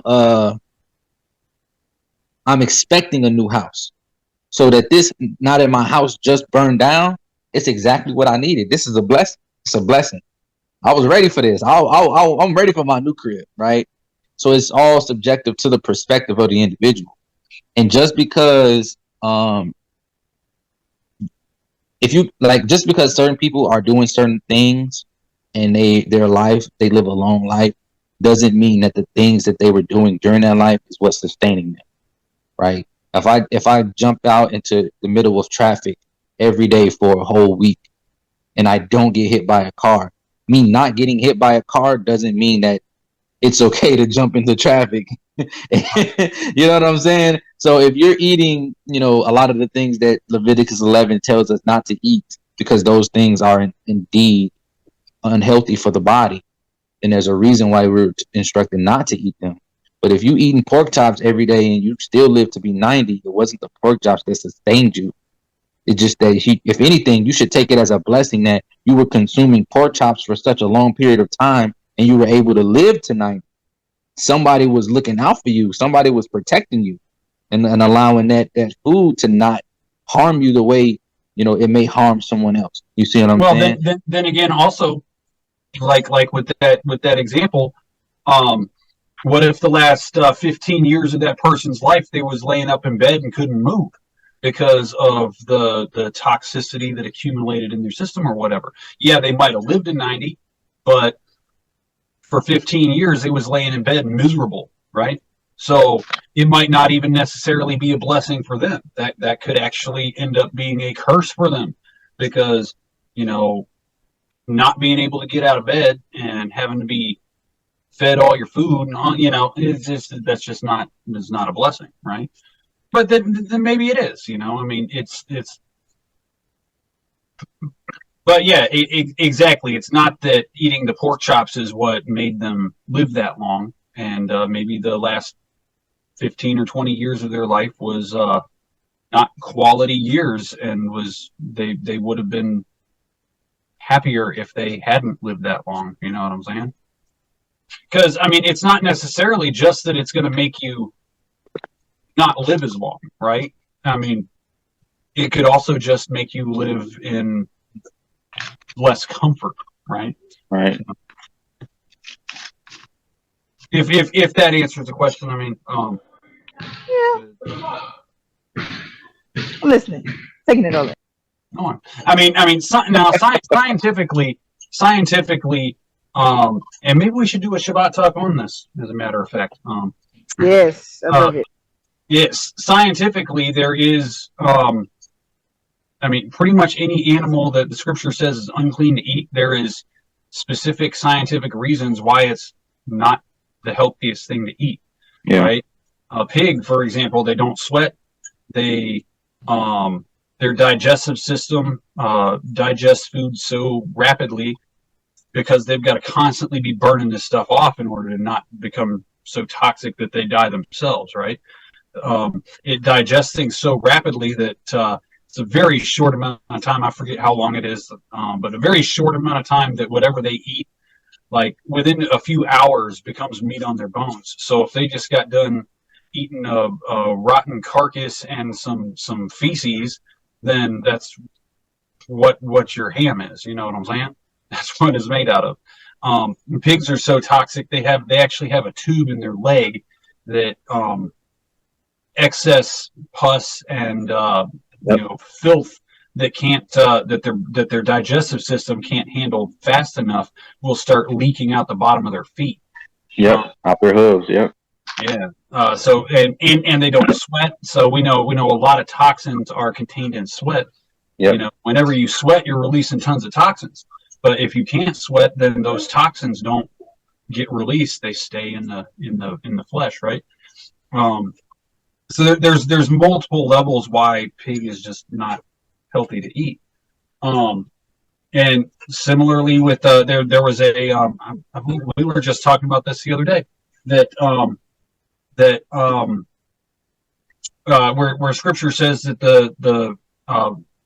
expecting a new house, so that now that my house just burned down, it's exactly what I needed. This is a blessing. It's a blessing. I was ready for this. I'm ready for my new crib, right? So it's all subjective to the perspective of the individual. And just because, just because certain people are doing certain things and they live a long life, doesn't mean that the things that they were doing during their life is what's sustaining them, right? If I jump out into the middle of traffic every day for a whole week and I don't get hit by a car, me not getting hit by a car doesn't mean that it's okay to jump into traffic. You know what I'm saying? So if you're eating, a lot of the things that Leviticus 11 tells us not to eat because those things are indeed unhealthy for the body, then there's a reason why we're instructed not to eat them. But if you eating pork chops every day and you still live to be 90, it wasn't the pork chops that sustained you. It's just that, if anything, you should take it as a blessing that you were consuming pork chops for such a long period of time and you were able to live to 90. Somebody was looking out for you. Somebody was protecting you and allowing that food to not harm you the way, it may harm someone else. You see what I'm saying? Well, then again, also, like with that example, what if the last 15 years of that person's life they was laying up in bed and couldn't move because of the toxicity that accumulated in their system or whatever? Yeah, they might have lived to 90, but for 15 years, it was laying in bed miserable, right? So it might not even necessarily be a blessing for them. That could actually end up being a curse for them because, not being able to get out of bed and having to be fed all your food, and that's just not a blessing, right? But then maybe it is, I mean, it's. But yeah, exactly. It's not that eating the pork chops is what made them live that long. And maybe the last 15 or 20 years of their life was not quality years, and they would have been happier if they hadn't lived that long. You know what I'm saying? Because, I mean, it's not necessarily just that it's going to make you not live as long, right? I mean, it could also just make you live in less comfort, right? Right. If that answers the question, I mean, Yeah, I'm listening, taking it all in. Now scientifically, and maybe we should do a Shabbat talk on this. As a matter of fact, Yes, I love it. yes, scientifically there is, pretty much any animal that the scripture says is unclean to eat, there is specific scientific reasons why it's not the healthiest thing to eat. Yeah. Right? A pig, for example, they don't sweat. They their digestive system digests food so rapidly because they've got to constantly be burning this stuff off in order to not become so toxic that they die themselves, right? It digests things so rapidly that it's a very short amount of time. I forget how long it is, but a very short amount of time that whatever they eat, like within a few hours, becomes meat on their bones. So if they just got done eating a rotten carcass and some feces, then that's what your ham is. You know what I'm saying? That's what it's made out of. Pigs are so toxic they actually have a tube in their leg that excess pus and filth that can't that their digestive system can't handle fast enough will start leaking out the bottom of their feet. Yep, out their hooves. Yep. Yeah. So and they don't sweat. So we know a lot of toxins are contained in sweat. Yep. Whenever you sweat, you're releasing tons of toxins. But if you can't sweat, then those toxins don't get released. They stay in the flesh, right? So there's multiple levels why pig is just not healthy to eat. And similarly with there was a I believe we were just talking about this the other day that where scripture says that the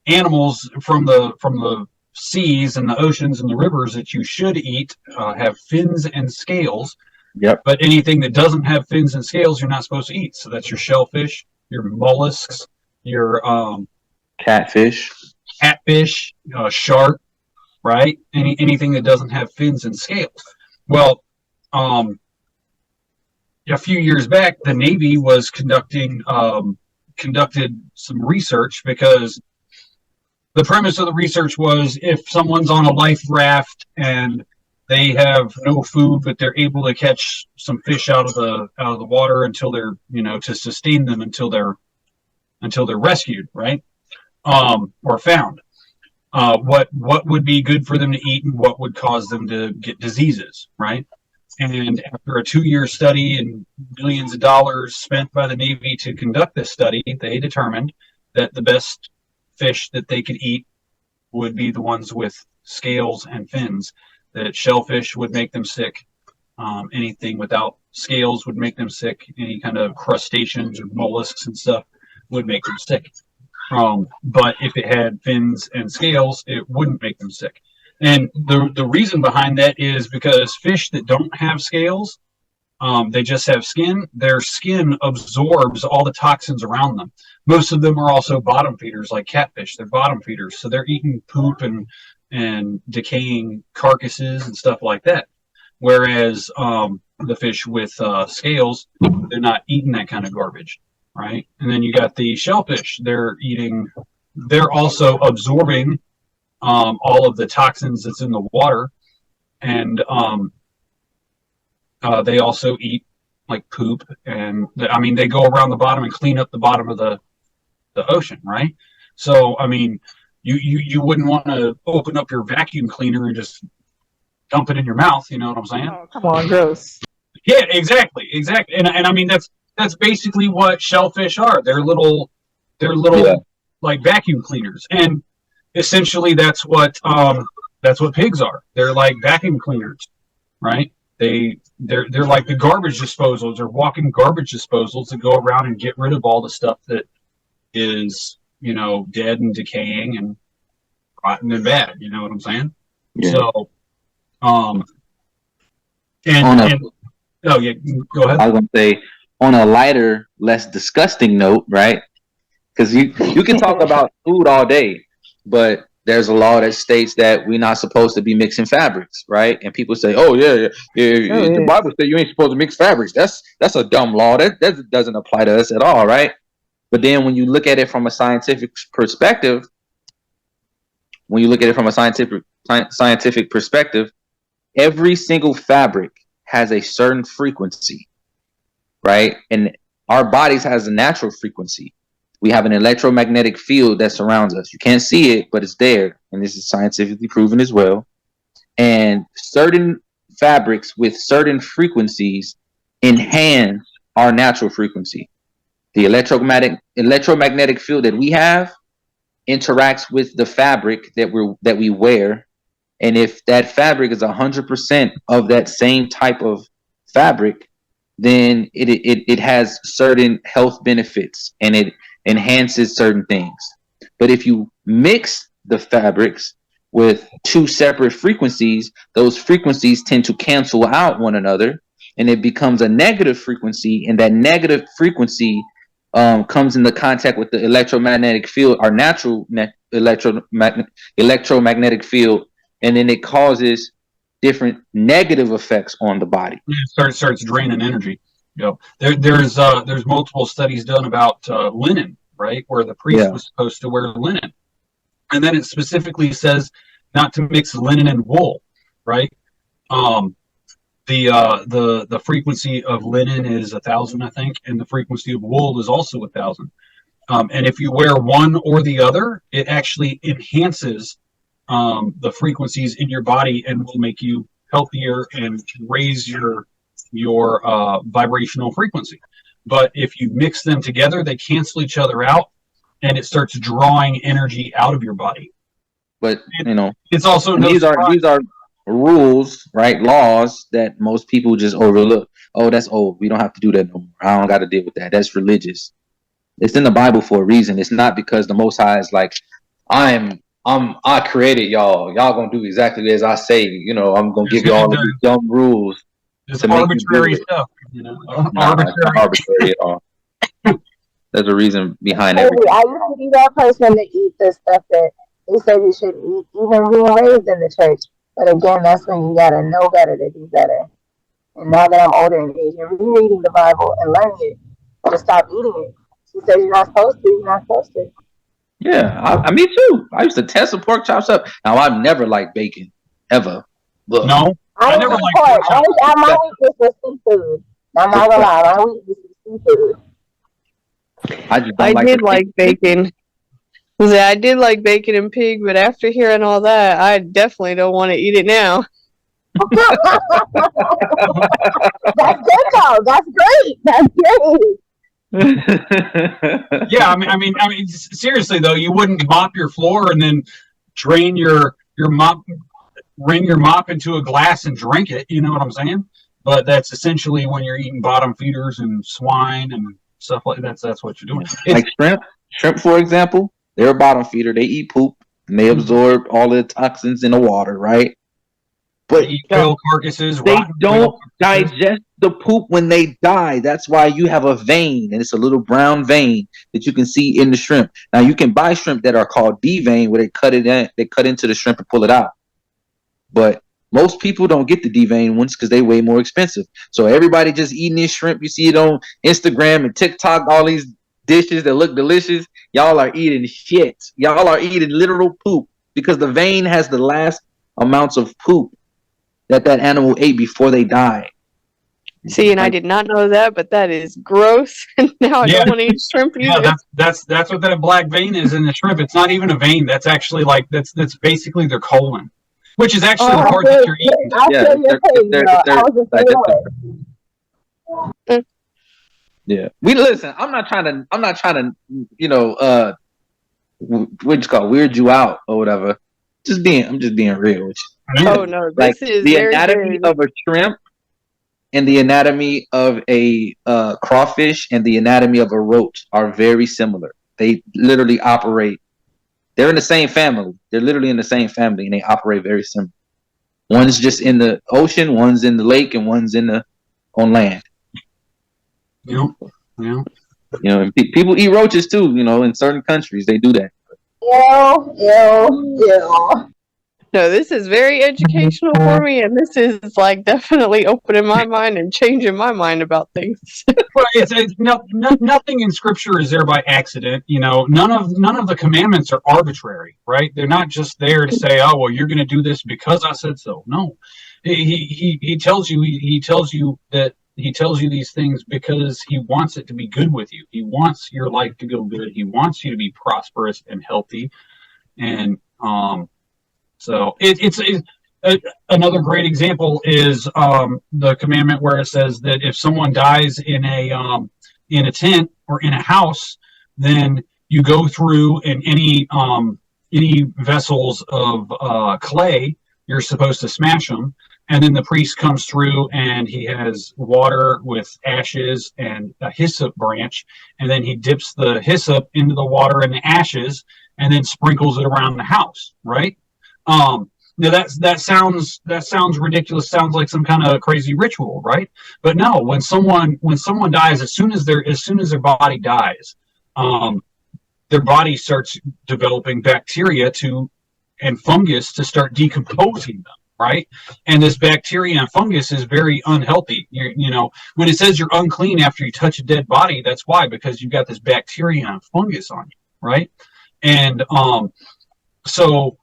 animals from the seas and the oceans and the rivers that you should eat have fins and scales. Yep. But anything that doesn't have fins and scales, you're not supposed to eat. So that's your shellfish, your mollusks, your catfish, shark, right? Anything that doesn't have fins and scales. Well, a few years back, the Navy was conducted some research because the premise of the research was if someone's on a life raft and they have no food, but they're able to catch some fish out of the water until they're to sustain them until they're rescued, right? Or found. What would be good for them to eat and what would cause them to get diseases, right? And after a 2-year study and millions of dollars spent by the Navy to conduct this study, they determined that the best fish that they could eat would be the ones with scales and fins. That shellfish would make them sick. Anything without scales would make them sick. Any kind of crustaceans or mollusks and stuff would make them sick. But if it had fins and scales, it wouldn't make them sick. And the reason behind that is because fish that don't have scales, they just have skin. Their skin absorbs all the toxins around them. Most of them are also bottom feeders, like catfish. They're bottom feeders, so they're eating poop and decaying carcasses and stuff like that. Whereas the fish with scales, they're not eating that kind of garbage, right? And then you got the shellfish. They're also absorbing all of the toxins that's in the water, and they also eat like poop, and they go around the bottom and clean up the bottom of the ocean, right? So you wouldn't want to open up your vacuum cleaner and just dump it in your mouth. You know what I'm saying? Oh, come on, gross. Yeah, exactly. And that's basically what shellfish are. They're little like vacuum cleaners, and essentially that's what pigs are. They're like vacuum cleaners, right? They're like the garbage disposals or walking garbage disposals that go around and get rid of all the stuff that is dead and decaying and rotten and bad. You know what I'm saying? Yeah. So, oh yeah, go ahead. I was gonna say, on a lighter, less disgusting note, right? Because you can talk about food all day, but there's a law that states that we're not supposed to be mixing fabrics, right? And people say, "Oh yeah, the Bible says you ain't supposed to mix fabrics." That's a dumb law. That doesn't apply to us at all, right? But then when you look at it from a scientific perspective, every single fabric has a certain frequency, right? And our bodies has a natural frequency. We have an electromagnetic field that surrounds us. You can't see it, but it's there. And this is scientifically proven as well. And certain fabrics with certain frequencies enhance our natural frequency. The electromagnetic field that we have interacts with the fabric that we wear. And if that fabric is 100% of that same type of fabric, then it has certain health benefits and it enhances certain things. But if you mix the fabrics with two separate frequencies, those frequencies tend to cancel out one another, and it becomes a negative frequency, and that negative frequency comes into contact with the electromagnetic field, our natural electromagnetic field, and then it causes different negative effects on the body. It starts draining energy. There's multiple studies done about linen, right, where the priest was supposed to wear linen, and then it specifically says not to mix linen and wool, right? The frequency of linen is 1,000, I think, and the frequency of wool is also 1,000. And if you wear one or the other, it actually enhances the frequencies in your body and will make you healthier and raise your vibrational frequency. But if you mix them together, they cancel each other out, and it starts drawing energy out of your body. But it's also these are rules, right? Laws that most people just overlook. Oh, that's old. We don't have to do that no more. I don't got to deal with that. That's religious. It's in the Bible for a reason. It's not because the Most High is like, I created y'all. Y'all gonna do exactly as I say. I'm gonna give you all these dumb rules. It's arbitrary stuff. Arbitrary at all. There's a reason behind everything. I used to be that person to eat the stuff that they said you should eat, even being raised in the church. But again, that's when you gotta know better to do better. And now that I'm older in age and rereading the Bible and learning it, to stop eating it. She says you're not supposed to. You're not supposed to. Yeah, me too. I used to test some pork chops up. Now I've never liked bacon ever. Look. No, I never liked pork chops. My weakness was seafood. I'm not gonna lie, my weakness was seafood. I did like bacon. I did like bacon and pig, but after hearing all that, I definitely don't want to eat it now. That's good though. That's great. That's great. Yeah, I mean, seriously though, you wouldn't mop your floor and then drain your mop, wring your mop into a glass and drink it. You know what I'm saying? But that's essentially when you're eating bottom feeders and swine and stuff like that. That's what you're doing. Like shrimp, for example, they're a bottom feeder. They eat poop and they absorb all the toxins in the water, right? But whale carcasses, they don't digest the poop when they die. That's why you have a vein, and it's a little brown vein that you can see in the shrimp. Now you can buy shrimp that are called D vein, where they cut into the shrimp and pull it out. But most people don't get the D vein ones because they way more expensive. So everybody just eating this shrimp. You see it on Instagram and TikTok, all these dishes that look delicious. Y'all are eating shit. Y'all are eating literal poop because the vein has the last amounts of poop that animal ate before they died. See, and I did not know that, but that is gross. Now I don't want to eat shrimp either. Yeah, that's what that black vein is in the shrimp. It's not even a vein. That's actually that's basically their colon, which is actually the part that you're eating. Yeah, we listen. I'm not trying to, what you call weird you out or whatever. I'm just being real with you. Oh no, this is the anatomy of a shrimp and the anatomy of a crawfish and the anatomy of a roach are very similar. They literally operate. They're in the same family. They're literally in the same family, and they operate very similar. One's just in the ocean, one's in the lake, and one's on land. Yeah. And people eat roaches too. In certain countries they do that. Ew. No, this is very educational for me, and this is like definitely opening my mind and changing my mind about things. Well, nothing in Scripture is there by accident. You know, none of the commandments are arbitrary, right? They're not just there to say, "Oh, well, you're going to do this because I said so." No, he tells you he tells you these things because he wants it to be good with you. He wants your life to go good. He wants you to be prosperous and healthy, and so another great example is the commandment where it says that if someone dies in a tent or in a house, then you go through and any vessels of clay, you're supposed to smash them, and then the priest comes through and he has water with ashes and a hyssop branch, and then he dips the hyssop into the water and the ashes, and then sprinkles it around the house, right? Now that sounds ridiculous. Sounds like some kind of crazy ritual, right? But no, when someone dies, as soon as their body dies, their body starts developing bacteria and fungus to start decomposing them, right? And this bacteria and fungus is very unhealthy. You know, when it says you're unclean after you touch a dead body, that's why, because you've got this bacteria and fungus on you, right? And so.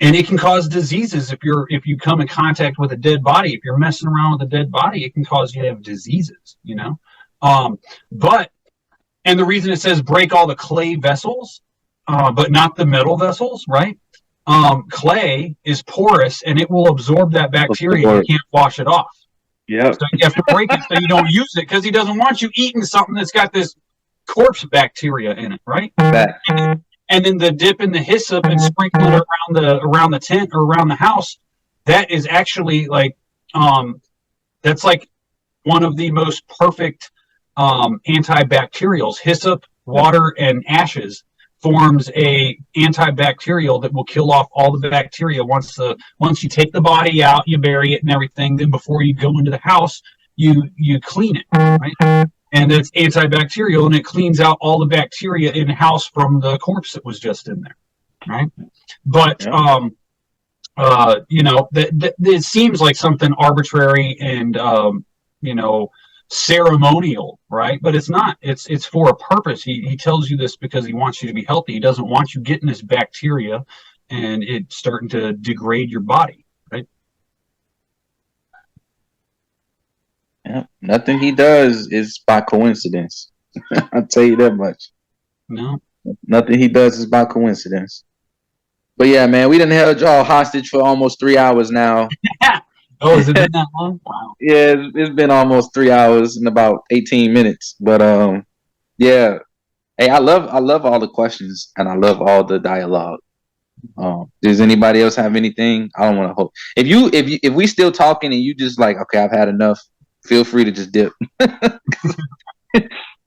And it can cause diseases if you come in contact with a dead body. If you're messing around with a dead body, it can cause you to have diseases, you know. And the reason it says break all the clay vessels, but not the metal vessels, right? Clay is porous and it will absorb that bacteria. You can't wash it off. Yeah. So you have to break it so you don't use it, because he doesn't want you eating something that's got this corpse bacteria in it, right? And then the dip in the hyssop and sprinkle it around the tent or around the house, that is actually like that's like one of the most perfect antibacterials. Hyssop, water, and ashes forms a antibacterial that will kill off all the bacteria once you take the body out, you bury it and everything. Then before you go into the house, you clean it, right? And it's antibacterial, and it cleans out all the bacteria in the house from the corpse that was just in there, right? But you know, it seems like something arbitrary and you know, ceremonial, right? But it's not. It's for a purpose. He tells you this because he wants you to be healthy. He doesn't want you getting this bacteria and it starting to degrade your body, right? Yeah, nothing he does is by coincidence. I'll tell you that much. No. Nothing he does is by coincidence. But yeah, man, we done held y'all hostage for almost 3 hours now. Oh, has it been that long? Wow. Yeah, it's been almost 3 hours and about 18 minutes. But yeah. Hey, I love all the questions and I love all the dialogue. Does anybody else have anything? I don't want to hope. If we still talking and you just like, okay, I've had enough, feel free to just dip.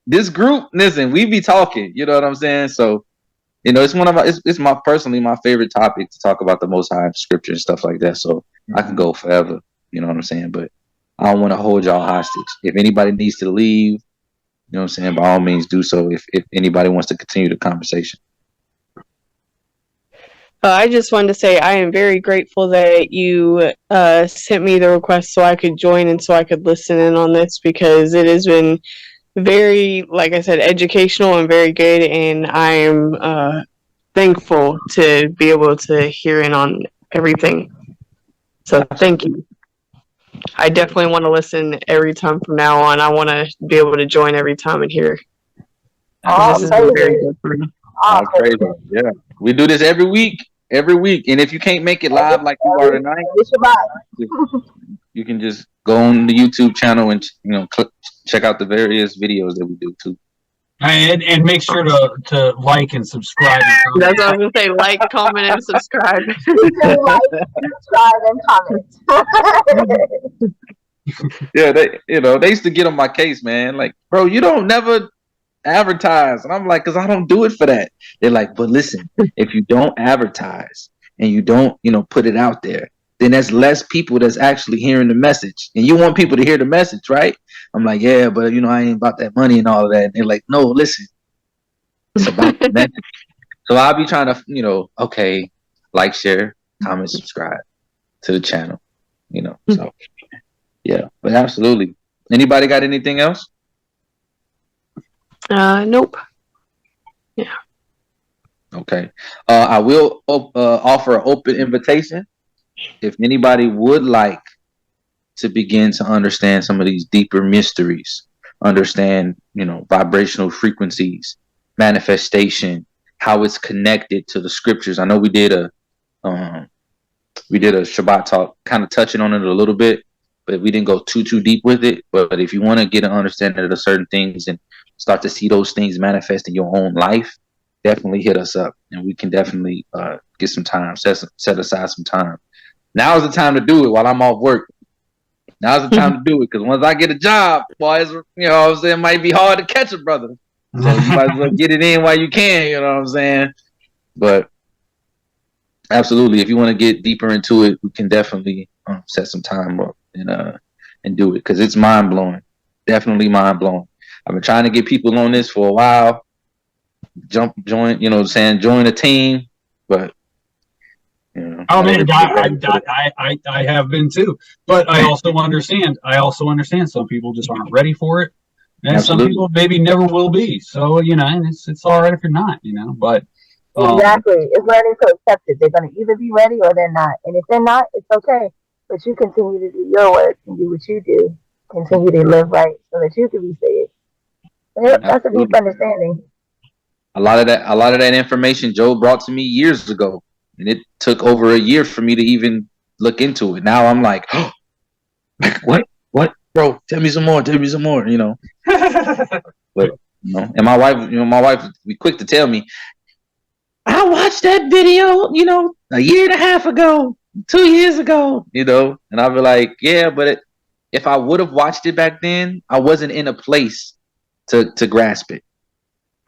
This group, listen, we be talking, you know what I'm saying? So, you know, it's my personally my favorite topic to talk about the Most High Scripture and stuff like that. So I can go forever, you know what I'm saying? But I don't want to hold y'all hostage. If anybody needs to leave, you know what I'm saying, by all means do so. If anybody wants to continue the conversation. I just wanted to say I am very grateful that you sent me the request so I could join and so I could listen in on this, because it has been very, like I said, educational and very good, and I am thankful to be able to hear in on everything. So thank you. I definitely want to listen every time from now on. I want to be able to join every time and hear. This has been very good for me. Crazy. Yeah, we do this every week. And if you can't make it live like you are tonight, you can just go on the YouTube channel and, you know, check out the various videos that we do too. And make sure to like and subscribe. That's what I was going to say. Like, comment, and subscribe. Like, subscribe, and comment. Yeah, they used to get on my case, man. Like, bro, you don't never advertise. And I'm like, because I don't do it for that. They're like, but listen, if you don't advertise and you don't, you know, put it out there, then there's less people that's actually hearing the message. And you want people to hear the message, right? I'm like, yeah, but you know, I ain't about that money and all of that. And they're like, no, listen, it's about the message. So I'll be trying to, okay, like, share, comment, subscribe to the channel, So yeah, but absolutely. Anybody got anything else? Nope. Okay. I will offer an open invitation. If anybody would like to begin to understand some of these deeper mysteries, understand, vibrational frequencies, manifestation, how it's connected to the scriptures. I know we did a Shabbat talk, kind of touching on it a little bit, but we didn't go too deep with it. But if you want to get an understanding of the certain things and start to see those things manifest in your own life, definitely hit us up, and we can definitely get some time, set aside some time. Now's the time to do it while I'm off work. Now's the time to do it, because once I get a job, boys, what I'm saying, it might be hard to catch a brother. So you might as well get it in while you can, you know what I'm saying? But absolutely, if you want to get deeper into it, we can definitely set some time up and do it, because it's mind blowing, definitely mind blowing. I've been trying to get people on this for a while, join, join a team, but oh man, I have been too, but I also understand. Some people just aren't ready for it, and absolutely. Some people maybe never will be. So it's all right if you're not, but. Exactly. It's learning to accept it. They're going to either be ready or they're not. And if they're not, it's okay. But you continue to do your work and do what you do. Continue to live right so that you can be saved. That's a deep understanding. A lot of that information Joe brought to me years ago, and it took over a year for me to even look into it. Now I'm like, oh, what, bro? Tell me some more. But and my wife, be quick to tell me, I watched that video, a year and a half ago, 2 years ago, and I'll be like, yeah, but if I would have watched it back then, I wasn't in a place to grasp it.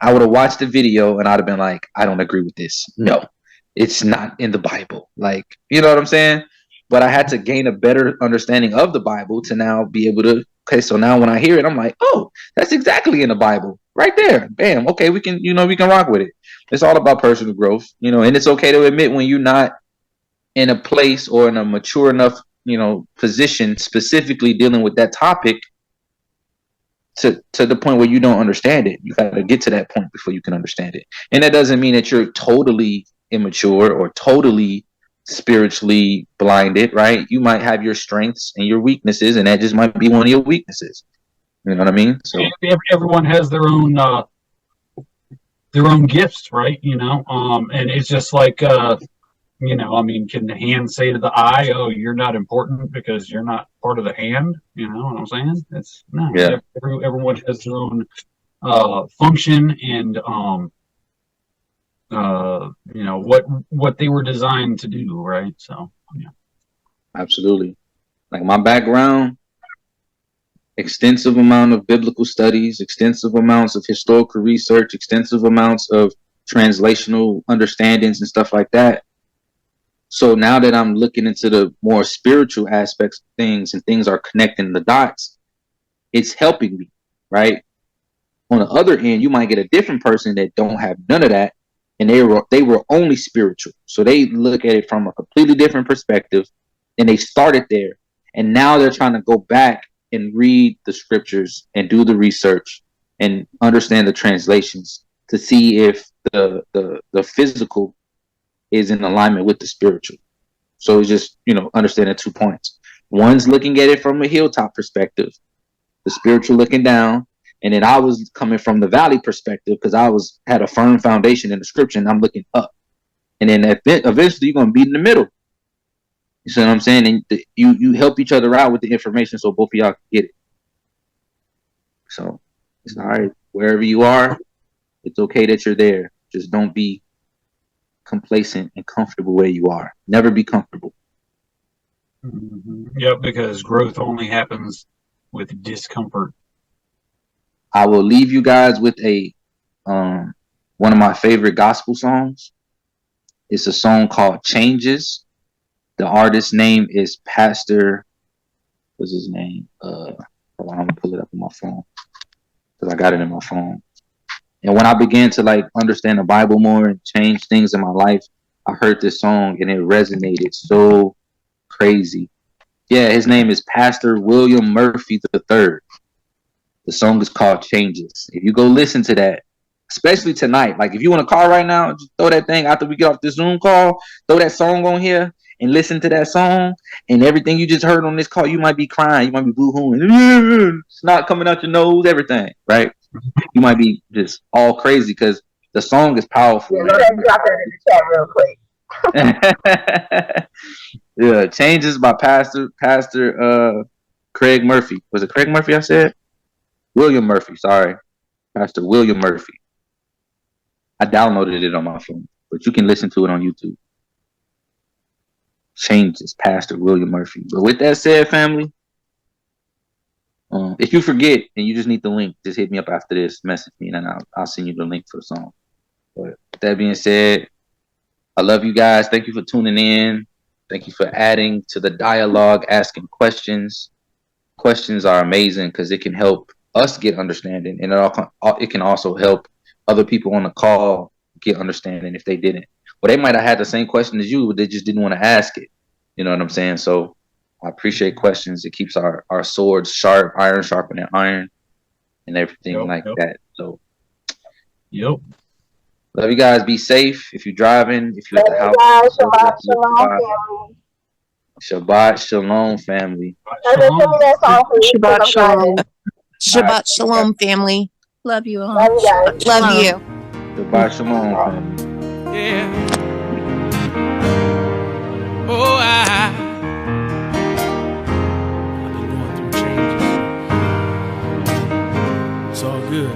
I would have watched the video and I'd have been like, I don't agree with this. No, it's not in the Bible. Like, you know what I'm saying? But I had to gain a better understanding of the Bible to now be able to, okay, so now when I hear it, I'm like, oh, that's exactly in the Bible right there. Bam. Okay, we can rock with it. It's all about personal growth, and it's okay to admit when you're not in a place or in a mature enough, position specifically dealing with that topic to the point where you don't understand it. You got to get to that point before you can understand it. And that doesn't mean that you're totally immature or totally spiritually blinded, right? You might have your strengths and your weaknesses, and that just might be one of your weaknesses. You know what I mean? So everyone has their own gifts, right? And it's just like, can the hand say to the eye, "Oh, you're not important because you're not part of the hand"? You know what I'm saying? It's no. Yeah. Everyone has their own function and what they were designed to do, right? So yeah. Absolutely. Like my background, extensive amount of biblical studies, extensive amounts of historical research, extensive amounts of translational understandings and stuff like that. So now that I'm looking into the more spiritual aspects of things and things are connecting the dots, it's helping me, right? On the other end, you might get a different person that don't have none of that, and they were only spiritual. So they look at it from a completely different perspective, and they started there. And now they're trying to go back and read the scriptures and do the research and understand the translations to see if the physical is in alignment with the spiritual. So it's just, understanding 2 points. One's looking at it from a hilltop perspective, the spiritual looking down. And then I was coming from the valley perspective because I had a firm foundation in the scripture and I'm looking up. And then eventually you're going to be in the middle. You see what I'm saying? And you help each other out with the information so both of y'all can get it. So it's all right. Wherever you are, it's okay that you're there. Just don't be complacent and comfortable where you are. Never be comfortable. Mm-hmm. Yep, because growth only happens with discomfort. I will leave you guys with a one of my favorite gospel songs. It's a song called Changes. The artist's name is Pastor. What's his name? Hold on, I'm gonna pull it up on my phone because I got it in my phone. And when I began to like understand the Bible more and change things in my life, I heard this song and it resonated so crazy. Yeah, his name is Pastor William Murphy III. The song is called Changes. If you go listen to that, especially tonight, like if you want to call right now, just throw that thing after we get off this Zoom call, throw that song on here and listen to that song, and everything you just heard on this call, you might be crying, you might be boo-hooing, it's not coming out your nose, everything, right? You might be just all crazy because the song is powerful. Yeah, go ahead and drop that in the chat real quick. Yeah, Changes by Pastor Craig Murphy. Was it Craig Murphy I said? William Murphy, sorry. Pastor William Murphy. I downloaded it on my phone, but you can listen to it on YouTube. Changes, Pastor William Murphy. But with that said, family, if you forget and you just need the link, just hit me up after this, message me, and I'll send you the link for the song. But with that being said, I love you guys. Thank you for tuning in. Thank you for adding to the dialogue, asking questions. Questions are amazing because it can help us get understanding, and it can also help other people on the call get understanding if they didn't. Well, they might have had the same question as you, but they just didn't want to ask it. You know what I'm saying? So I appreciate questions. It keeps our swords sharp, iron sharpening iron, and everything that. So, Yep. Love you guys. Be safe if you're driving. If you're at the house. Shabbat shalom, family. Shabbat shalom, family. Shabbat shalom. Shabbat shalom, family. Love you all. Love you guys. Love you. Shabbat shalom, family. Yeah. Oh, I've been going through changes. It's all good.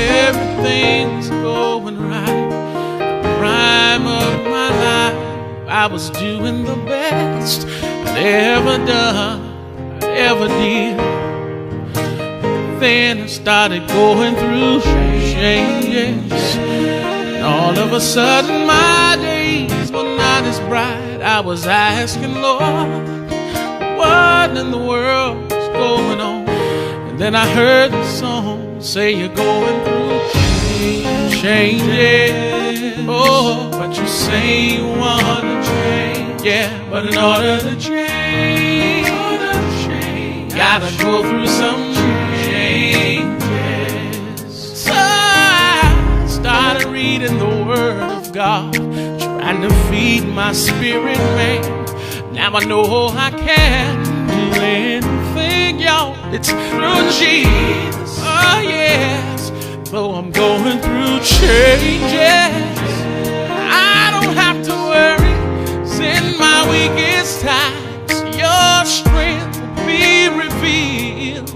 Everything's going right. The prime of my life, I was doing the best I'd ever done, I'd ever did. Then I started going through changes. And all of a sudden my days were not as bright. I was asking, Lord, what in the world is going on? And then I heard the song say you're going through changes. Oh, but you say you want to change. Yeah, but in order to change, gotta go through some changes. So I started reading the Word of God, trying to feed my spirit, man. Now I know I can't do anything, y'all. It's through Jesus. Oh, yes. Though I'm going through changes, I don't have to worry. It's in my weakest times your strength will be revealed.